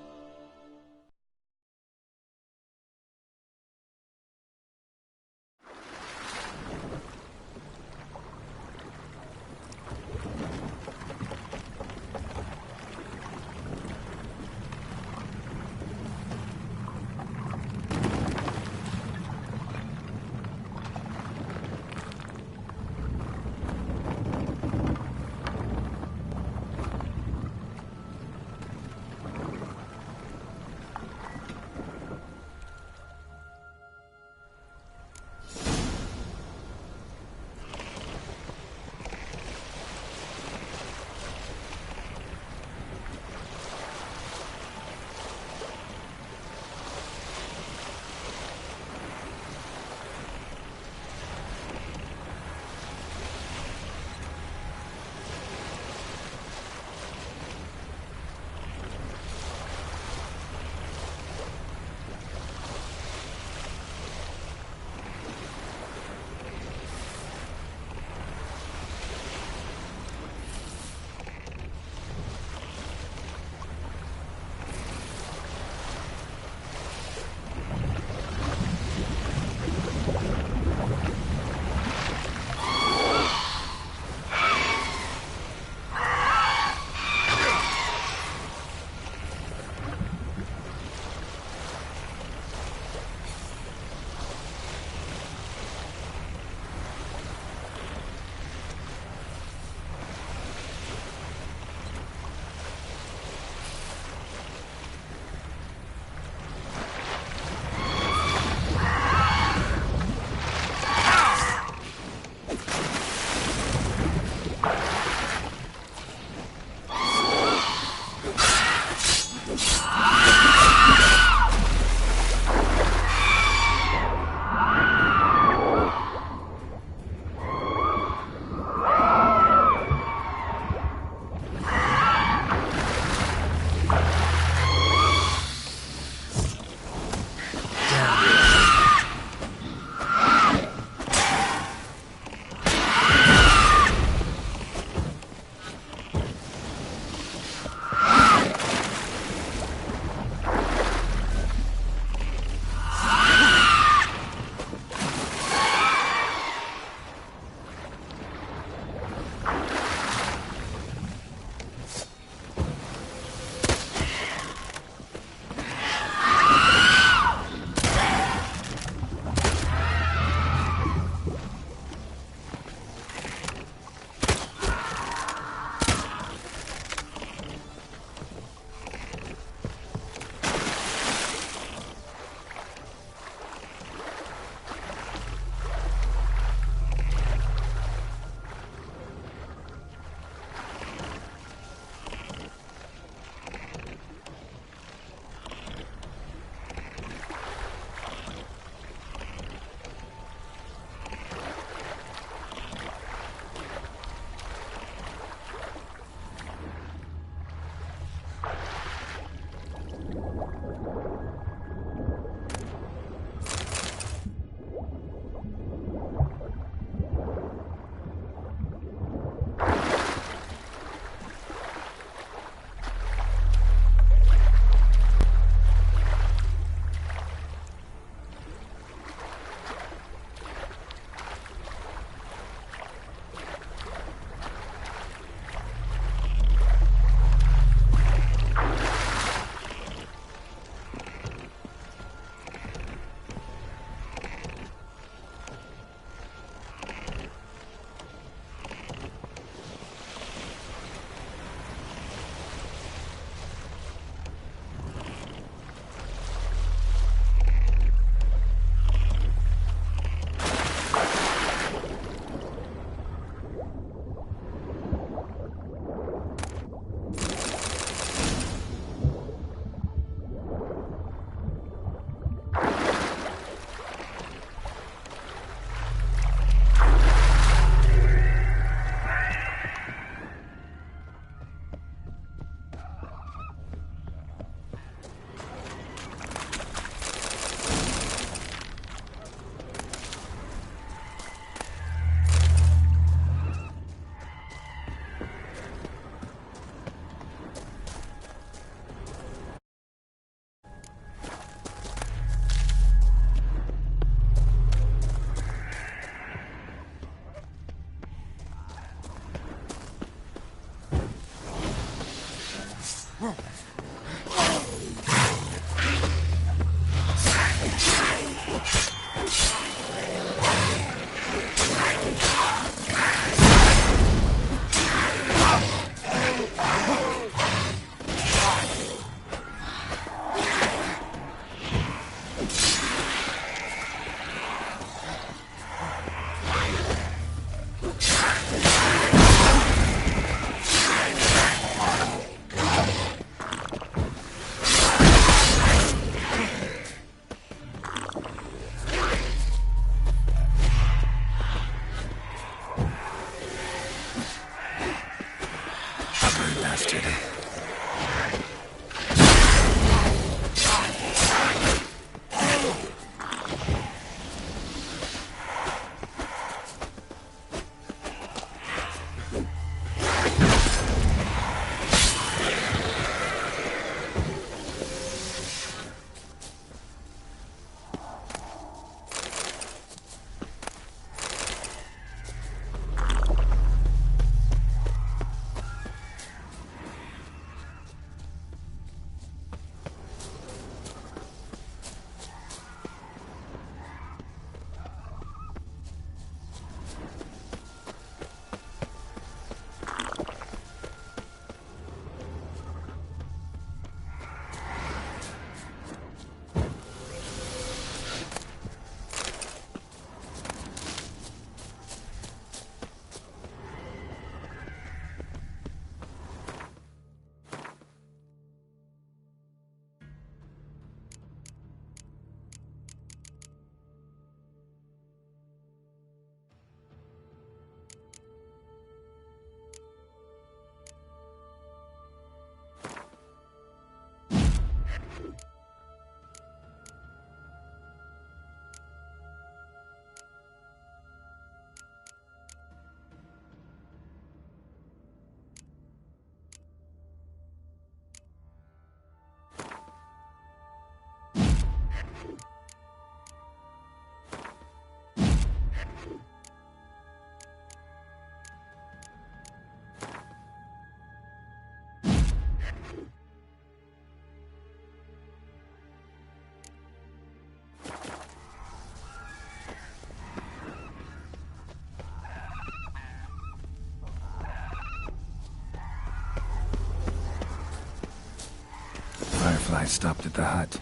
Fireflies stopped at the hut.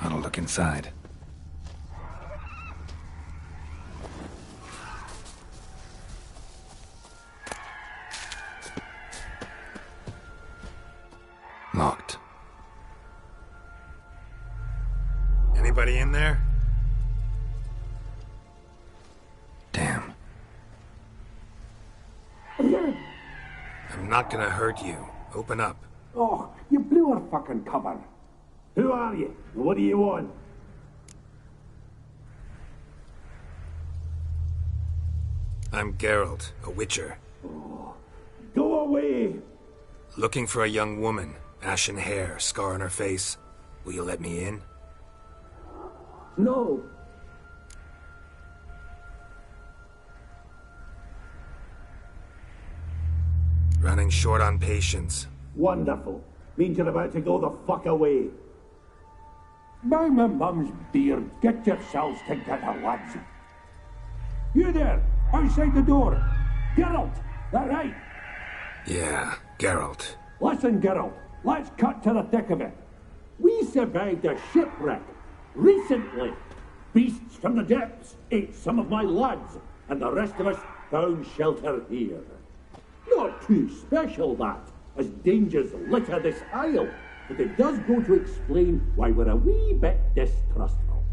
I'll look inside. Locked. Anybody in there? Damn. I'm not gonna hurt you. Open up. Oh, you blew our fucking cover. Who are you? What do you want? I'm Geralt, a witcher. Oh, go away! Looking for a young woman. Ashen hair, scar on her face. Will you let me in? No. Running short on patience. Wonderful. Means you're about to go the fuck away. By my mum's beard, get yourselves together, lads. You there, outside the door. Geralt, that right? Yeah, Geralt. Listen, Geralt, let's cut to the thick of it. We survived a shipwreck recently. Beasts from the depths ate some of my lads, and the rest of us found shelter here. Not too special, that, as dangers litter this isle, but it does go to explain why we're a wee bit distrustful.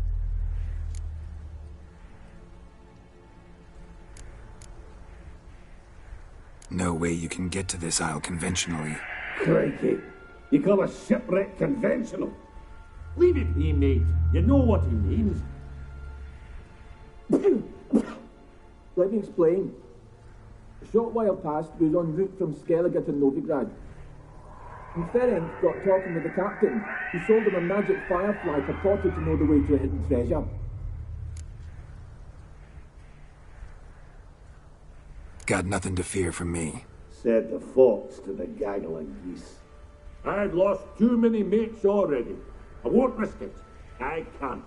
No way you can get to this isle conventionally. Crikey, you call a shipwreck conventional? Leave it be, mate. You know what he means. Let me explain. A short while past, we was en route from Skellige to Novigrad. And Ferenc got talking with the captain, who sold him a magic firefly purported to know the way to a hidden treasure. Got nothing to fear from me. Said the fox to the gaggle of geese. I've lost too many mates already. I won't risk it. I can't.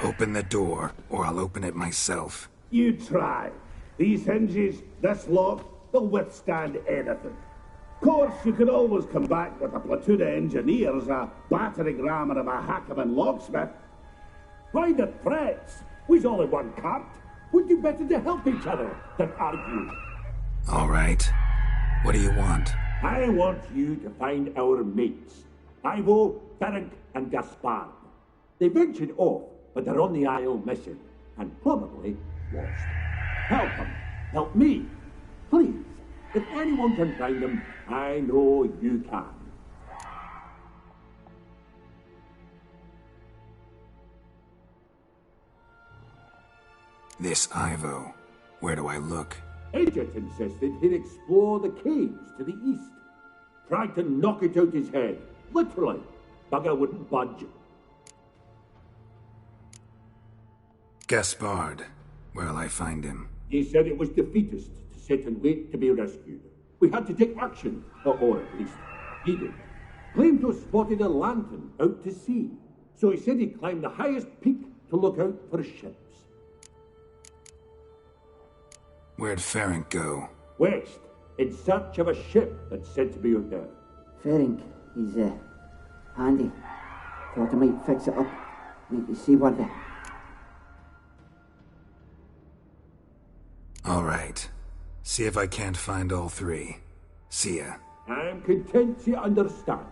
Open the door, or I'll open it myself. You try. These hinges, this lock, they'll withstand anything. Of course, you could always come back with a platoon of engineers, a battering ram, and a Hackman locksmith. Why the threats? We's all in one cart. We'd do better to help each other than argue. All right. What do you want? I want you to find our mates. Ivo, Ferenc, and Gaspard. They ventured off, but they're on the Isle mission, and probably lost. Help them. Help me. Please. If anyone can find them, I know you can. This Ivo. Where do I look? Agent insisted he'd explore the caves to the east. Tried to knock it out his head. Literally. Bugger wouldn't budge. Gaspard. Where'll I find him? He said it was defeatist to sit and wait to be rescued. We had to take action, or at least he did. Claimed to have spotted a lantern out to sea. So he said he'd climb the highest peak to look out for ships. Where'd Ferenc go? West, in search of a ship that's said to be out there. Ferenc, he's handy. Thought I might fix it up, make you see what the... All right. See if I can't find all three. See ya. I'm content you understand.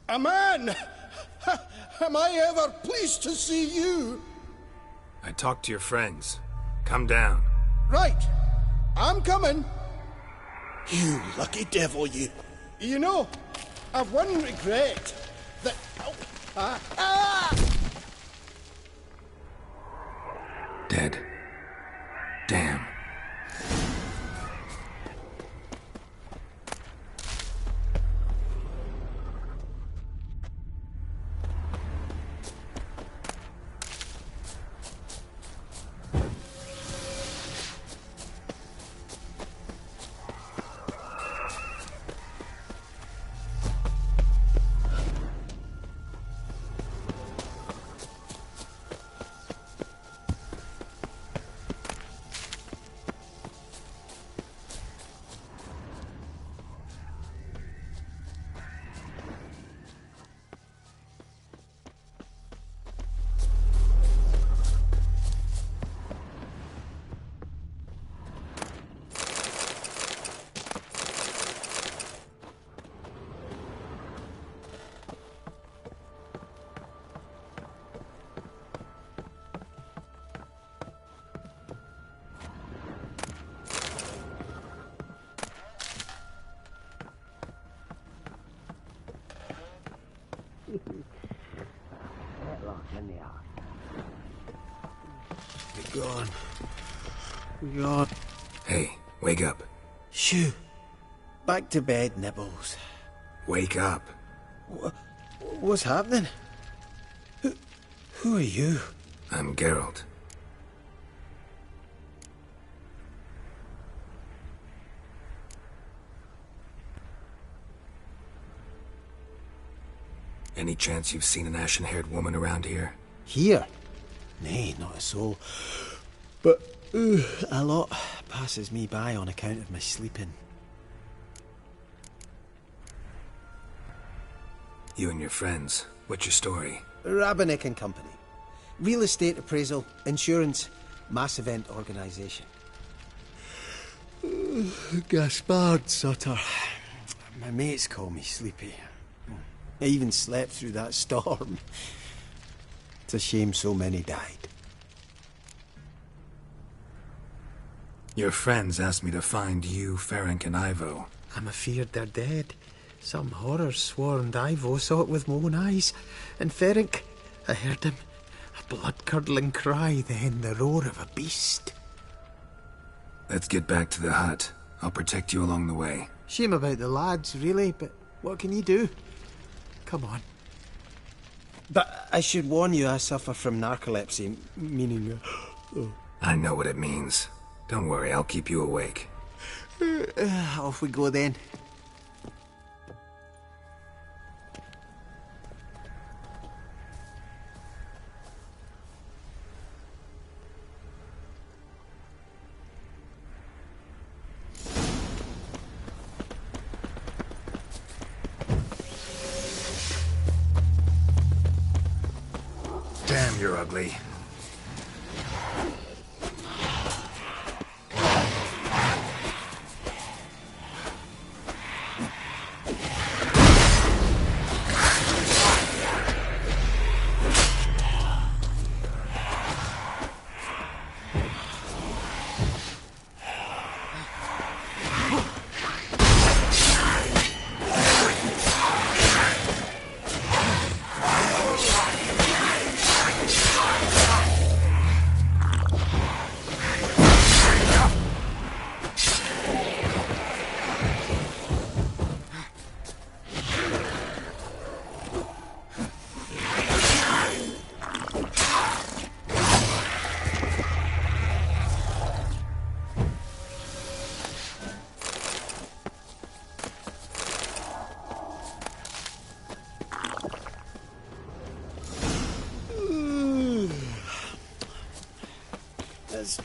A man! Am I ever pleased to see you? I talked to your friends. Come down. Right. I'm coming. You lucky devil, you. You know, I've one regret. That... Dead. Damn. We're gone. We're gone. Hey, wake up. Shoo. Back to bed, Nibbles. Wake up. What's happening? Who are you? I'm Geralt. Any chance you've seen an ashen-haired woman around here? Here? Nay, not a soul. But a lot passes me by on account of my sleeping. You and your friends, what's your story? Rabbinick and Company. Real estate appraisal, insurance, mass event organisation. Gaspard Sutter. My mates call me Sleepy. I even slept through that storm. It's a shame so many died. Your friends asked me to find you, Ferenc, and Ivo. I'm afeard they're dead. Some horror swarmed Ivo, saw it with my own eyes. And Ferenc, I heard him. A blood-curdling cry, then the roar of a beast. Let's get back to the hut. I'll protect you along the way. Shame about the lads, really, but what can you do? Come on. But I should warn you, I suffer from narcolepsy, meaning... I know what it means. Don't worry, I'll keep you awake. Off we go then. Damn, you're ugly.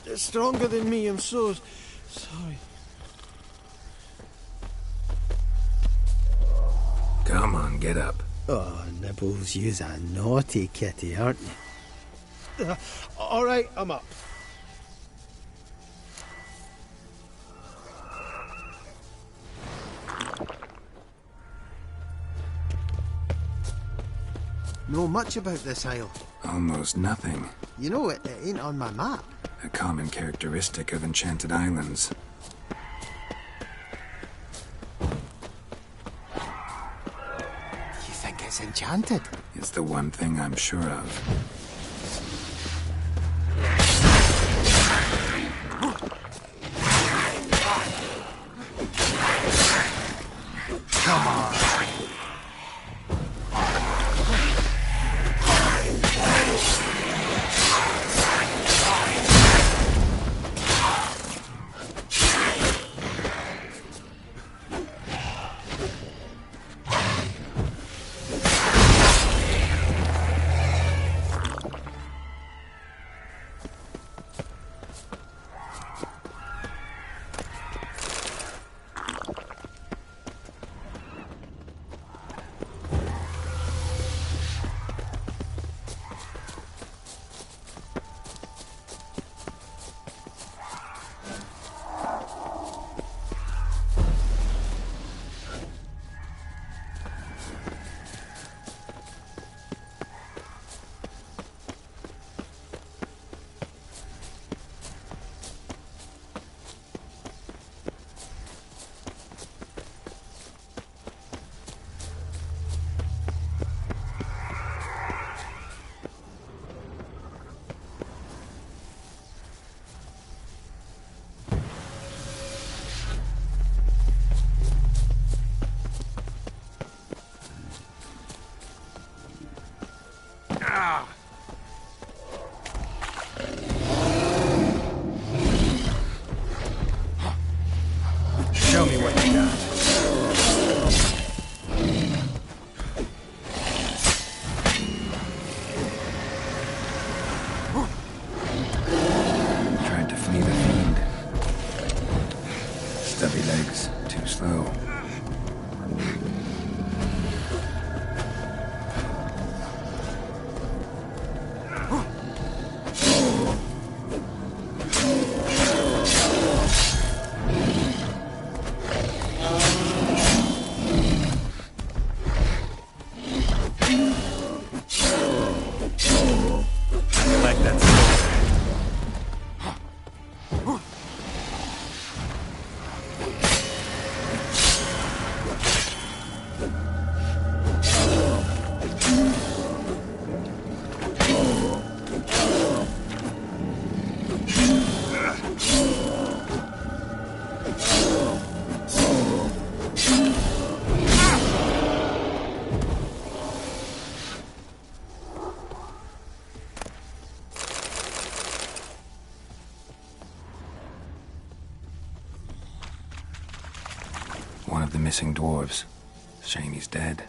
It's stronger than me, I'm so sorry. Come on, get up. Oh, Nibbles, you's a naughty kitty, aren't you? All right, I'm up. know much about this isle? Almost nothing. You know, it ain't on my map. A common characteristic of enchanted islands. You think it's enchanted? It's the one thing I'm sure of. Come on. Show me what you got. Tried to flee the fiend. Stubby legs, too slow. One of the missing dwarves. Shame he's dead.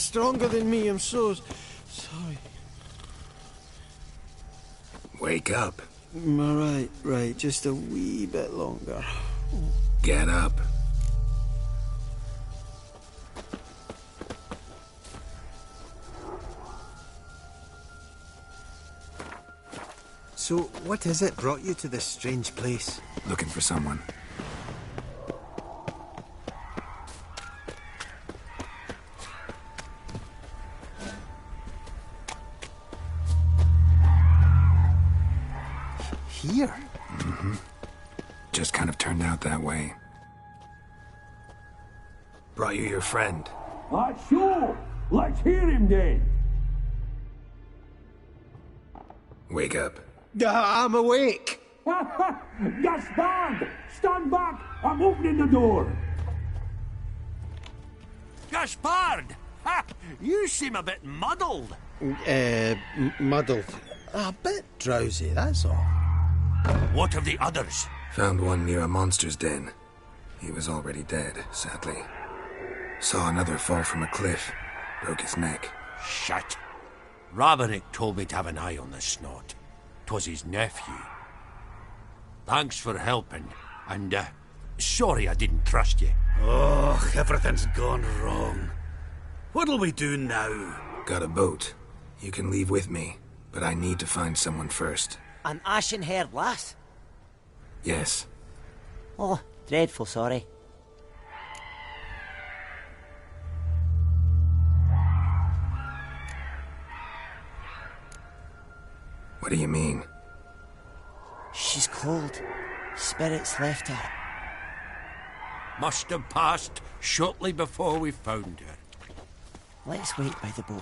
stronger than me. I'm so sorry. Wake up. Right. Just a wee bit longer. Get up. So, what is it brought you to this strange place? Looking for someone. Here? Mm-hmm. Just kind of turned out that way. Brought you your friend. Sure. Let's hear him then. Wake up. I'm awake. Gaspard! Stand back! I'm opening the door. Gaspard! Ha! You seem a bit muddled. Muddled. A bit drowsy, that's all. What of the others? Found one near a monster's den. He was already dead, sadly. Saw another fall from a cliff. Broke his neck. Shit. Raverick told me to have an eye on the snot. 'Twas his nephew. Thanks for helping, and, sorry I didn't trust you. Oh, everything's gone wrong. What'll we do now? Got a boat. You can leave with me, but I need to find someone first. An ashen-haired lass? Yes. Oh, dreadful sorry. What do you mean? She's cold. Spirits left her. Must have passed shortly before we found her. Let's wait by the boat.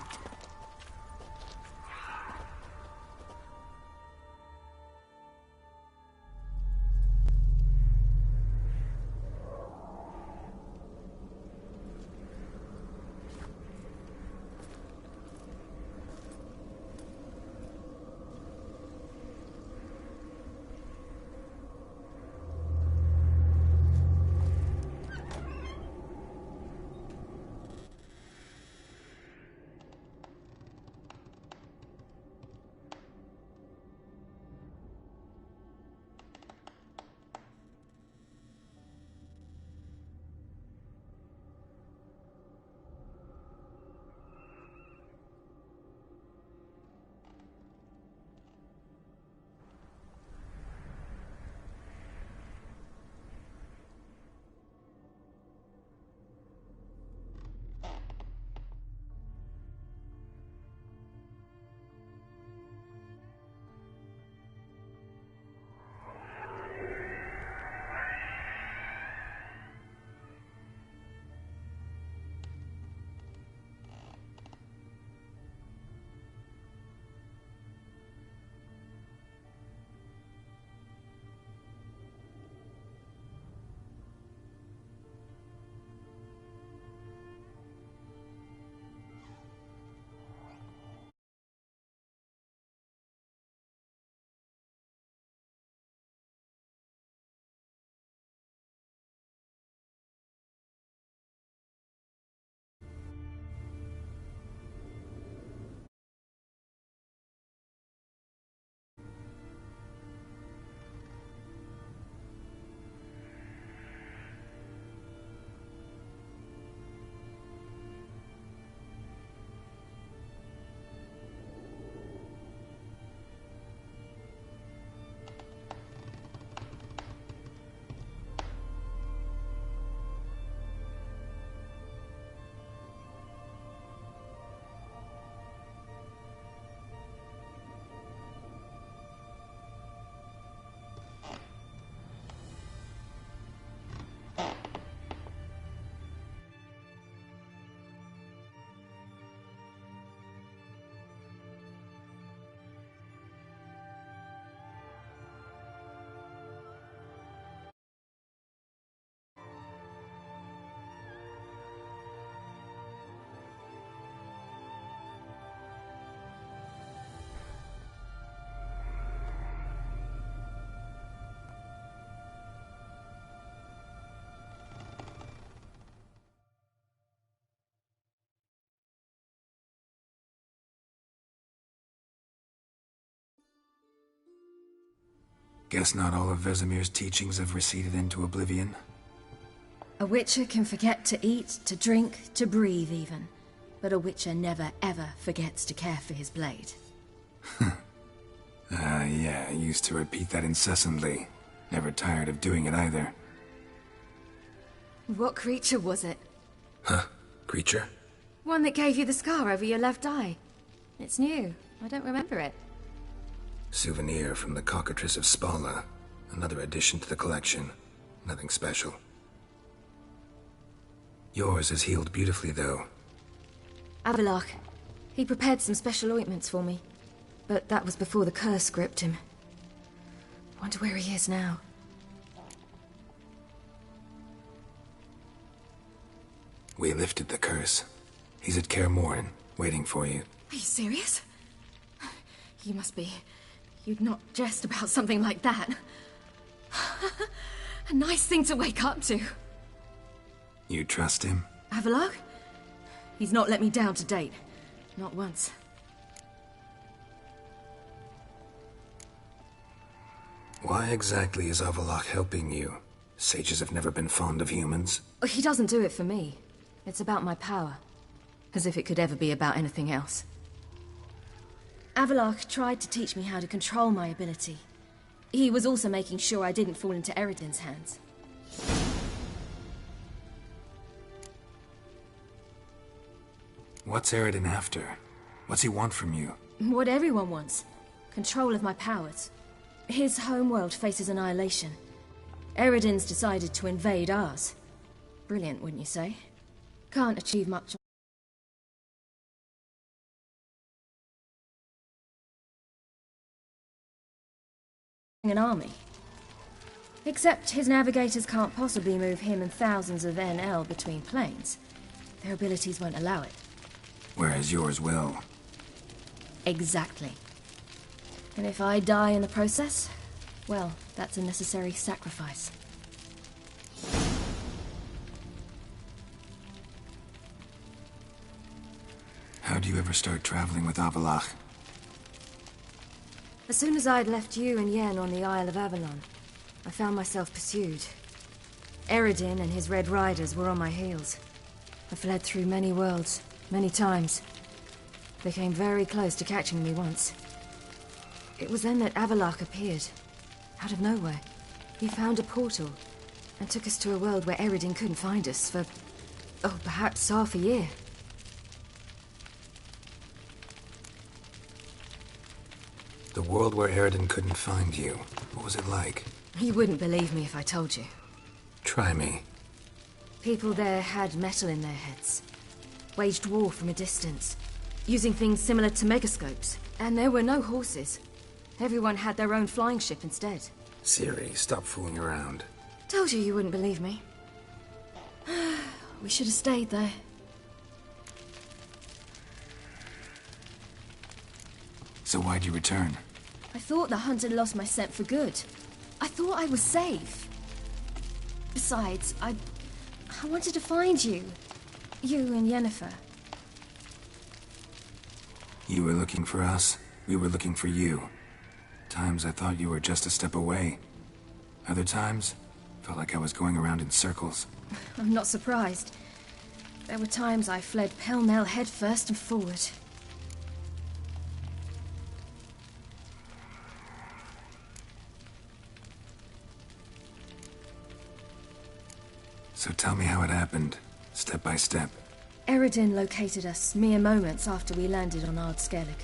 Guess not all of Vesemir's teachings have receded into oblivion. A witcher can forget to eat, to drink, to breathe even. But a witcher never ever forgets to care for his blade. Yeah, I used to repeat that incessantly. Never tired of doing it either. What creature was it? Huh? Creature? One that gave you the scar over your left eye. It's new. I don't remember it. Souvenir from the cockatrice of Spala. Another addition to the collection. Nothing special. Yours has healed beautifully, though. Avallac'h. He prepared some special ointments for me. But that was before the curse gripped him. Wonder where he is now. We lifted the curse. He's at Kaer Morhen, waiting for you. Are you serious? You must be. You'd not jest about something like that. A nice thing to wake up to. You trust him? Avallac'h? He's not let me down to date. Not once. Why exactly is Avallac'h helping you? Sages have never been fond of humans. He doesn't do it for me. It's about my power. As if it could ever be about anything else. Avallac'h tried to teach me how to control my ability. He was also making sure I didn't fall into Eredin's hands. What's Eredin after? What's he want from you? What everyone wants. Control of my powers. His homeworld faces annihilation. Eredin's decided to invade ours. Brilliant, wouldn't you say? Can't achieve much an army. Except his navigators can't possibly move him and thousands of NL between planes. Their abilities won't allow it. Whereas yours will. Exactly. And if I die in the process, well, that's a necessary sacrifice. How'd you ever start traveling with Avallac'h? As soon as I'd left you and Yen on the Isle of Avalon, I found myself pursued. Eredin and his Red Riders were on my heels. I fled through many worlds, many times. They came very close to catching me once. It was then that Avallac'h appeared, out of nowhere. He found a portal, and took us to a world where Eredin couldn't find us for, perhaps half a year. The world where Eredin couldn't find you. What was it like? You wouldn't believe me if I told you. Try me. People there had metal in their heads. Waged war from a distance, using things similar to megascopes. And there were no horses. Everyone had their own flying ship instead. Ciri, stop fooling around. Told you wouldn't believe me. We should have stayed there. So why'd you return? I thought the hunt had lost my scent for good. I thought I was safe. Besides, I wanted to find you. You and Yennefer. You were looking for us. We were looking for you. Times I thought you were just a step away. Other times, felt like I was going around in circles. I'm not surprised. There were times I fled pell-mell head first and forward. So tell me how it happened, step by step. Eredin located us mere moments after we landed on Ard Skellig.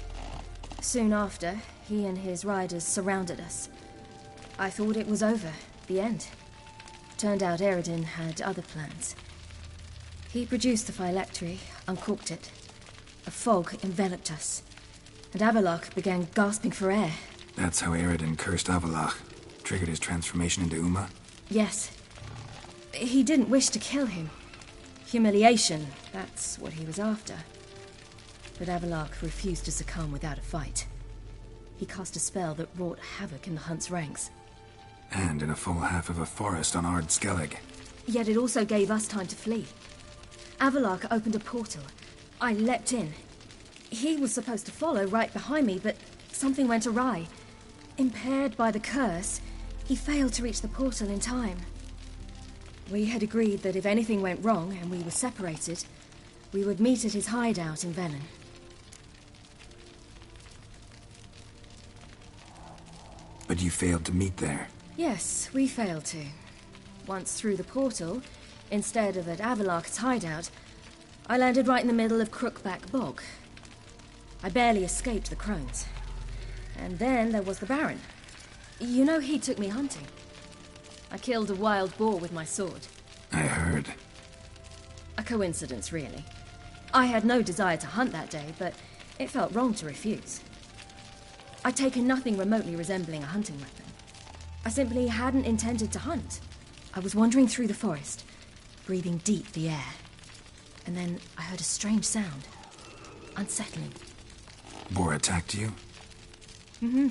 Soon after, he and his riders surrounded us. I thought it was over, the end. Turned out Eredin had other plans. He produced the phylactery, uncorked it. A fog enveloped us, and Avallac'h began gasping for air. That's how Eredin cursed Avallac'h, triggered his transformation into Uma? Yes. He didn't wish to kill him. Humiliation, that's what he was after. But Avallac'h refused to succumb without a fight. He cast a spell that wrought havoc in the hunt's ranks. And in a full half of a forest on Ard Skellig. Yet it also gave us time to flee. Avallac'h opened a portal. I leapt in. He was supposed to follow right behind me, but something went awry. Impaired by the curse, He failed to reach the portal in time. We had agreed that if anything went wrong and we were separated, we would meet at his hideout in Velen. But you failed to meet there. Yes, we failed to. Once through the portal, instead of at Avalok's hideout, I landed right in the middle of Crookback Bog. I barely escaped the crones. And then there was the Baron. You know, he took me hunting. I killed a wild boar with my sword. I heard. A coincidence, really. I had no desire to hunt that day, but it felt wrong to refuse. I'd taken nothing remotely resembling a hunting weapon. I simply hadn't intended to hunt. I was wandering through the forest, breathing deep the air. And then I heard a strange sound. Unsettling. Boar attacked you? Mm-hmm.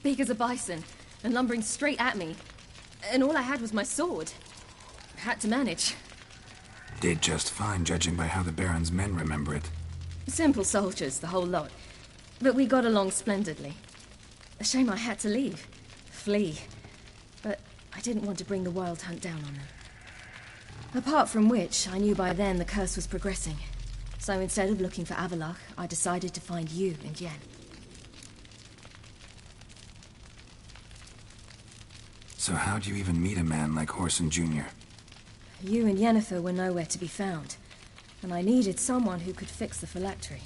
Big as a bison, and lumbering straight at me. And all I had was my sword. I had to manage. Did just fine, judging by how the Baron's men remember it. Simple soldiers, the whole lot. But we got along splendidly. A shame I had to leave. Flee. But I didn't want to bring the wild hunt down on them. Apart from which, I knew by then the curse was progressing. So instead of looking for Avalok, I decided to find you and Yen. So how'd you even meet a man like Horson Jr.? You and Yennefer were nowhere to be found, and I needed someone who could fix the phylactery.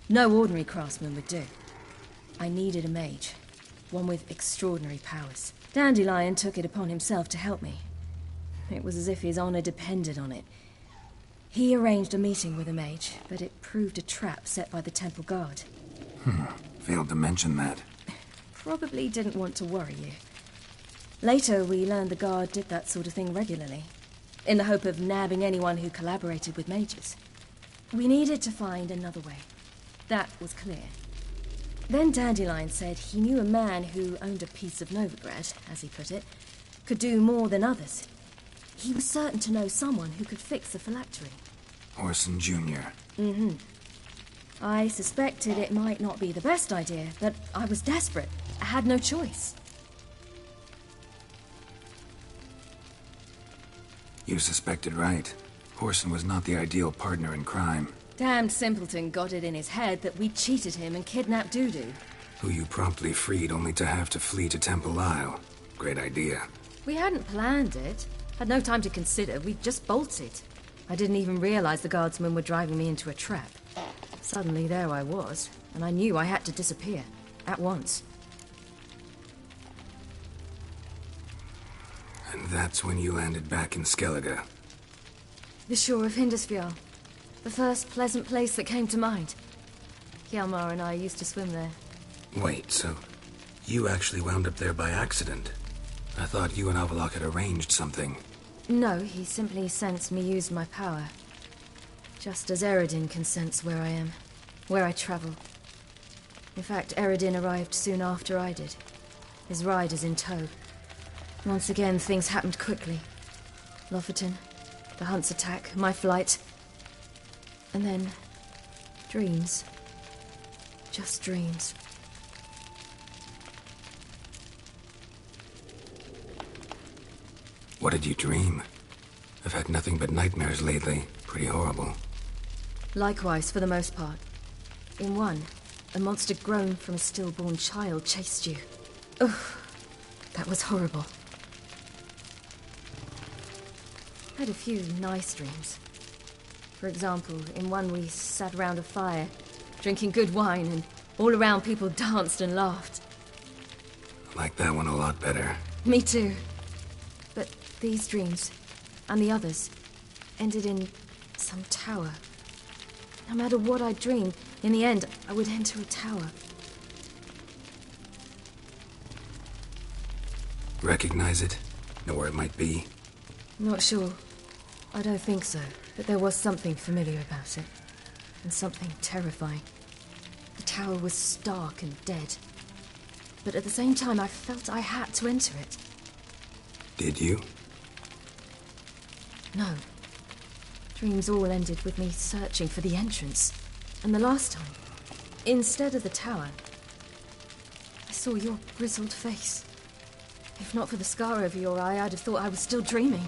No ordinary craftsman would do. I needed a mage, one with extraordinary powers. Dandelion took it upon himself to help me. It was as if his honor depended on it. He arranged a meeting with a mage, but it proved a trap set by the temple guard. Failed to mention that. Probably didn't want to worry you. Later, we learned the guard did that sort of thing regularly, in the hope of nabbing anyone who collaborated with mages. We needed to find another way. That was clear. Then Dandelion said he knew a man who owned a piece of Novigrad, as he put it, could do more than others. He was certain to know someone who could fix the phylactery. Horson Jr. Mm-hmm. I suspected it might not be the best idea, but I was desperate. I had no choice. You suspected right. Horson was not the ideal partner in crime. Damned simpleton got it in his head that we'd cheated him and kidnapped Dudu. Who you promptly freed only to have to flee to Temple Isle. Great idea. We hadn't planned it. Had no time to consider. We just bolted. I didn't even realize the guardsmen were driving me into a trap. Suddenly there I was, and I knew I had to disappear. At once. And that's when you landed back in Skellige. The shore of Hindisfjall. The first pleasant place that came to mind. Hjalmar and I used to swim there. Wait, so you actually wound up there by accident? I thought you and Avalok had arranged something. No, he simply sensed me use my power. Just as Eredin can sense where I am, where I travel. In fact, Eredin arrived soon after I did. His riders in tow. Once again, things happened quickly. Lofoten, the hunt's attack, my flight. And then, dreams. Just dreams. What did you dream? I've had nothing but nightmares lately. Pretty horrible. Likewise, for the most part. In one, a monster grown from a stillborn child chased you. Ugh, that was horrible. I had a few nice dreams. For example, in one we sat around a fire, drinking good wine, and all around people danced and laughed. I like that one a lot better. Me too. But these dreams, and the others, ended in some tower. No matter what I dreamed, in the end, I would enter a tower. Recognize it? Know where it might be? Not sure. I don't think so. But there was something familiar about it. And something terrifying. The tower was stark and dead. But at the same time, I felt I had to enter it. Did you? No. Dreams all ended with me searching for the entrance. And the last time, instead of the tower, I saw your grizzled face. If not for the scar over your eye, I'd have thought I was still dreaming.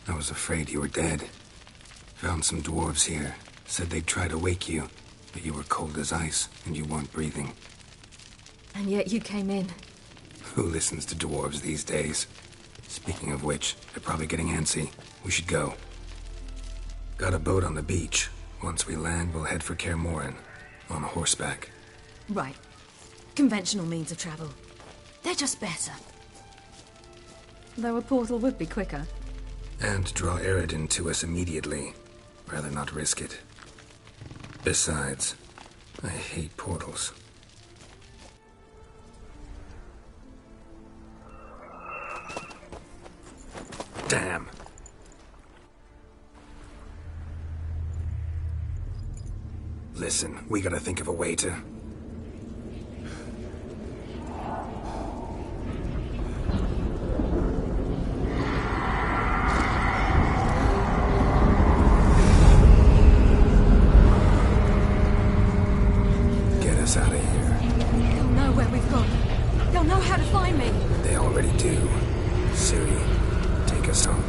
I was afraid you were dead. Found some dwarves here. Said they'd try to wake you, but you were cold as ice, and you weren't breathing. And yet you came in. Who listens to dwarves these days? Speaking of which, they're probably getting antsy. We should go. Got a boat on the beach. Once we land, we'll head for Kaer Morhen. On horseback. Right. Conventional means of travel. They're just better. Though a portal would be quicker. And draw Eredin to us immediately. Rather not risk it. Besides, I hate portals. Damn. Listen, we gotta think of a way to... Get us out of here. They'll know where we've gone. They'll know how to find me. They already do. Ciri, take us home.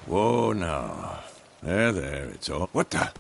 Whoa, now. There, it's all... What the...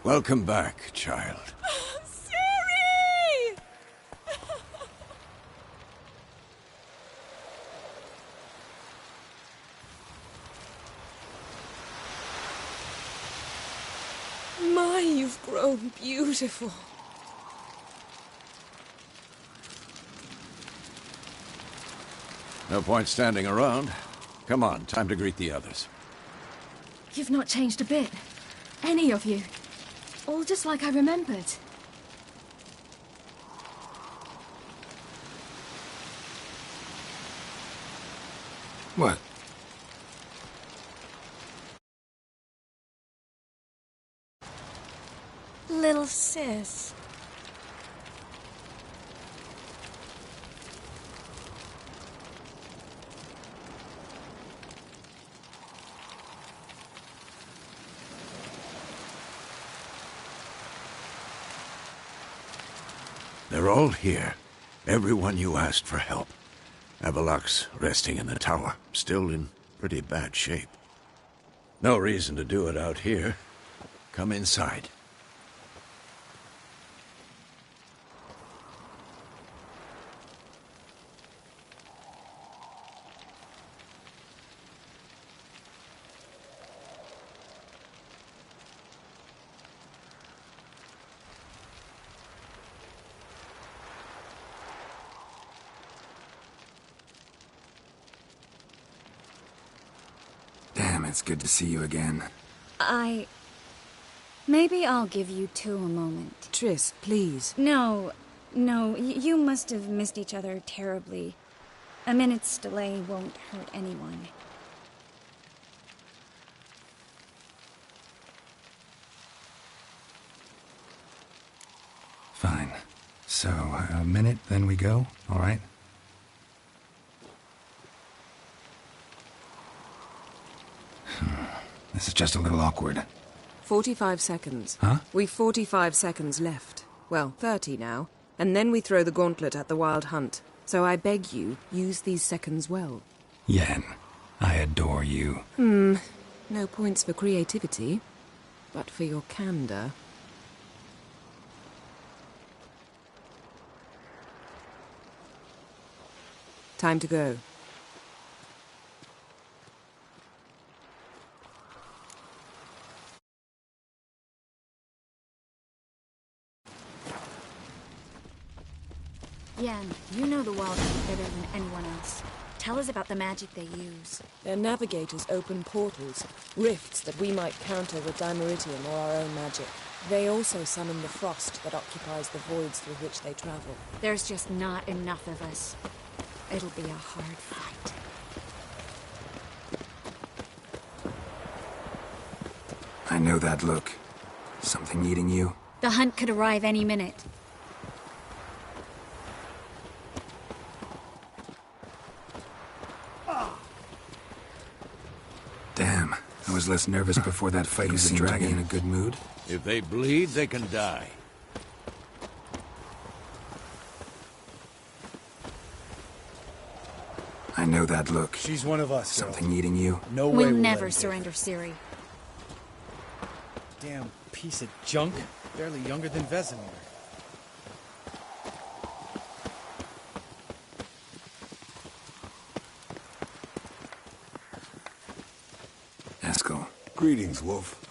Welcome back, child. Ciri! My, you've grown beautiful. No point standing around. Come on, time to greet the others. You've not changed a bit. Any of you. All just like I remembered. What? Little sis. They're all here. Everyone you asked for help. Avalok's resting in the tower, still in pretty bad shape. No reason to do it out here. Come inside. It's good to see you again. Maybe I'll give you two a moment. Triss, please. No, you must have missed each other terribly. A minute's delay won't hurt anyone. Fine. So, a minute, then we go, all right? This is just a little awkward. 45 seconds. Huh? We've 45 seconds left. Well, 30 now. And then we throw the gauntlet at the Wild Hunt. So I beg you, use these seconds well. Yen, I adore you. No points for creativity, but for your candor. Time to go. Yen, you know the Wild Hunt better than anyone else. Tell us about the magic they use. Their navigators open portals, rifts that we might counter with dimeritium or our own magic. They also summon the frost that occupies the voids through which they travel. There's just not enough of us. It'll be a hard fight. I know that look. Something eating you? The hunt could arrive any minute. Damn, I was less nervous before that fight with the dragon. In a good mood? If they bleed, they can die. I know that look. She's one of us. Something eating you? No way We'll we'll never surrender Ciri. Damn piece of junk. Barely younger than Vesemir. Eskel. Greetings, Wolf.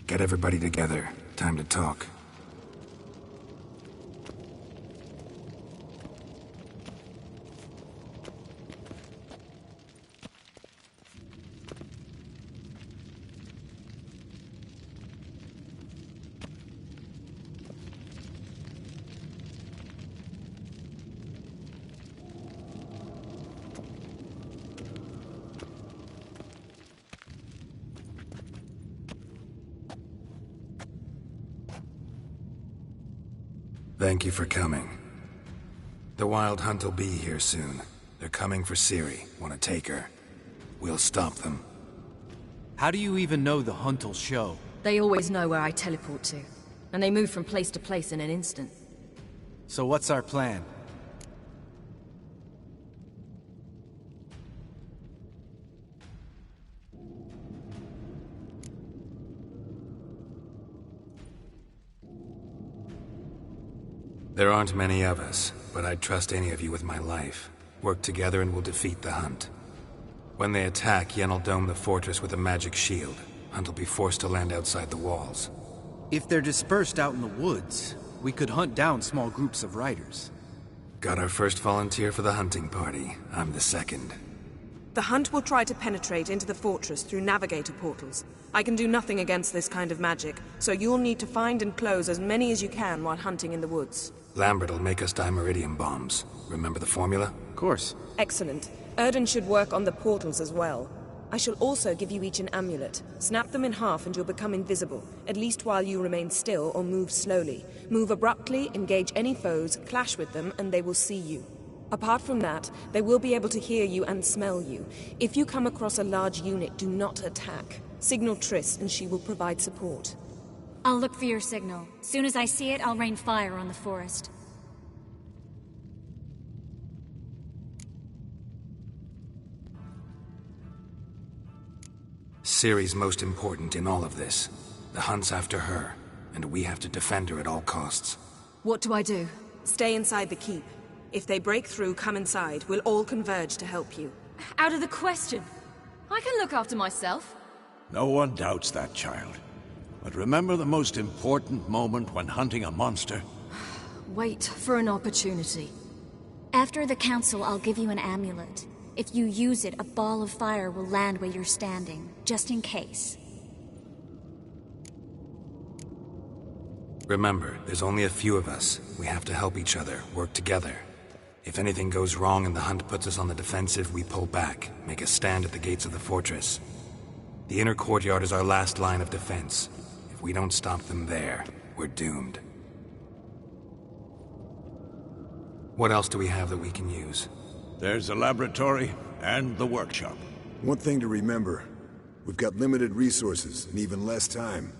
Get everybody together. Time to talk. Thank you for coming. The Wild Hunt will be here soon. They're coming for Ciri. Want to take her. We'll stop them. How do you even know the hunt'll show? They always know where I teleport to. And they move from place to place in an instant. So what's our plan? There aren't many of us, but I'd trust any of you with my life. Work together and we'll defeat the Hunt. When they attack, Yen'll dome the fortress with a magic shield. Hunt'll be forced to land outside the walls. If they're dispersed out in the woods, we could hunt down small groups of riders. Got our first volunteer for the hunting party. I'm the second. The hunt will try to penetrate into the fortress through navigator portals. I can do nothing against this kind of magic, so you'll need to find and close as many as you can while hunting in the woods. Lambert'll make us dimeridium bombs. Remember the formula? Of course. Excellent. Erden should work on the portals as well. I shall also give you each an amulet. Snap them in half and you'll become invisible, at least while you remain still or move slowly. Move abruptly, engage any foes, clash with them, and they will see you. Apart from that, they will be able to hear you and smell you. If you come across a large unit, do not attack. Signal Triss and she will provide support. I'll look for your signal. Soon as I see it, I'll rain fire on the forest. Ciri's most important in all of this. The hunt's after her, and we have to defend her at all costs. What do I do? Stay inside the keep. If they break through, come inside. We'll all converge to help you. Out of the question. I can look after myself. No one doubts that, child. But remember the most important moment when hunting a monster? Wait for an opportunity. After the council, I'll give you an amulet. If you use it, a ball of fire will land where you're standing, just in case. Remember, there's only a few of us. We have to help each other, work together. If anything goes wrong and the hunt puts us on the defensive, we pull back, make a stand at the gates of the fortress. The inner courtyard is our last line of defense. If we don't stop them there, we're doomed. What else do we have that we can use? There's the laboratory and the workshop. One thing to remember, we've got limited resources and even less time.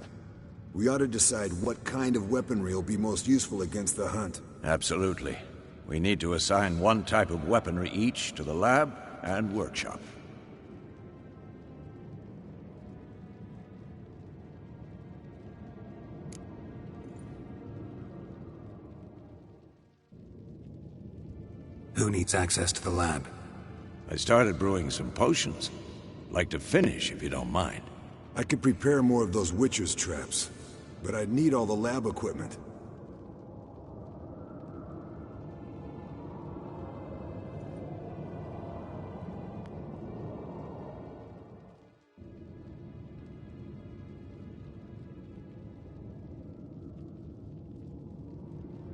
We ought to decide what kind of weaponry will be most useful against the hunt. Absolutely. We need to assign one type of weaponry each to the lab and workshop. Who needs access to the lab? I started brewing some potions. Like to finish, if you don't mind. I could prepare more of those Witcher's traps, but I'd need all the lab equipment.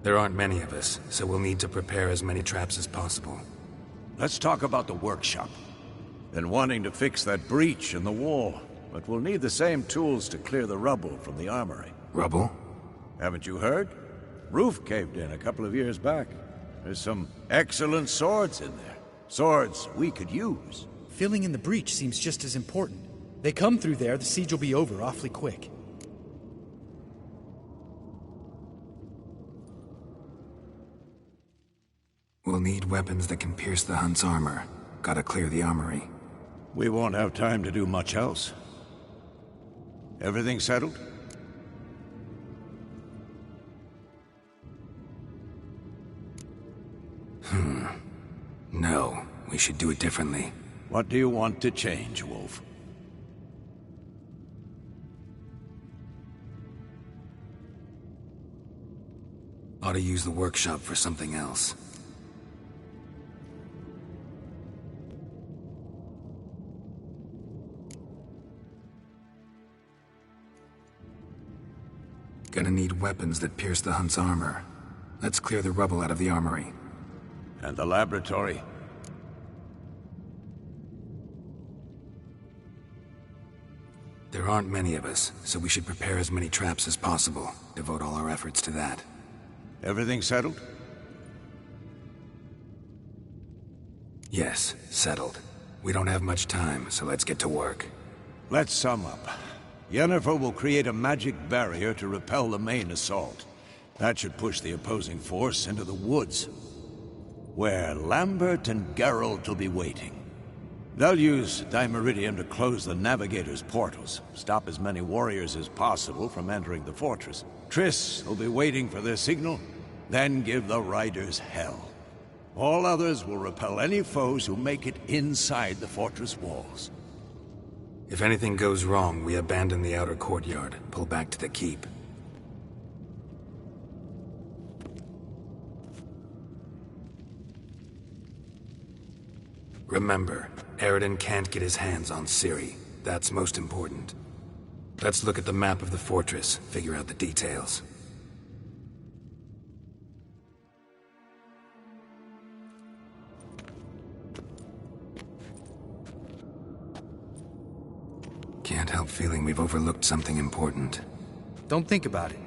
There aren't many of us, so we'll need to prepare as many traps as possible. Let's talk about the workshop. Been wanting to fix that breach in the wall, but we'll need the same tools to clear the rubble from the armory. Rubble? Haven't you heard? Roof caved in a couple of years back. There's some excellent swords in there. Swords we could use. Filling in the breach seems just as important. They come through there, the siege will be over awfully quick. We'll need weapons that can pierce the hunt's armor. Gotta clear the armory. We won't have time to do much else. Everything settled? No, we should do it differently. What do you want to change, Wolf? Ought to use the workshop for something else. Gonna need weapons that pierce the hunt's armor. Let's clear the rubble out of the armory. And the laboratory? There aren't many of us, so we should prepare as many traps as possible. Devote all our efforts to that. Everything settled? Yes, settled. We don't have much time, so let's get to work. Let's sum up. Yennefer will create a magic barrier to repel the main assault. That should push the opposing force into the woods, where Lambert and Geralt will be waiting. They'll use dimeridium to close the Navigator's portals, stop as many warriors as possible from entering the fortress. Triss will be waiting for their signal, then give the riders hell. All others will repel any foes who make it inside the fortress walls. If anything goes wrong, we abandon the outer courtyard, pull back to the keep. Remember, Eridan can't get his hands on Ciri. That's most important. Let's look at the map of the fortress, figure out the details. Can't help feeling we've overlooked something important. Don't think about it.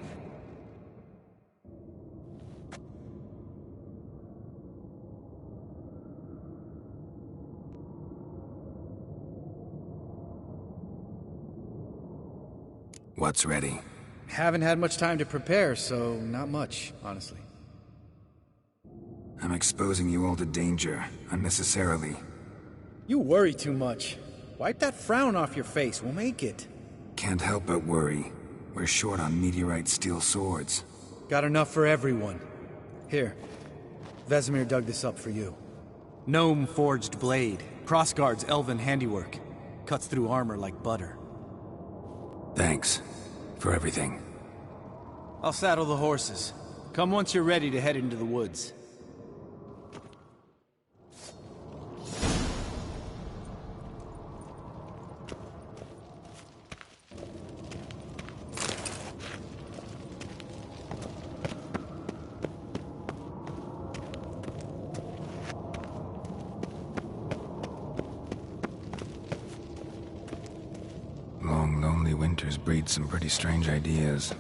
What's ready? Haven't had much time to prepare, so not much, honestly. I'm exposing you all to danger, unnecessarily. You worry too much. Wipe that frown off your face, we'll make it. Can't help but worry. We're short on meteorite steel swords. Got enough for everyone. Here, Vesemir dug this up for you. Gnome forged blade. Crossguard's elven handiwork. Cuts through armor like butter. Thanks. For everything. I'll saddle the horses. Come once you're ready to head into the woods. Long, lonely winters breed some pretty strange ideas.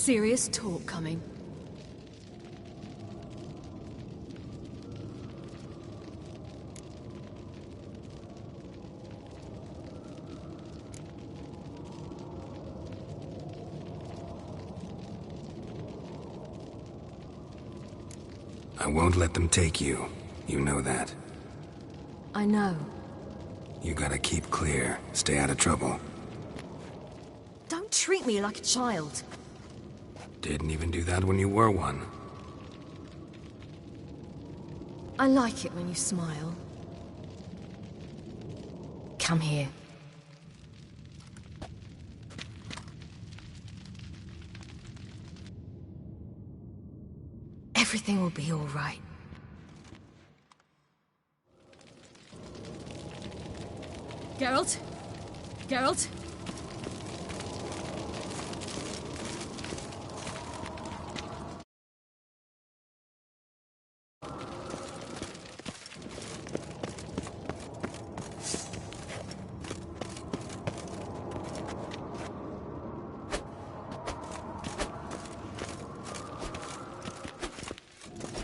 serious talk coming. I won't let them take you. You know that. I know. You gotta keep clear. Stay out of trouble. Don't treat me like a child. Didn't even do that when you were one. I like it when you smile. Come here. Everything will be all right. Geralt? Geralt?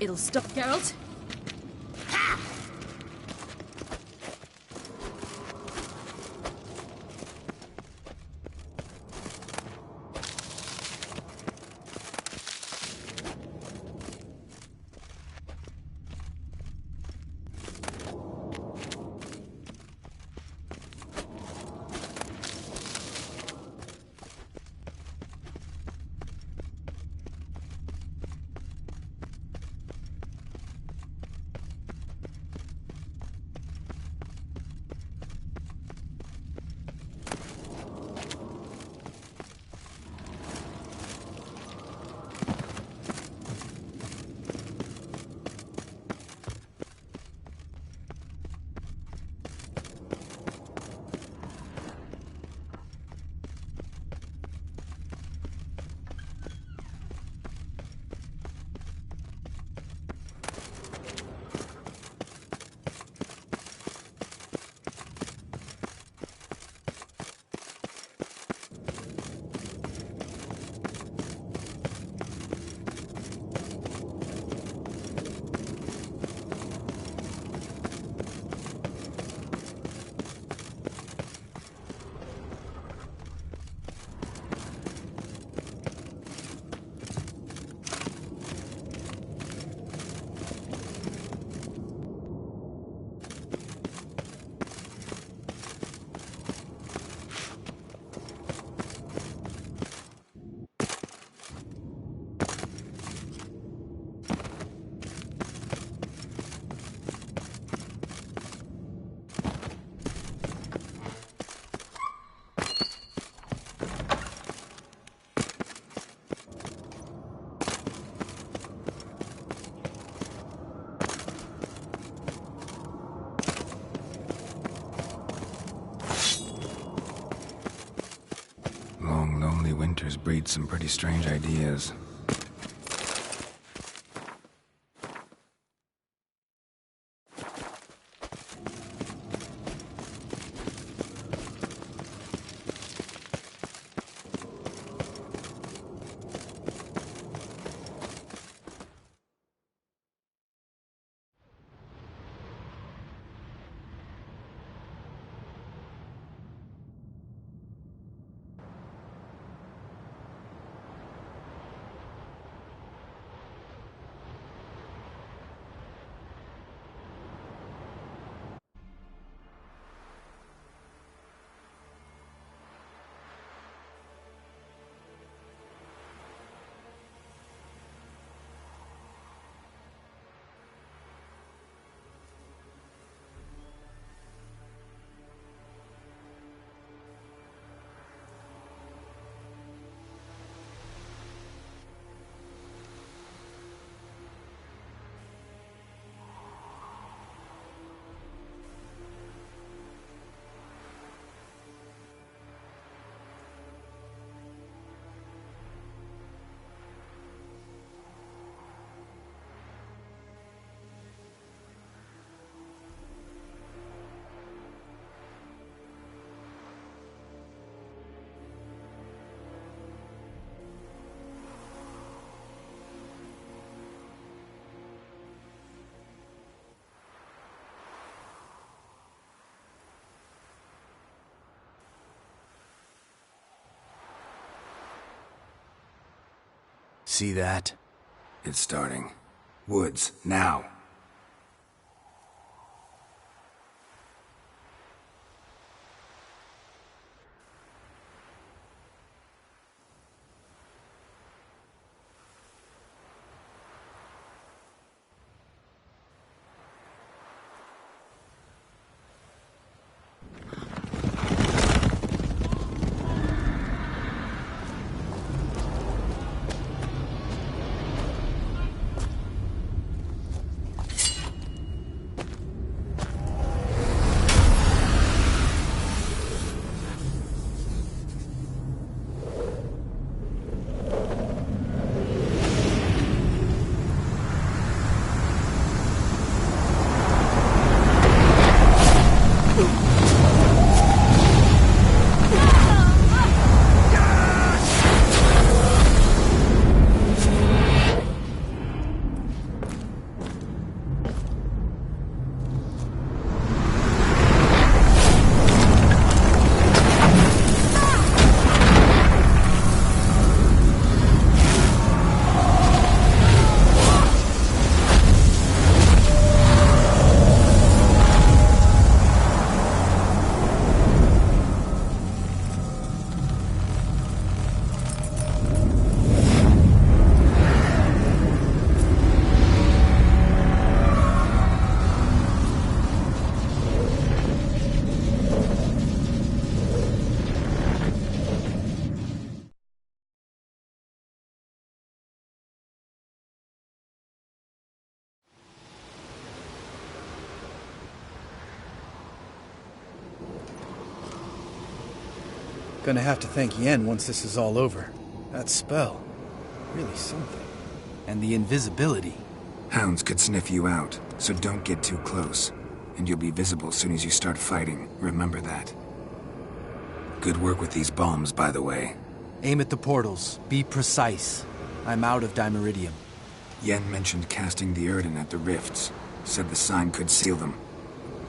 It'll stop, Geralt. Ha! Long, lonely winters breed some pretty strange ideas. See that? It's starting. Woods, now. Gonna have to thank Yen once this is all over. That spell, really something. And the invisibility. Hounds could sniff you out, so don't get too close. And you'll be visible as soon as you start fighting. Remember that. Good work with these bombs, by the way. Aim at the portals. Be precise. I'm out of dimeridium. Yen mentioned casting the Erden at the rifts. Said the sign could seal them.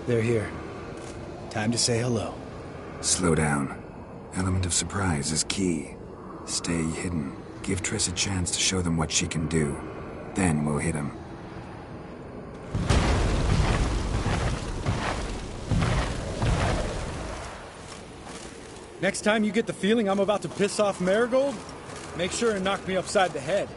They're here. Time to say hello. Slow down. Element of surprise is key. Stay hidden. Give Triss a chance to show them what she can do. Then we'll hit him. Next time you get the feeling I'm about to piss off Marigold, make sure and knock me upside the head.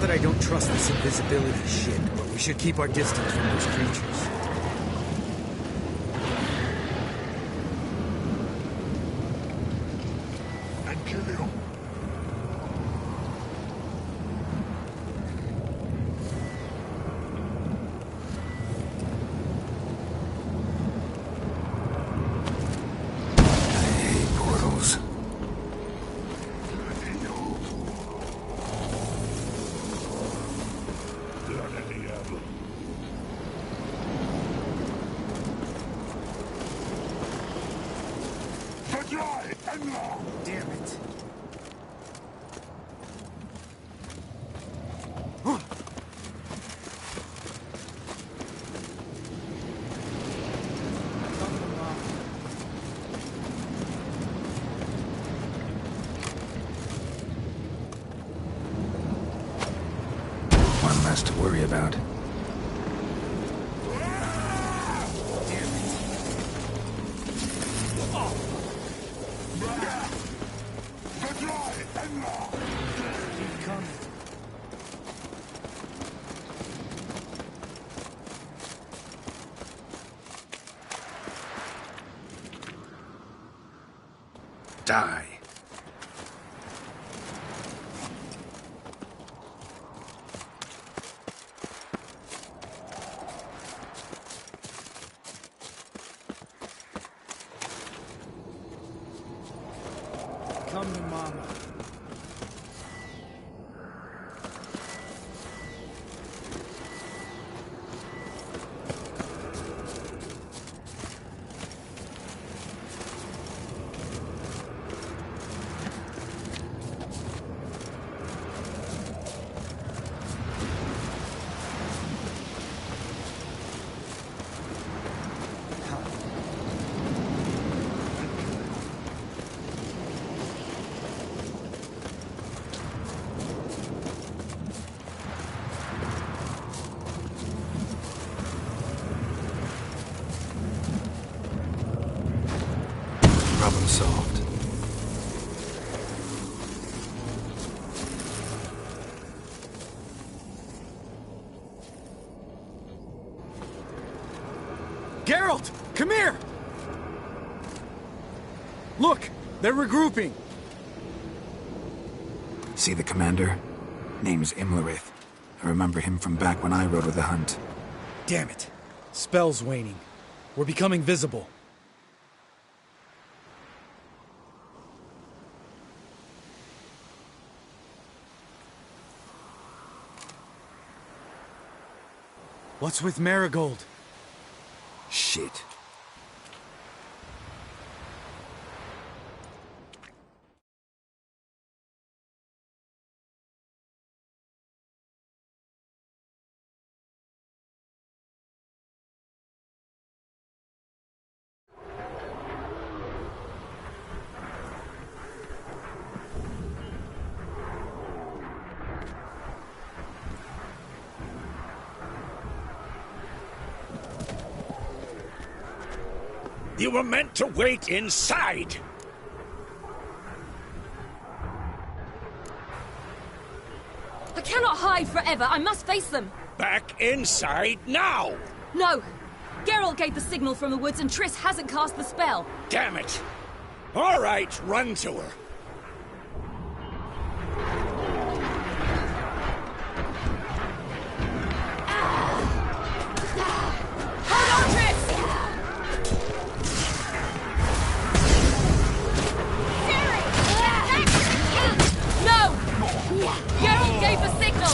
Not that I don't trust this invisibility shit, but we should keep our distance from those creatures. And kill him. Damn it. One less to worry about. Die. Come to Mama. Problem solved. Geralt! Come here! Look! They're regrouping! See the commander? Name's Imlerith. I remember him from back when I rode with the hunt. Damn it. Spell's waning. We're becoming visible. What's with Marigold? Shit. You were meant to wait inside! I cannot hide forever. I must face them. Back inside now! No! Geralt gave the signal from the woods and Triss hasn't cast the spell. Damn it! All right, run to her. Hold on, Triss! No! Geralt gave the signal!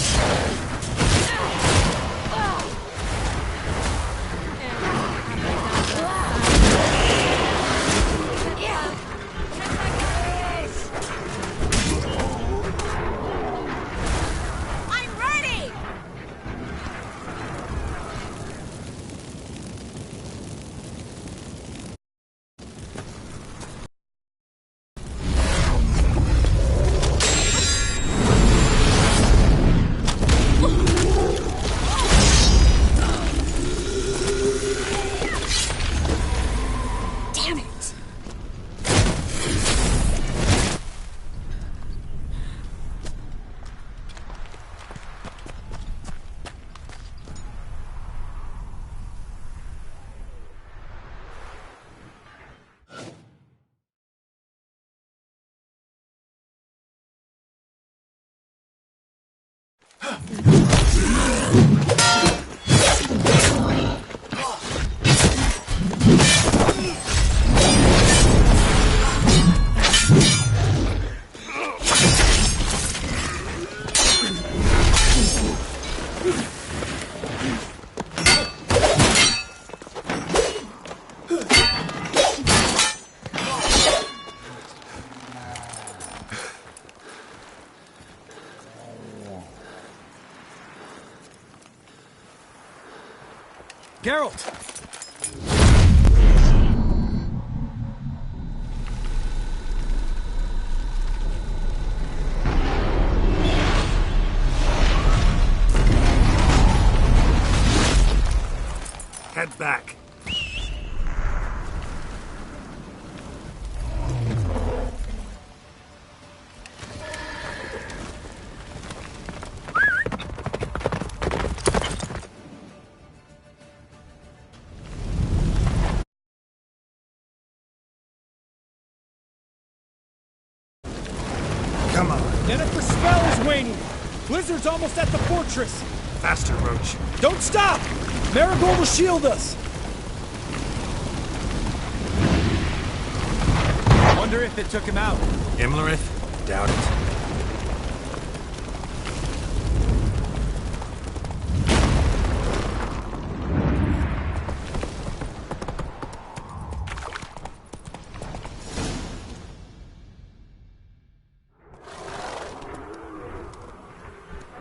Geralt! Head back. Come on. Yennefer's spell is waning! Blizzard's almost at the fortress! Faster, Roach. Don't stop! Marigold will shield us! Wonder if it took him out. Imlerith? Doubt it.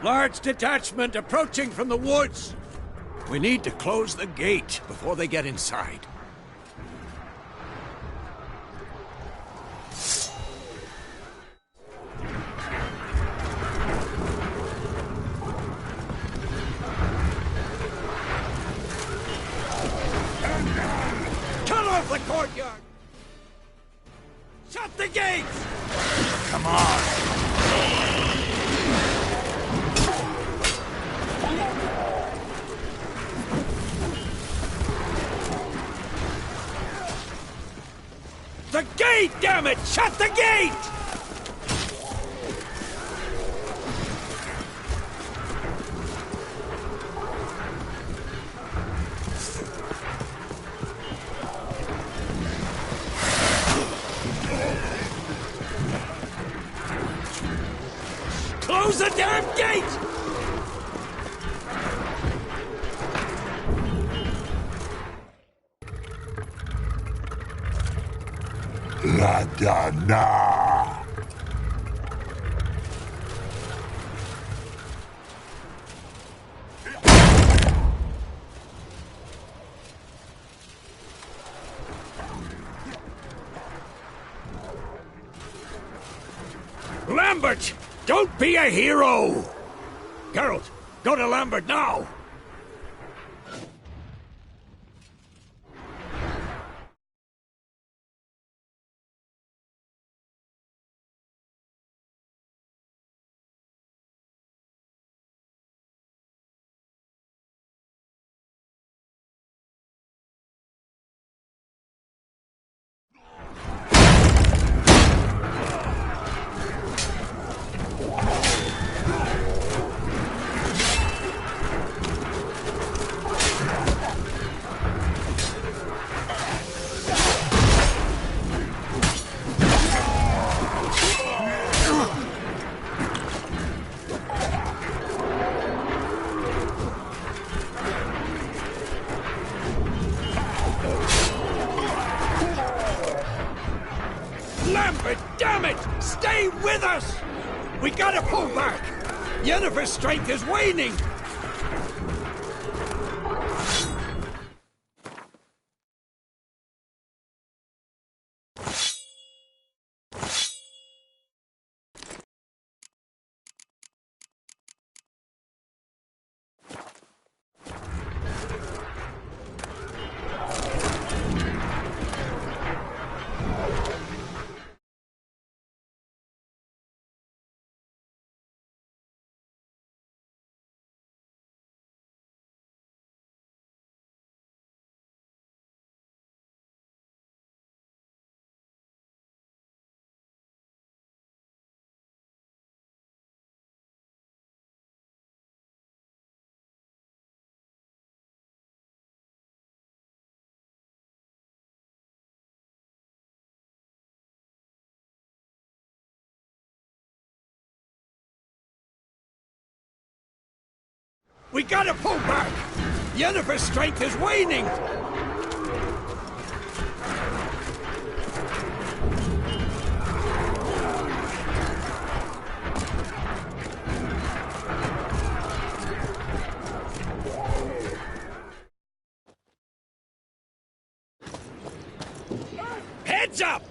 Large detachment approaching from the woods. We need to close the gate before they get inside. Cut off the courtyard! Shut the gates! Come on! The gate, damn it! Shut the gate! Close the damn gate! La Dana! Lambert! Don't be a hero! Geralt, go to Lambert now! Lambert, damn it! Stay with us! We gotta pull back! Yennefer's strength is waning! We gotta pull back! Yennefer's strength is waning! Heads up!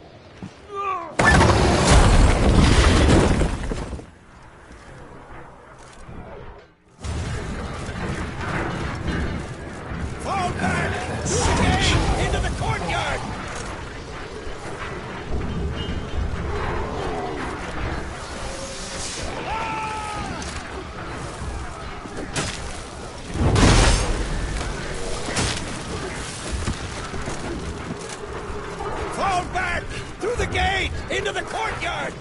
Fall back! Stay into the courtyard! Fall back! Through the gate! Into the courtyard!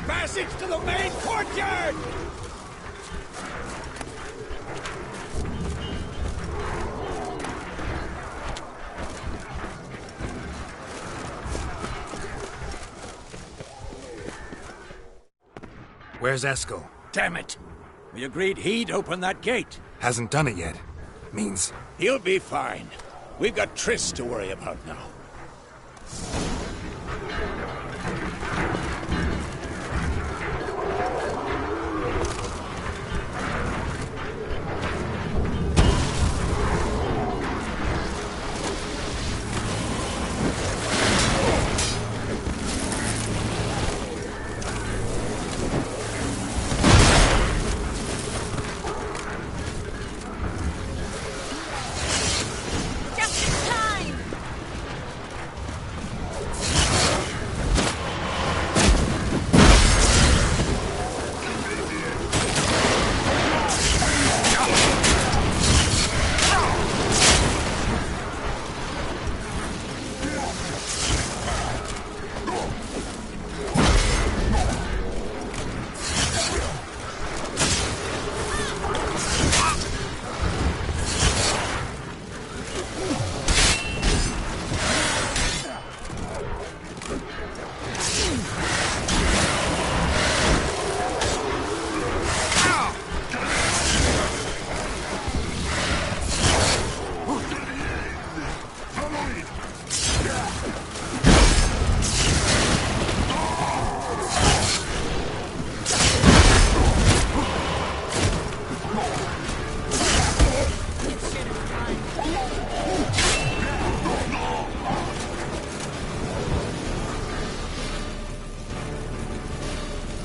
Passage to the main courtyard! Where's Eskel? Damn it! We agreed he'd open that gate. Hasn't done it yet. Means... He'll be fine. We've got Triss to worry about now.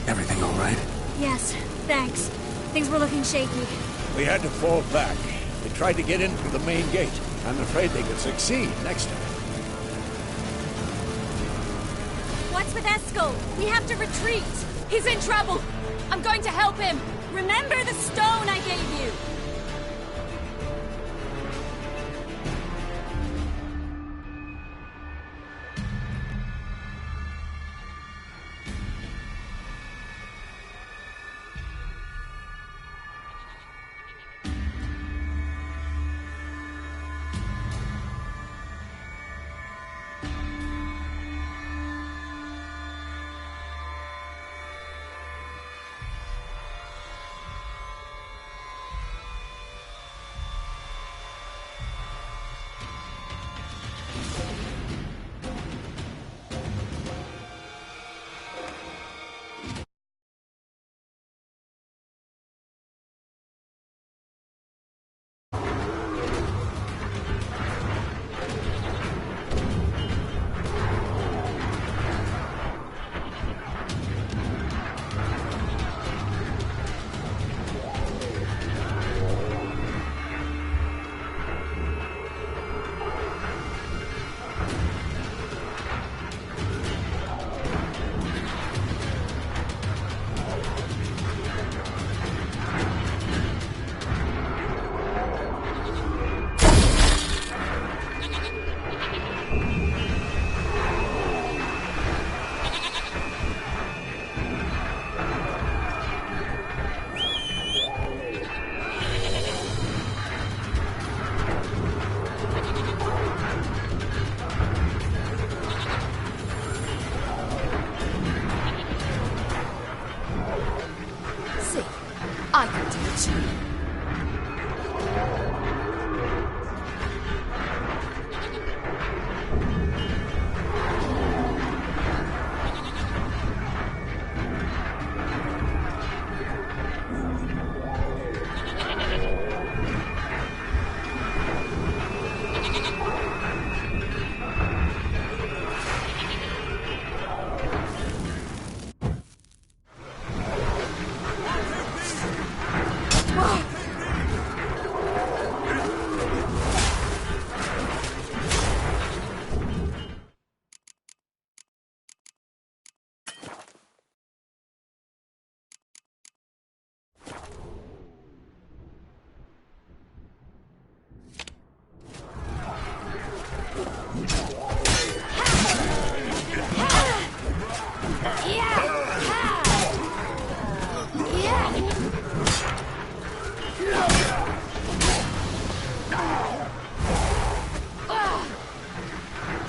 Everything all right? Yes, thanks. Things were looking shaky. We had to fall back. They tried to get in through the main gate. I'm afraid they could succeed next time. What's with Eskel? We have to retreat. He's in trouble. I'm going to help him. Remember the stone I gave you.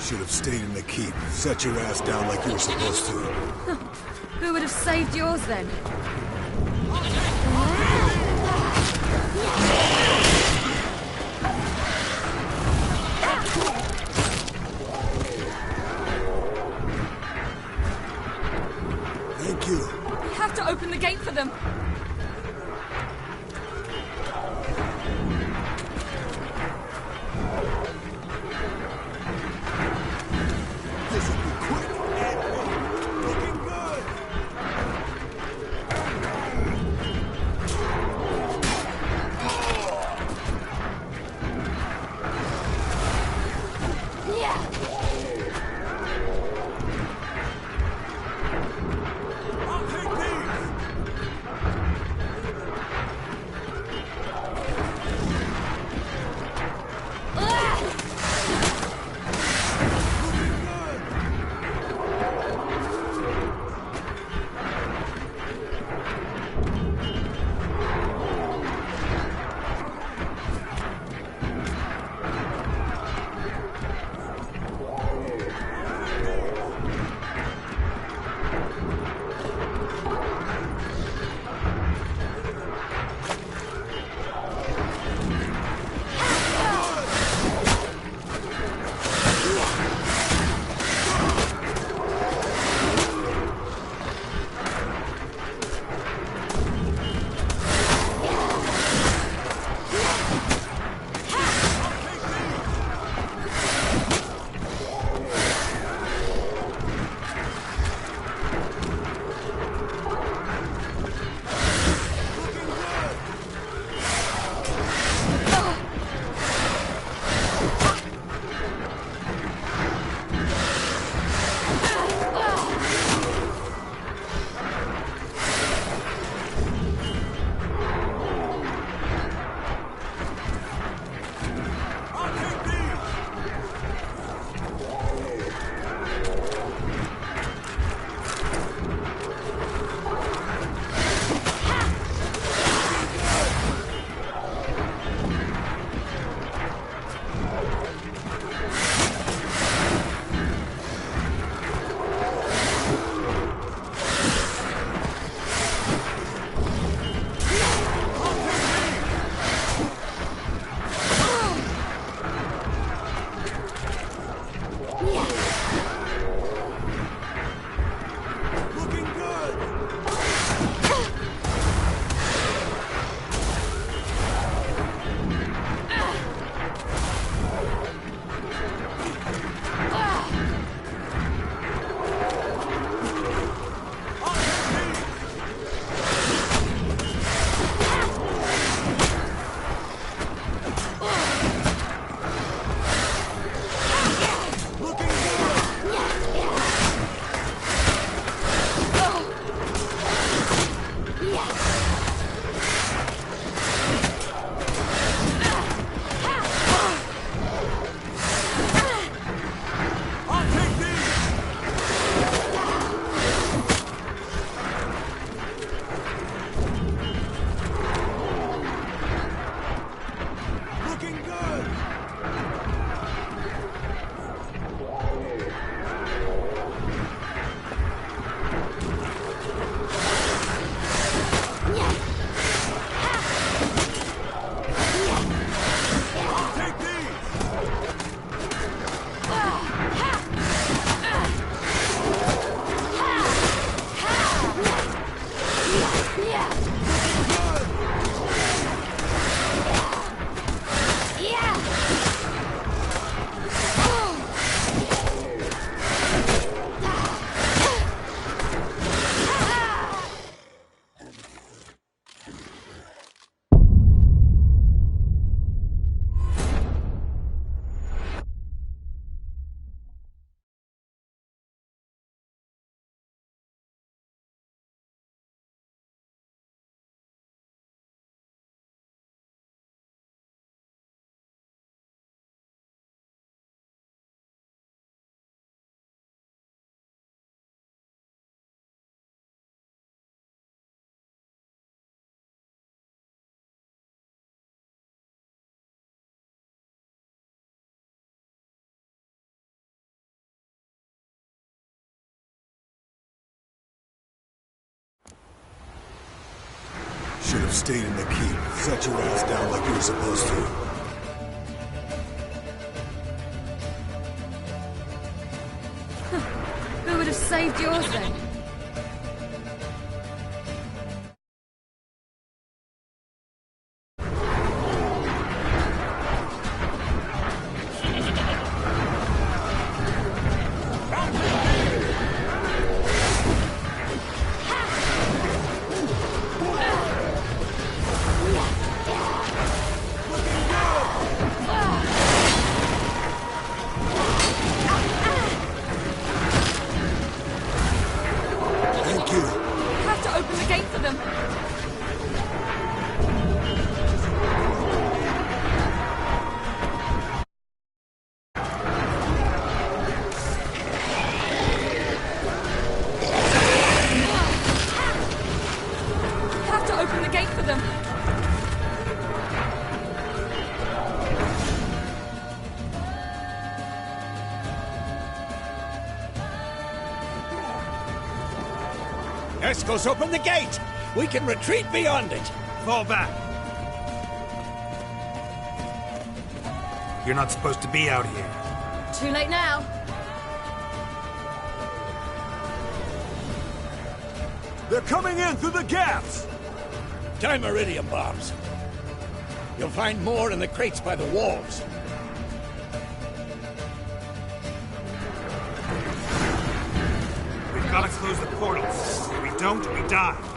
Should have stayed in the keep. Set your ass down like you were supposed to. Who would have saved yours then? Thank you. We have to open the gate for them. This'll be quick. Looking good. stayed in the keep. Set your ass down like you were supposed to. Who would have saved yours then? Escos, open the gate! We can retreat beyond it! Fall back. You're not supposed to be out here. Too late now. They're coming in through the gaps! Time iridium bombs. You'll find more in the crates by the walls. We've got to close the portals. If we don't, we die.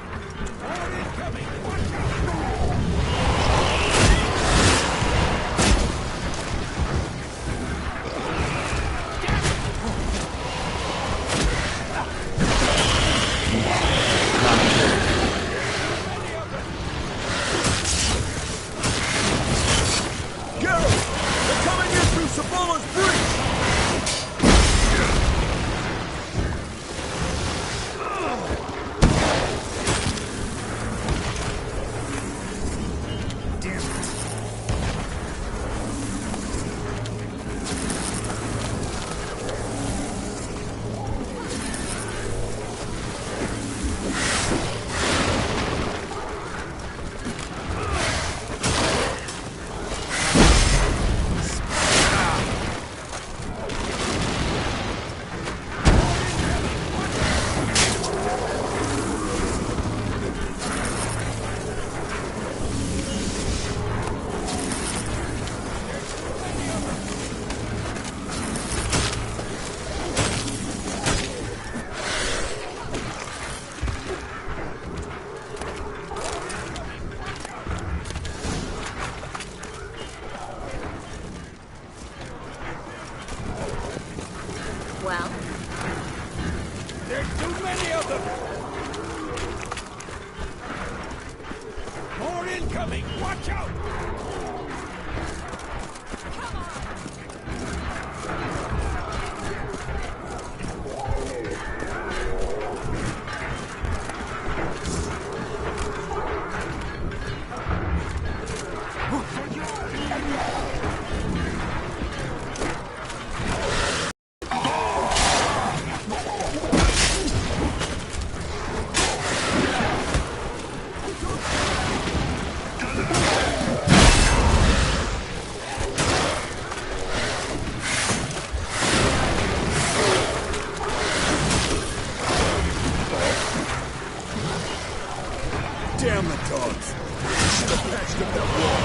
Well? There's too many of them! More incoming! Watch out! Damn the dogs! Should have patched up that wall!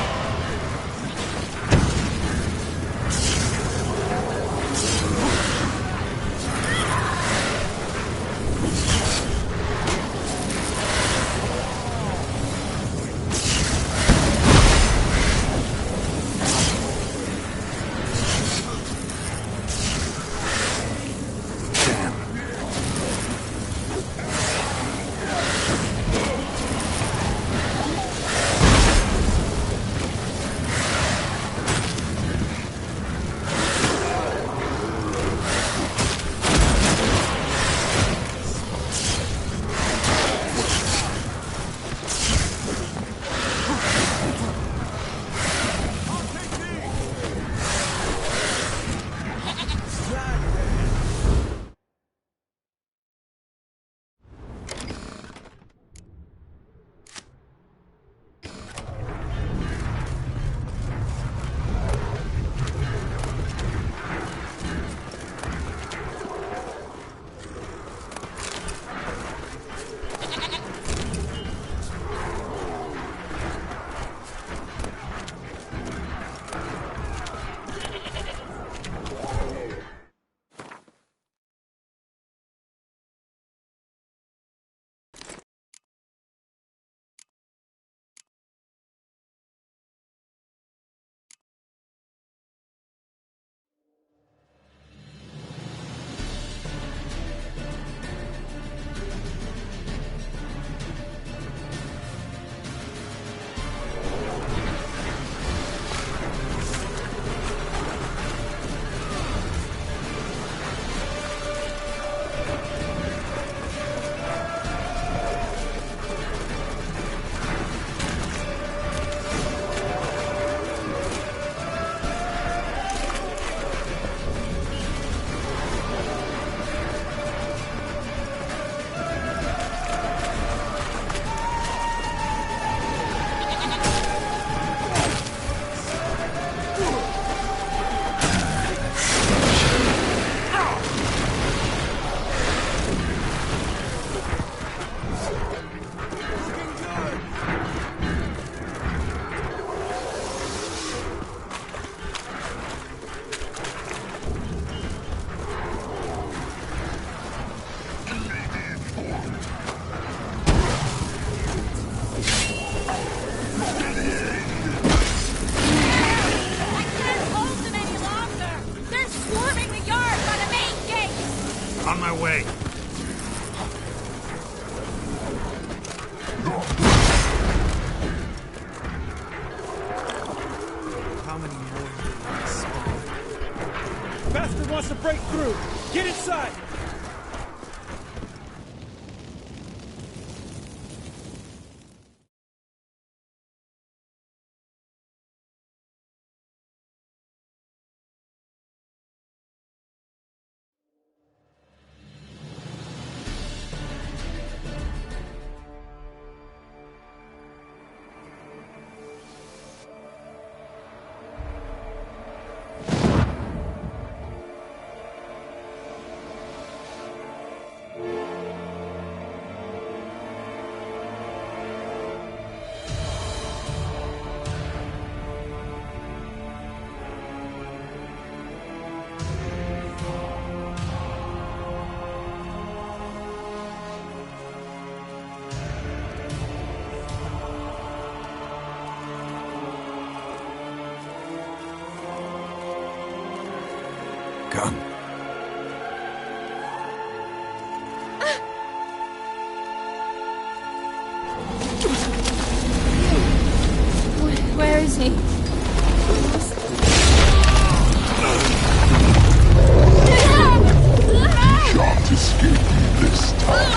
way. How many more do we spawn? Bastard wants to break through! Get inside! Come. Where is he? Can't escape me this time.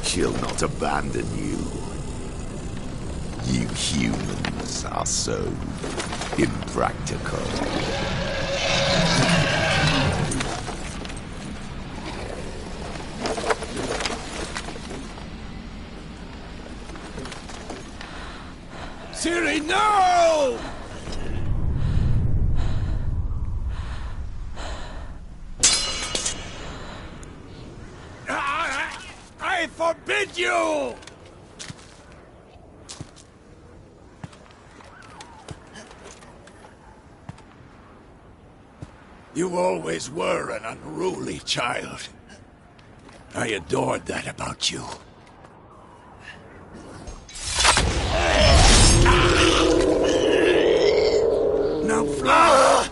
She'll not abandon you. You humans are so impractical. Ciri, no! I forbid you! You always were an unruly child. I adored that about you. Now fly!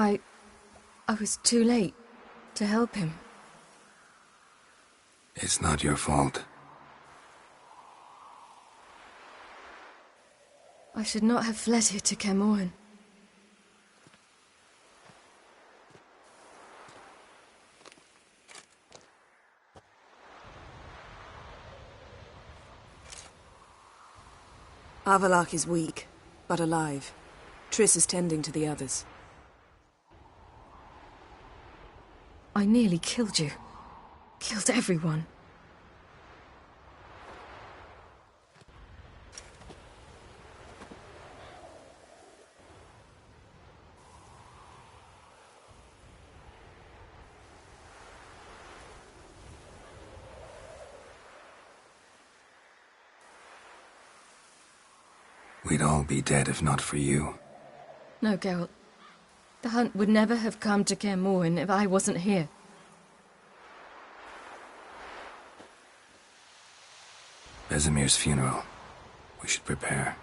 I was too late to help him. It's not your fault. I should not have fled here to Caermorhen. Avallac'h is weak, but alive. Triss is tending to the others. I nearly killed you. Killed everyone. We'd all be dead if not for you. No, Geralt. The hunt would never have come to Caermorhen if I wasn't here. Vesemir's funeral. We should prepare.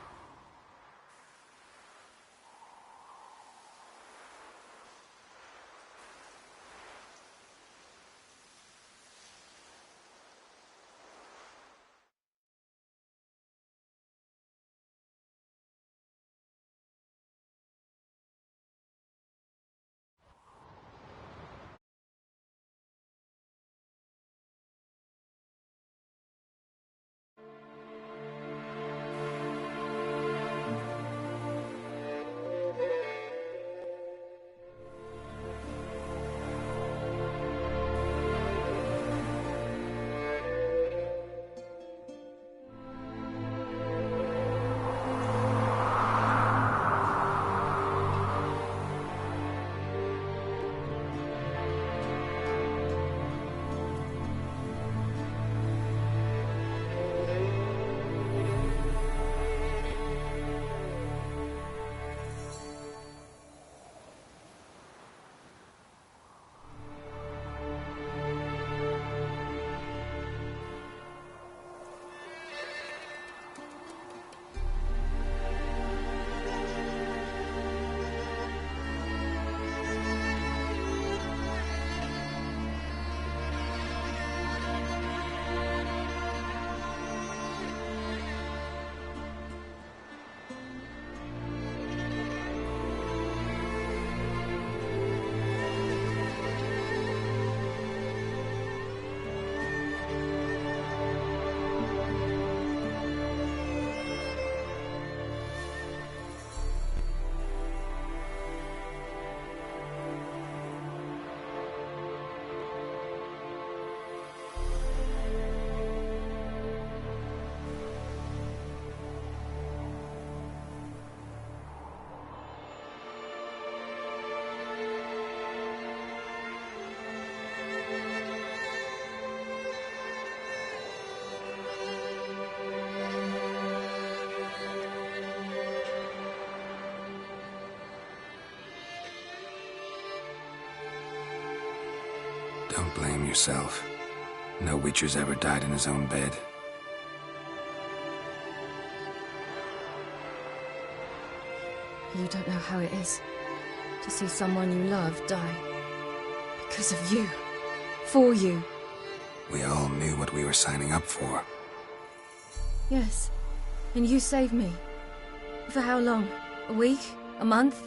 Don't blame yourself. No Witcher's ever died in his own bed. You don't know how it is to see someone you love die. Because of you. For you. We all knew what we were signing up for. Yes. And you saved me. For how long? A week? A month?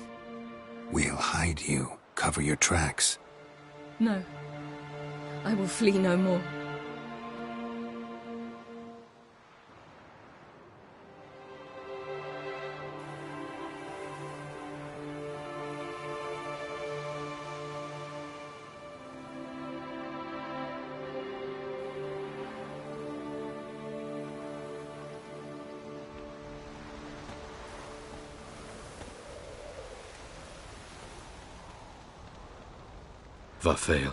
We'll hide you. Cover your tracks. No. I will flee no more. Vafael.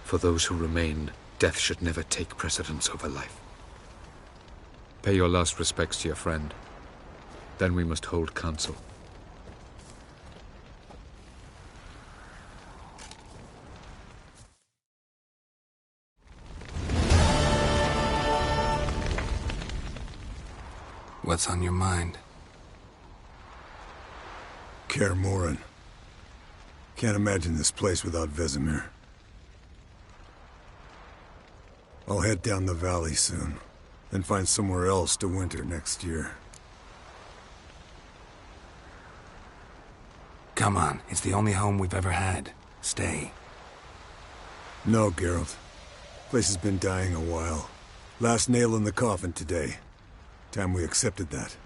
For those who remain, death should never take precedence over life. Pay your last respects to your friend. Then we must hold council. What's on your mind? Kaer Morhen. Can't imagine this place without Vesemir. I'll head down the valley soon, then find somewhere else to winter next year. Come on, it's the only home we've ever had. Stay. No, Geralt. Place has been dying a while. Last nail in the coffin today. Time we accepted that.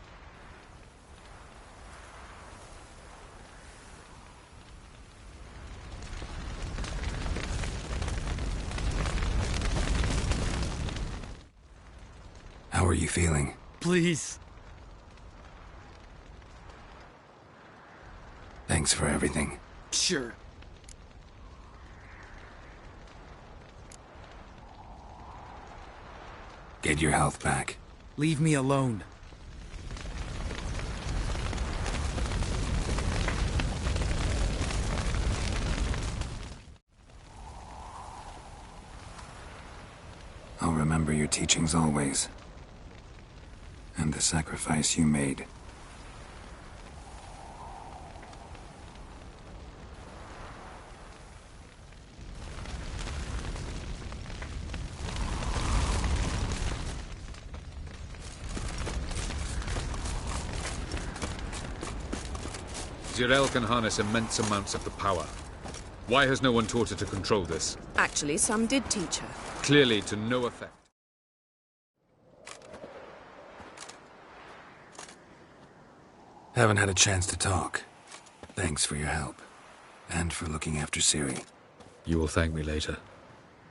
How are you feeling? Please. Thanks for everything. Sure. Get your health back. Leave me alone. I'll remember your teachings always. And the sacrifice you made. Zirael can harness immense amounts of the power. Why has no one taught her to control this? Actually, some did teach her. Clearly to no effect. Haven't had a chance to talk. Thanks for your help. And for looking after Ciri. You will thank me later.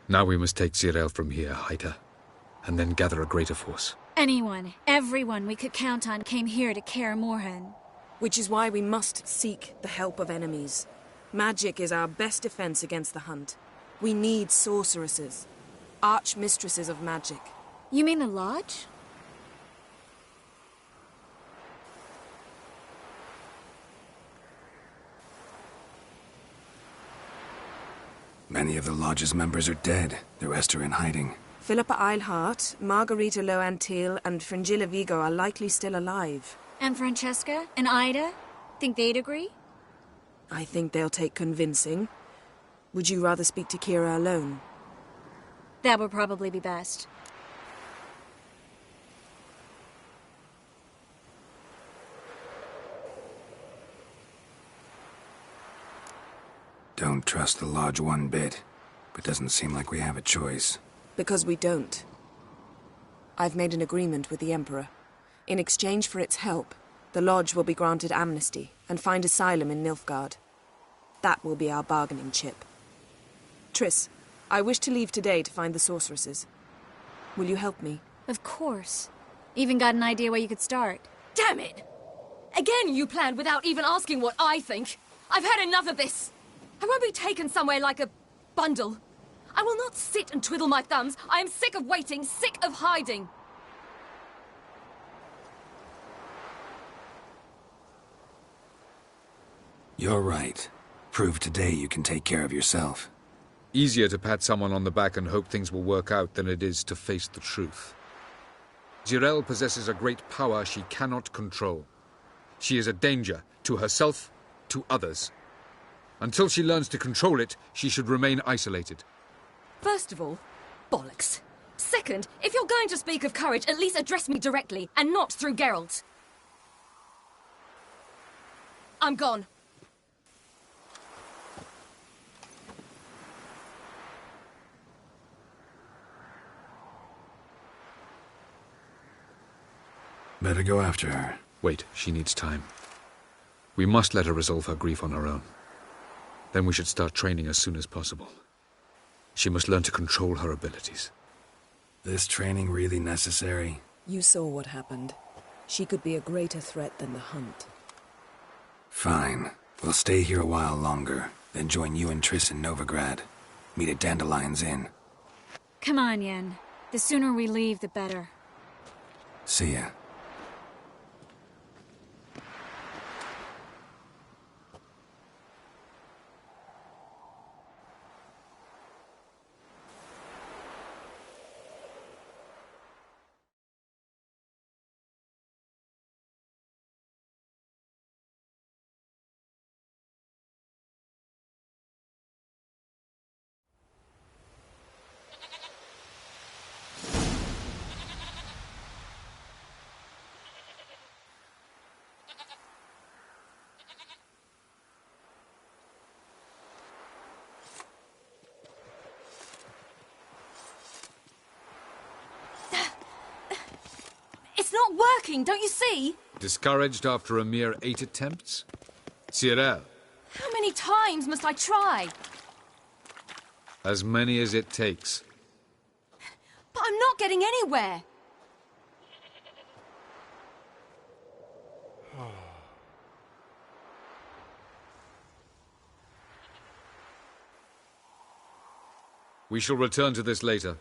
Now we must take Zirael from here, hide her, and then gather a greater force. Anyone, everyone we could count on came here to Kaer Morhen. Which is why we must seek the help of enemies. Magic is our best defense against the hunt. We need sorceresses. Archmistresses of magic. You mean the Lodge? Many of the Lodge's members are dead. The rest are in hiding. Philippa Eilhart, Margarita Loantil, and Fringilla Vigo are likely still alive. And Francesca? And Ida? Think they'd agree? I think they'll take convincing. Would you rather speak to Kira alone? That would probably be best. Don't trust the Lodge one bit, but doesn't seem like we have a choice. Because we don't. I've made an agreement with the Emperor. In exchange for its help, the Lodge will be granted amnesty and find asylum in Nilfgaard. That will be our bargaining chip. Triss, I wish to leave today to find the sorceresses. Will you help me? Of course. Even got an idea where you could start. Damn it! Again you planned without even asking what I think. I've had enough of this. I won't be taken somewhere like a bundle. I will not sit and twiddle my thumbs. I am sick of waiting, sick of hiding. You're right. Prove today you can take care of yourself. Easier to pat someone on the back and hope things will work out than it is to face the truth. Zirael possesses a great power she cannot control. She is a danger to herself, to others. Until she learns to control it, she should remain isolated. First of all, bollocks. Second, if you're going to speak of courage, at least address me directly, and not through Geralt. I'm gone. Better go after her. Wait, she needs time. We must let her resolve her grief on her own. Then we should start training as soon as possible. She must learn to control her abilities. This training really necessary? You saw what happened. She could be a greater threat than the hunt. Fine. We'll stay here a while longer, then join you and Triss in Novigrad. Meet at Dandelion's Inn. Come on, Yen. The sooner we leave, the better. See ya. working, don't you see? Discouraged after a mere 8 attempts? Cyril, How many times must I try? as many as it takes. But I'm not getting anywhere. We shall return to this later.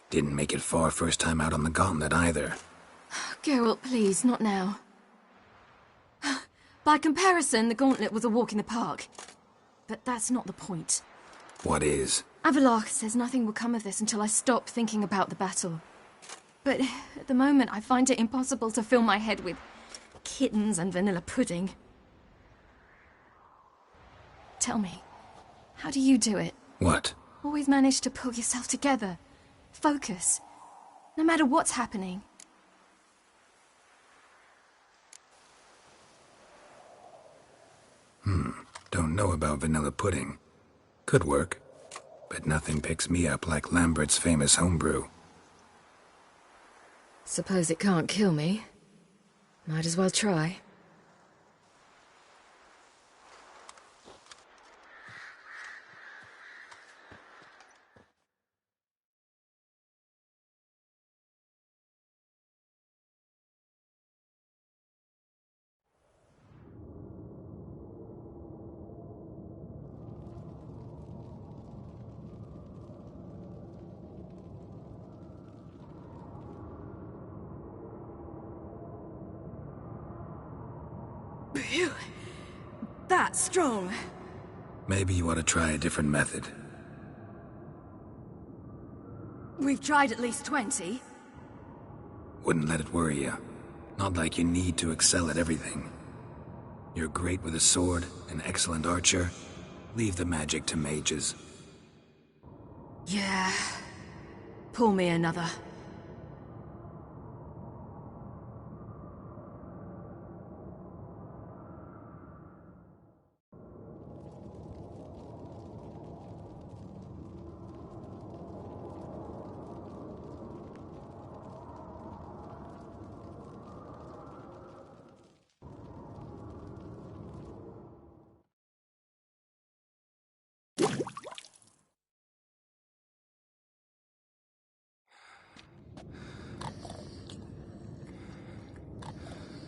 Didn't make it far first time out on the gauntlet either. Geralt, please, not now. By comparison, the gauntlet was a walk in the park. But that's not the point. What is? Avallac'h says nothing will come of this until I stop thinking about the battle. But at the moment, I find it impossible to fill my head with kittens and vanilla pudding. Tell me, how do you do it? What? Always manage to pull yourself together. Focus. No matter what's happening. Don't know about vanilla pudding. Could work. But nothing picks me up like Lambert's famous homebrew. Suppose it can't kill me. Might as well try. Phew. That's strong. Maybe you ought to try a different method. We've tried at least 20. Wouldn't let it worry you. Not like you need to excel at everything. You're great with a sword, an excellent archer. Leave the magic to mages. Yeah. Pull me another.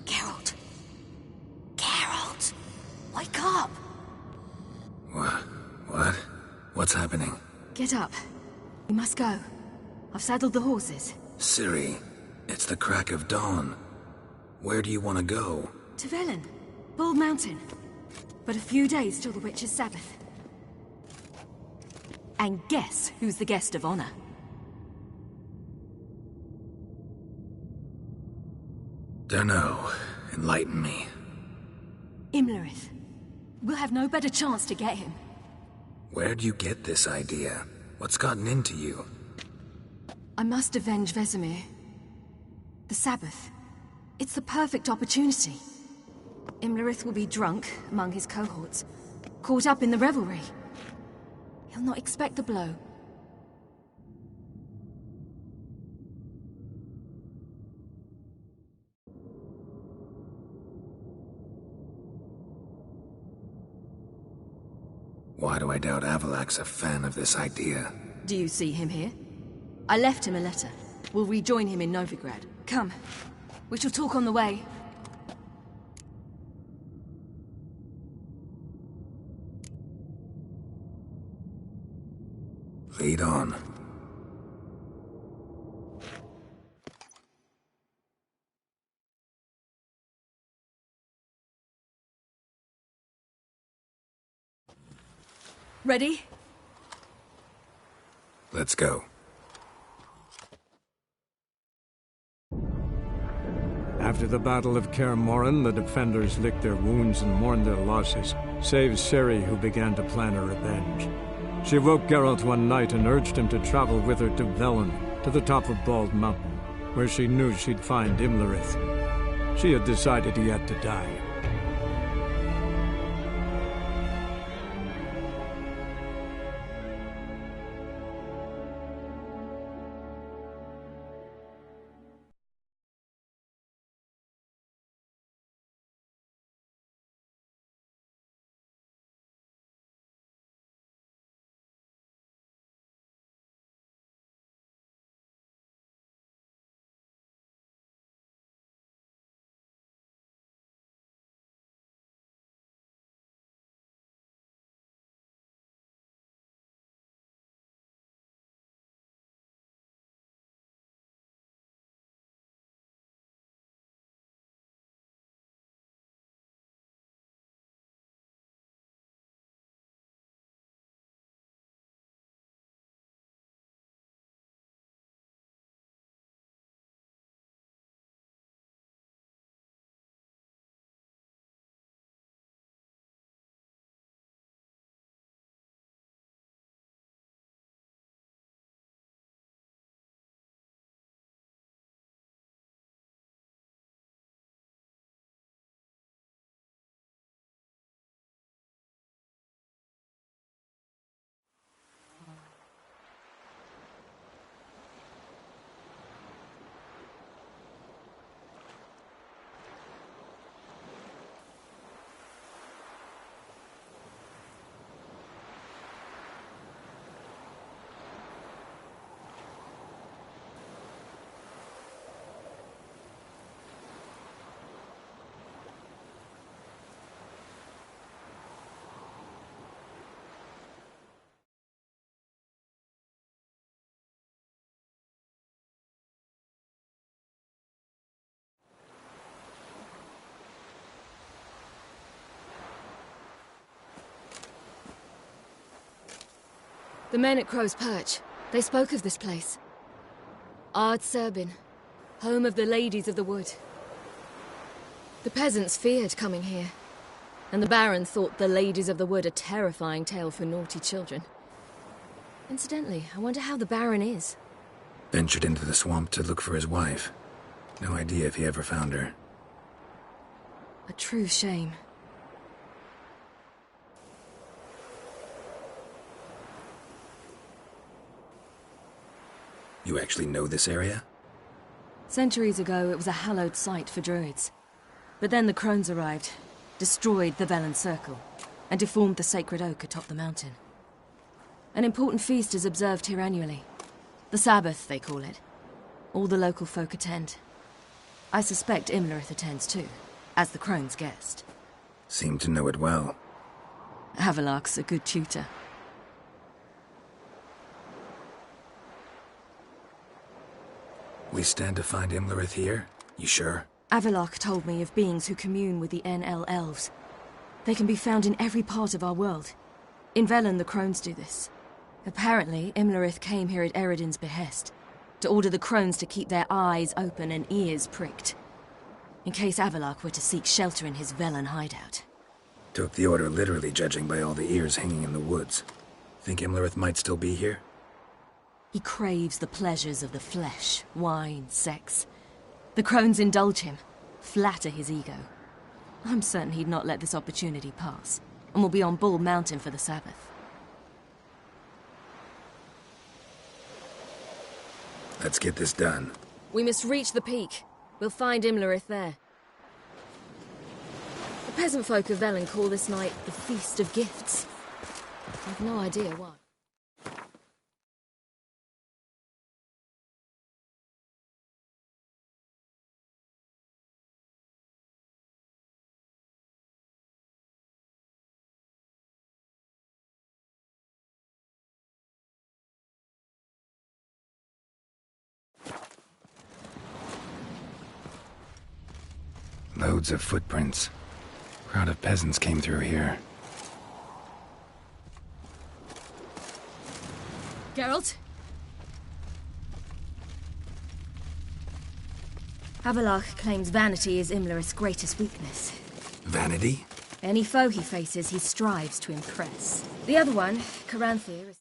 Geralt. Geralt! Wake up! What? What's happening? Get up. We must go. I've saddled the horses. Ciri, it's the crack of dawn. Where do you want to go? To Velen. Bald Mountain. But a few days till the Witch's Sabbath. And guess who's the guest of honor? Dunno. Enlighten me. Imlerith. We'll have no better chance to get him. Where'd you get this idea? What's gotten into you? I must avenge Vesemir. The Sabbath. It's the perfect opportunity. Imlerith will be drunk among his cohorts, caught up in the revelry. He'll not expect the blow. Why do I doubt Avallac'h's a fan of this idea? Do you see him here? I left him a letter. We'll rejoin him in Novigrad. Come. We shall talk on the way. Lead on. Ready? Let's go. After the Battle of Kaer Morhen, the defenders licked their wounds and mourned their losses, save Ciri, who began to plan a revenge. She woke Geralt one night and urged him to travel with her to Velen, to the top of Bald Mountain, where she knew she'd find Imlerith. She had decided he had to die. The men at Crow's Perch, they spoke of this place. Ard Serbin, home of the Ladies of the Wood. The peasants feared coming here, and the Baron thought the Ladies of the Wood a terrifying tale for naughty children. Incidentally, I wonder how the Baron is. Ventured into the swamp to look for his wife. No idea if he ever found her. A true shame. You actually know this area? Centuries ago, it was a hallowed site for druids. But then the crones arrived, destroyed the Velen Circle, and deformed the sacred oak atop the mountain. An important feast is observed here annually. The Sabbath, they call it. All the local folk attend. I suspect Imlerith attends too, as the crone's guest. Seem to know it well. Avalok's a good tutor. We stand to find Imlerith here? You sure? Avalok told me of beings who commune with the NL elves. They can be found in every part of our world. In Velen, the crones do this. Apparently, Imlerith came here at Eredin's behest, to order the crones to keep their eyes open and ears pricked, in case Avalok were to seek shelter in his Velen hideout. Took the order literally, judging by all the ears hanging in the woods. Think Imlerith might still be here? He craves the pleasures of the flesh, wine, sex. The crones indulge him, flatter his ego. I'm certain he'd not let this opportunity pass, and will be on Bull Mountain for the Sabbath. Let's get this done. We must reach the peak. We'll find Imlerith there. The peasant folk of Velen call this night the Feast of Gifts. I've no idea why. Loads of footprints. Crowd of peasants came through here. Geralt? Avalok claims vanity is Imlerith's greatest weakness. Vanity? Any foe he faces, he strives to impress. The other one, Caranthir, is...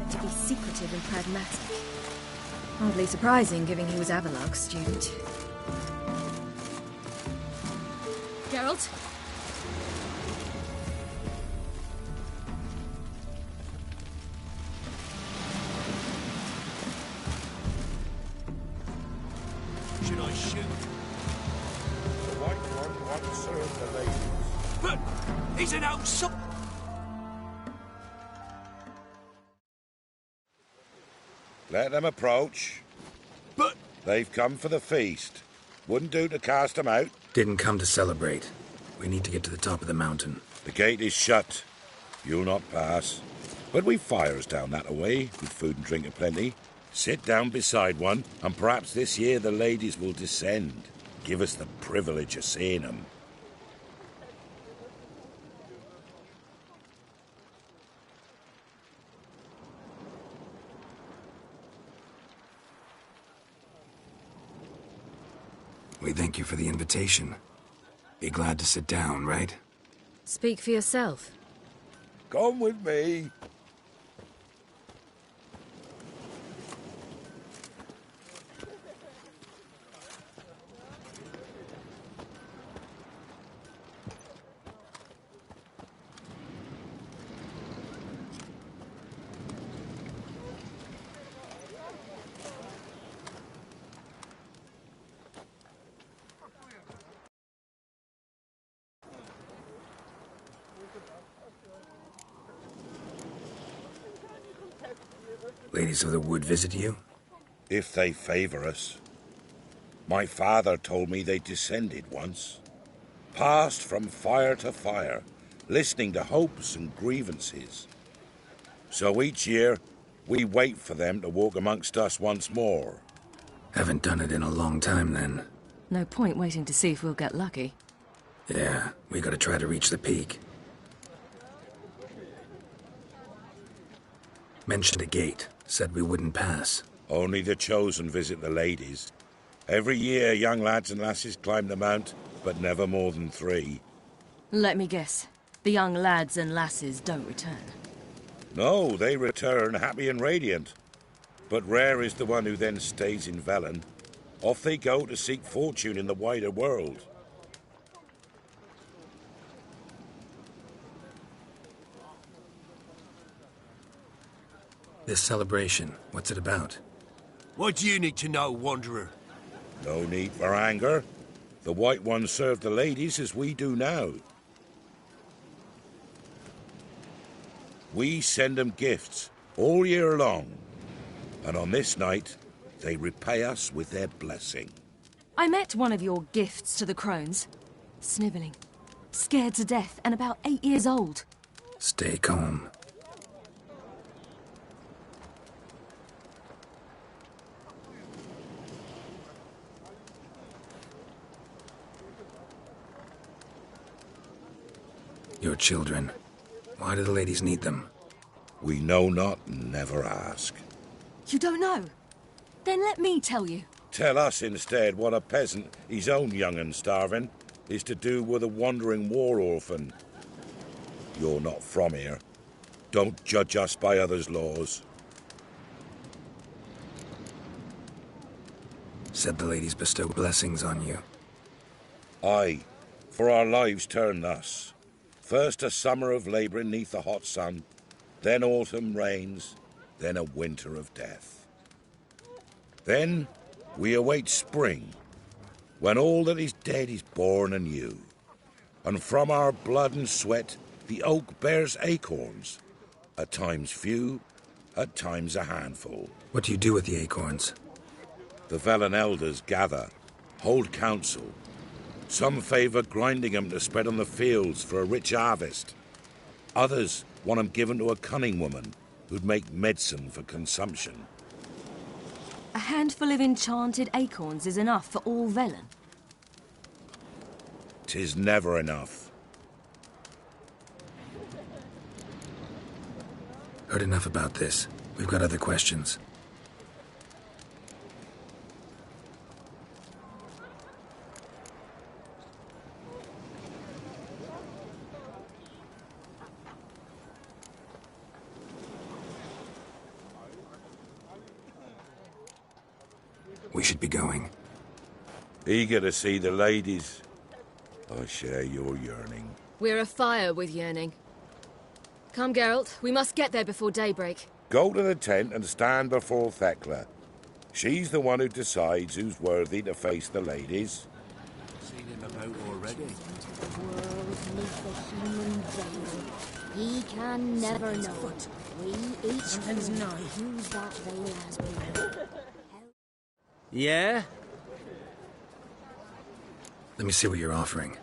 to be secretive and pragmatic. Hardly surprising, given he was Avalok's student. Geralt? Should I shoot? The white one wants to serve the ladies. But he's an outside. Let them approach. But they've come for the feast. Wouldn't do to cast them out. Didn't come to celebrate. We need to get to the top of the mountain. The gate is shut. You'll not pass. But we've fires down that away, with food and drink aplenty. Sit down beside one, and perhaps this year the ladies will descend. Give us the privilege of seeing them. We thank you for the invitation. Be glad to sit down, right? Speak for yourself. Come with me. Ladies of the Wood visit you? If they favor us. My father told me they descended once. Passed from fire to fire, listening to hopes and grievances. So each year, we wait for them to walk amongst us once more. Haven't done it in a long time, then. No point waiting to see if we'll get lucky. Yeah, we gotta try to reach the peak. Mentioned a gate. Said we wouldn't pass. Only the chosen visit the ladies. Every year, young lads and lasses climb the mount, but never more than 3. Let me guess. The young lads and lasses don't return. No, they return happy and radiant. But rare is the one who then stays in Velen. Off they go to seek fortune in the wider world. This celebration, what's it about? What do you need to know, Wanderer? No need for anger. The White Ones serve the ladies as we do now. We send them gifts all year long. And on this night, they repay us with their blessing. I met one of your gifts to the crones. Snivelling. Scared to death and about 8 years old. Stay calm. Your children. Why do the ladies need them? We know not and never ask. You don't know? Then let me tell you. Tell us instead what a peasant, his own young and starving, is to do with a wandering war orphan. You're not from here. Don't judge us by others' laws. Said the ladies bestow blessings on you. Aye, for our lives turn thus. First a summer of labouring neath the hot sun, then autumn rains, then a winter of death. Then we await spring, when all that is dead is born anew. And from our blood and sweat the oak bears acorns, at times few, at times a handful. What do you do with the acorns? The Velen elders gather, hold council. Some favour grinding them to spread on the fields for a rich harvest. Others want them given to a cunning woman who'd make medicine for consumption. A handful of enchanted acorns is enough for all Velen. 'Tis never enough. Heard enough about this. We've got other questions. We should be going. Eager to see the ladies. I share your yearning. We're afire with yearning. Come, Geralt. We must get there before daybreak. Go to the tent and stand before Thekla. She's the one who decides who's worthy to face the ladies. Seen him about already. He can never know. We each know whose that veil has been. Yeah? Let me see what you're offering.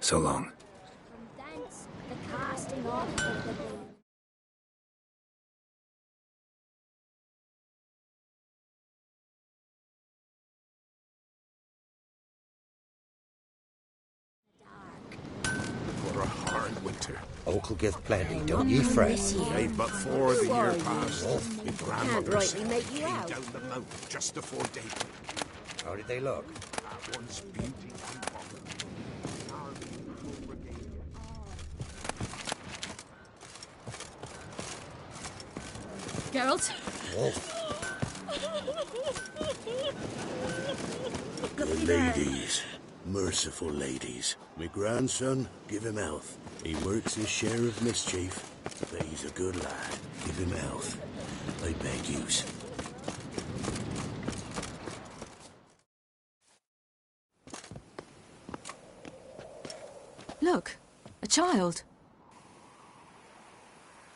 So long. From thence, the casting off of the blade. For a hard winter. Oak'll give plenty, don't ye fret. Nay, but for the year past, my grandmother rightly said make you came out. down the mountain just afore day. How did they look? That one's beauty and Geralt? The ladies. Merciful ladies. My grandson, give him health. He works his share of mischief, but he's a good lad. Give him health. I beg yous. Look, a child.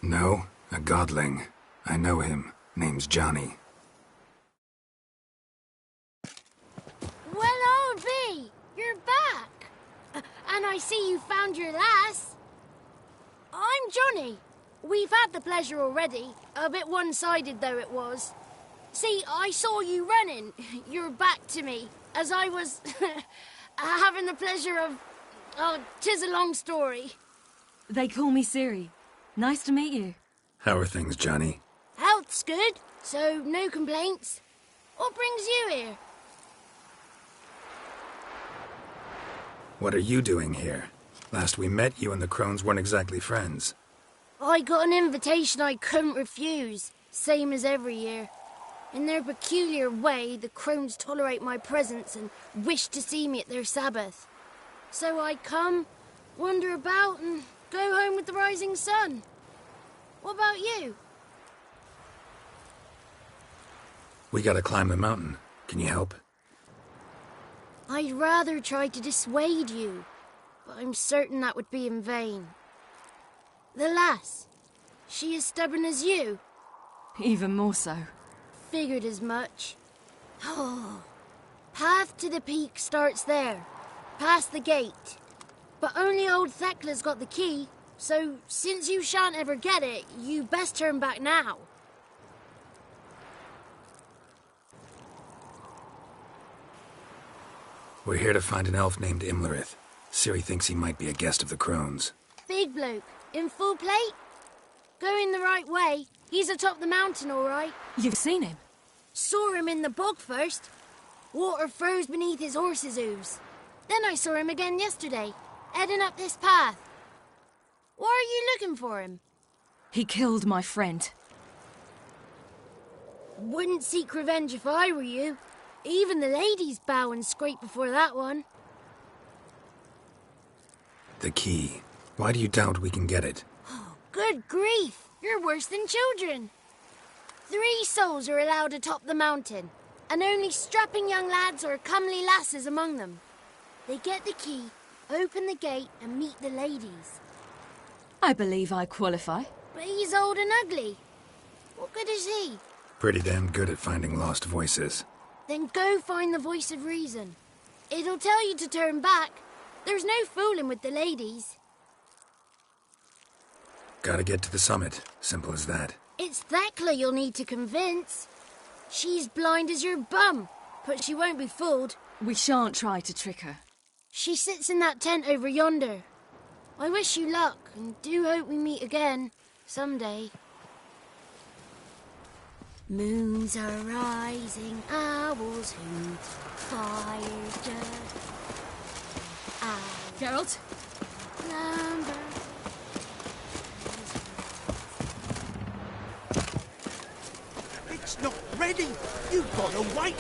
No, a godling. I know him. Name's Johnny. Well, old B, you're back. And I see you found your lass. I'm Johnny. We've had the pleasure already. A bit one-sided, though it was. See, I saw you running. You're back to me, as I was having the pleasure of... Oh, 'tis a long story. They call me Ciri. Nice to meet you. How are things, Johnny? Health's good, so no complaints. What brings you here? What are you doing here? Last we met, you and the crones weren't exactly friends. I got an invitation I couldn't refuse, same as every year. In their peculiar way, the crones tolerate my presence and wish to see me at their Sabbath. So I come, wander about, and go home with the rising sun. What about you? We gotta climb the mountain. Can you help? I'd rather try to dissuade you, but I'm certain that would be in vain. The lass, she as stubborn as you? Even more so. Figured as much. Oh, path to the peak starts there, past the gate. But only old Thekla's got the key, so since you shan't ever get it, you best turn back now. We're here to find an elf named Imlerith. Ciri thinks he might be a guest of the crones. Big bloke, in full plate? Going the right way. He's atop the mountain, all right. You've seen him? Saw him in the bog first. Water froze beneath his horse's hooves. Then I saw him again yesterday, heading up this path. Why are you looking for him? He killed my friend. Wouldn't seek revenge if I were you. Even the ladies bow and scrape before that one. The key. Why do you doubt we can get it? Good grief, you're worse than children. 3 souls are allowed atop the mountain, and only strapping young lads or comely lasses among them. They get the key, open the gate, and meet the ladies. I believe I qualify. But he's old and ugly. What good is he? Pretty damn good at finding lost voices. Then go find the voice of reason. It'll tell you to turn back. There's no fooling with the ladies. Gotta get to the summit. Simple as that. It's Thekla you'll need to convince. She's blind as your bum, but she won't be fooled. We shan't try to trick her. She sits in that tent over yonder. I wish you luck, and do hope we meet again, someday. Moons are rising, owls hoot, fires just... Geralt? Lumber... It's not ready! You've got to wait!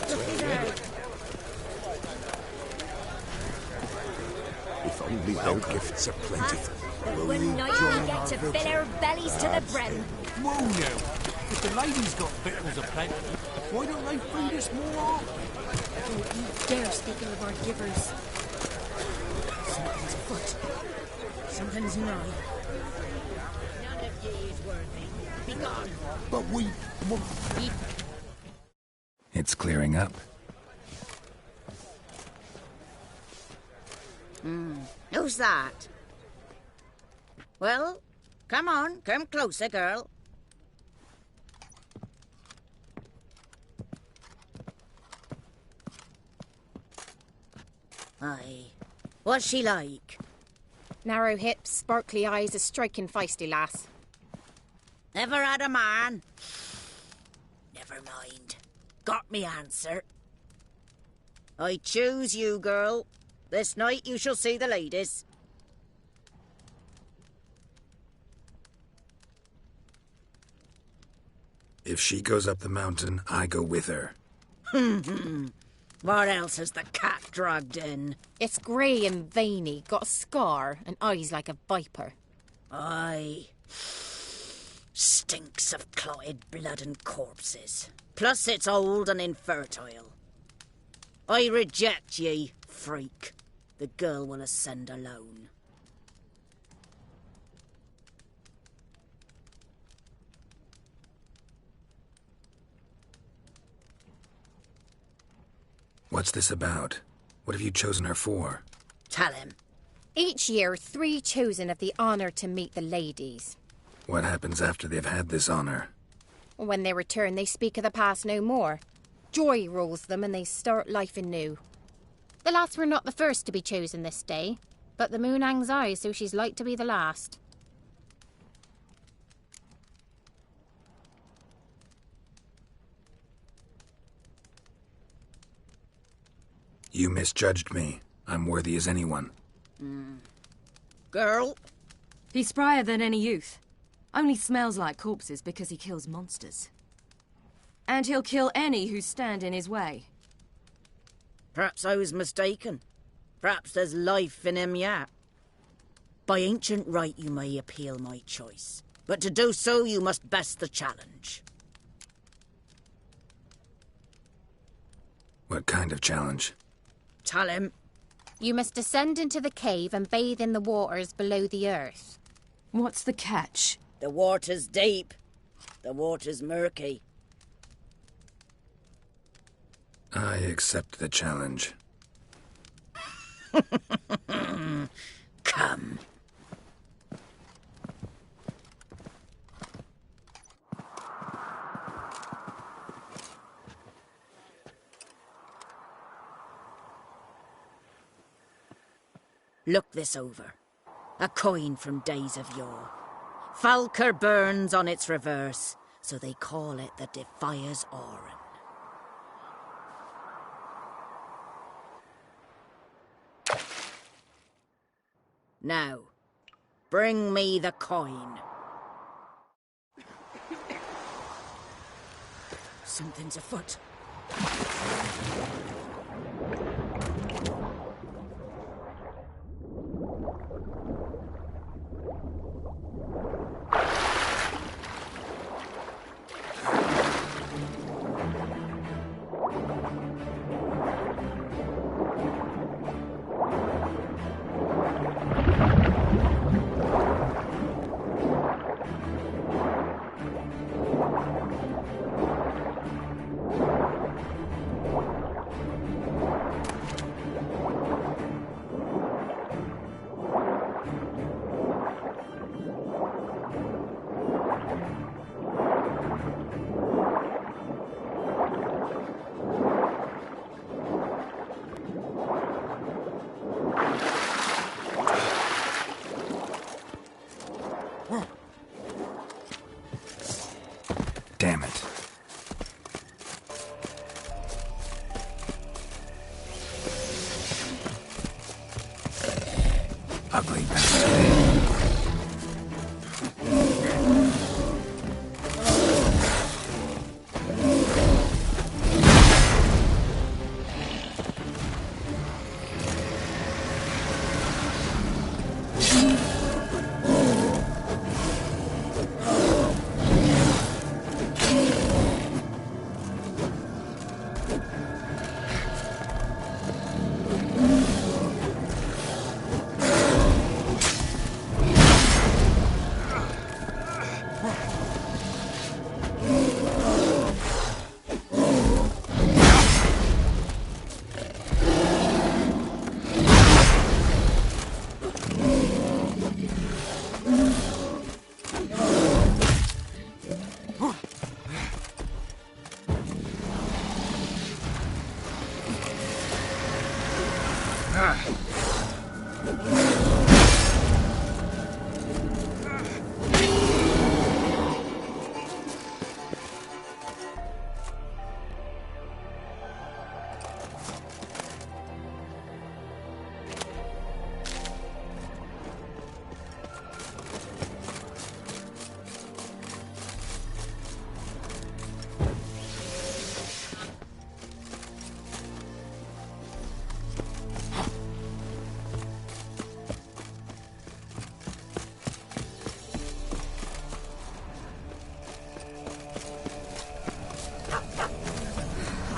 If only our gifts are plentiful. But one night we get to fill our bellies to the brim. Whoa now! If the ladies got victuals aplenty, why don't they feed us more often? Don't you dare speak ill of our givers. Something's afoot. Something's nigh. None of ye is worthy. Be gone. But we... It's clearing up. Who's that? Well, come on, come closer, girl. Aye. What's she like? Narrow hips, sparkly eyes, a striking feisty lass. Never had a man? Never mind. Got me answer. I choose you, girl. This night you shall see the ladies. If she goes up the mountain, I go with her. What else has the cat dragged in? It's grey and veiny, got a scar, and eyes like a viper. Aye. Stinks of clotted blood and corpses. Plus it's old and infertile. I reject ye, freak. The girl will ascend alone. What's this about? What have you chosen her for? Tell him. Each year, 3 chosen have the honour to meet the ladies. What happens after they've had this honour? When they return, they speak of the past no more. Joy rules them and they start life anew. The lass were not the first to be chosen this day, but the moon hangs high, so she's like to be the last. You misjudged me. I'm worthy as anyone. Girl? He's sprier than any youth. Only smells like corpses because he kills monsters. And he'll kill any who stand in his way. Perhaps I was mistaken. Perhaps there's life in him yet. By ancient right you may appeal my choice. But to do so you must best the challenge. What kind of challenge? Tell him. You must descend into the cave and bathe in the waters below the earth. What's the catch? The water's deep. The water's murky. I accept the challenge. Come. Look this over. A coin from days of yore. Falker burns on its reverse, so they call it the Defier's Oran. Now, bring me the coin. Something's afoot. Damn it. Ugly bastard.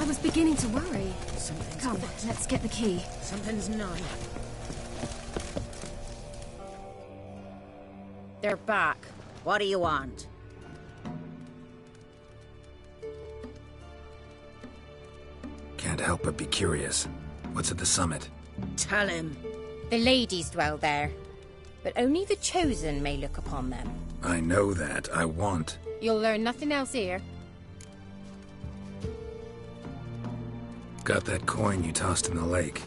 I was beginning to worry. Come, let's get the key. Something's gnawing. They're back. What do you want? Can't help but be curious. What's at the summit? Tell him. The ladies dwell there, but only the chosen may look upon them. I know that. I want. You'll learn nothing else here. Got that coin you tossed in the lake.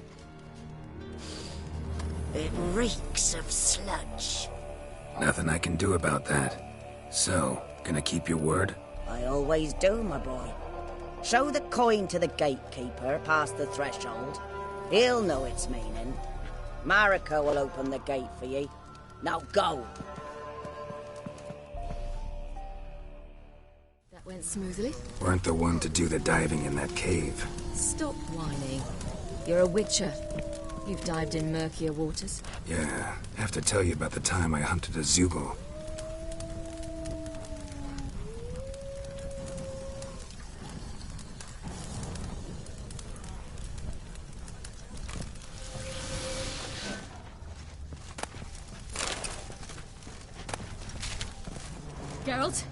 It reeks of sludge. Nothing I can do about that. So, gonna keep your word? I always do, my boy. Show the coin to the gatekeeper past the threshold. He'll know its meaning. Marika will open the gate for ye. Now go. That went smoothly. Weren't the one to do the diving in that cave. Stop whining. You're a witcher. You've dived in murkier waters. Yeah, have to tell you about the time I hunted a Zugel. Geralt?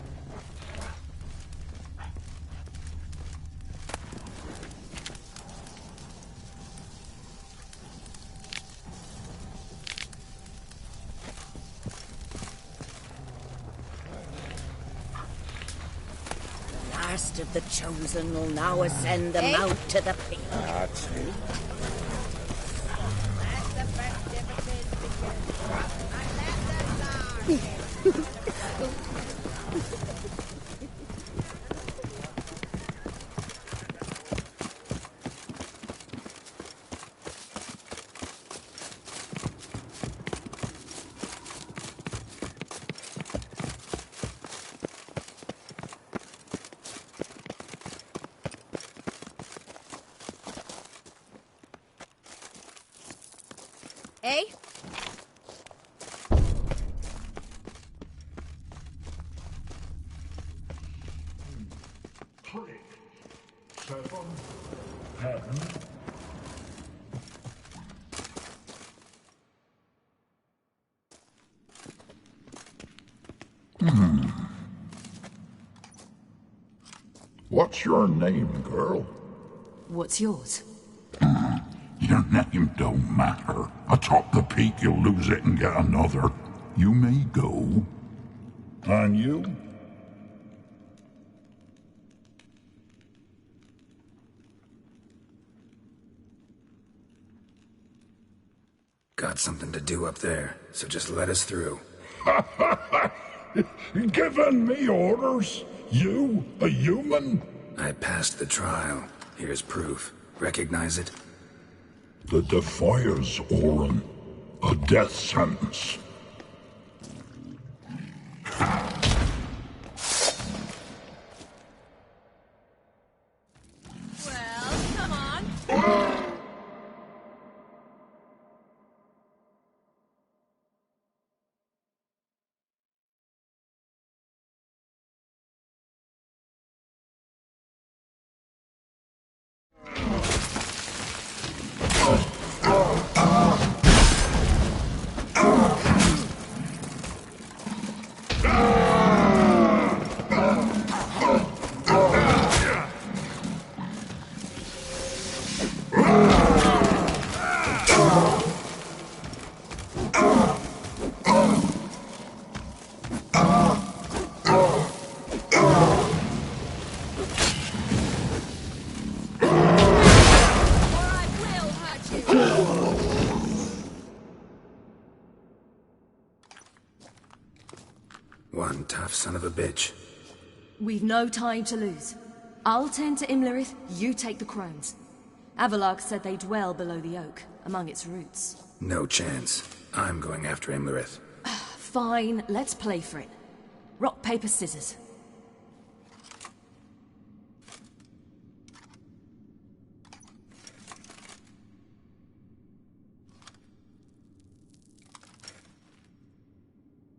Last of the chosen will now ascend them out to the peak. That's it. Eh? What's your name, girl? What's yours? Your name don't matter. Atop the peak, you'll lose it and get another. You may go. And you? Got something to do up there, so just let us through. Giving me orders? You, a human? I passed the trial. Here's proof. Recognize it? The Defier's Orin. A death sentence. Well, come on. One tough son of a bitch. We've no time to lose. I'll tend to Imlerith, you take the crones. Avalark said they dwell below the oak, among its roots. No chance. I'm going after Imlerith. Fine, let's play for it. Rock, paper, scissors.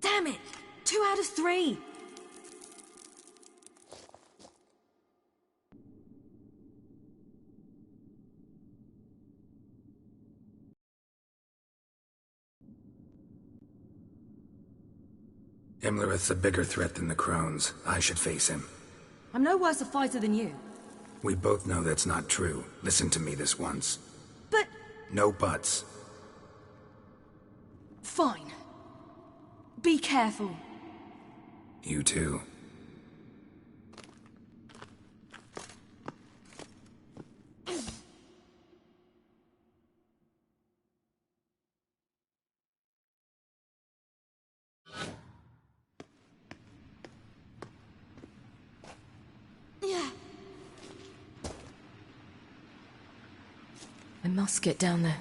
Damn it! 2 out of 3! Imlerith's a bigger threat than the crones. I should face him. I'm no worse a fighter than you. We both know that's not true. Listen to me this once. But... No buts. Fine. Be careful. You too. I must get down there.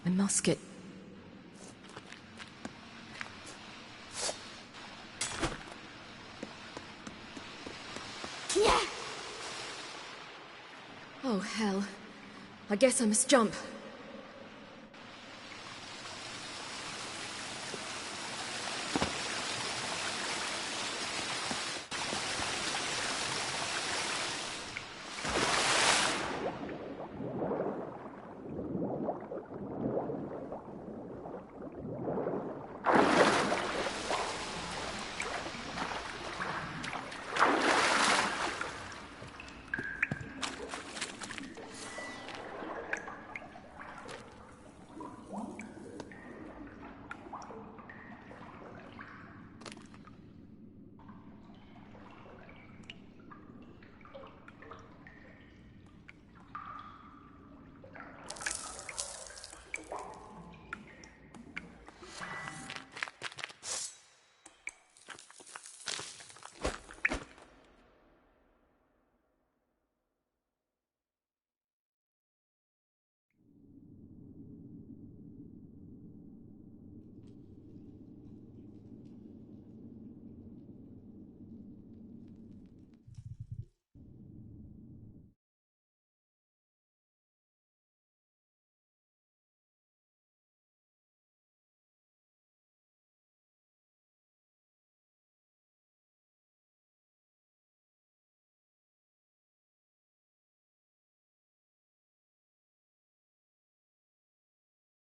My musket. Yeah. Oh, hell. I guess I must jump.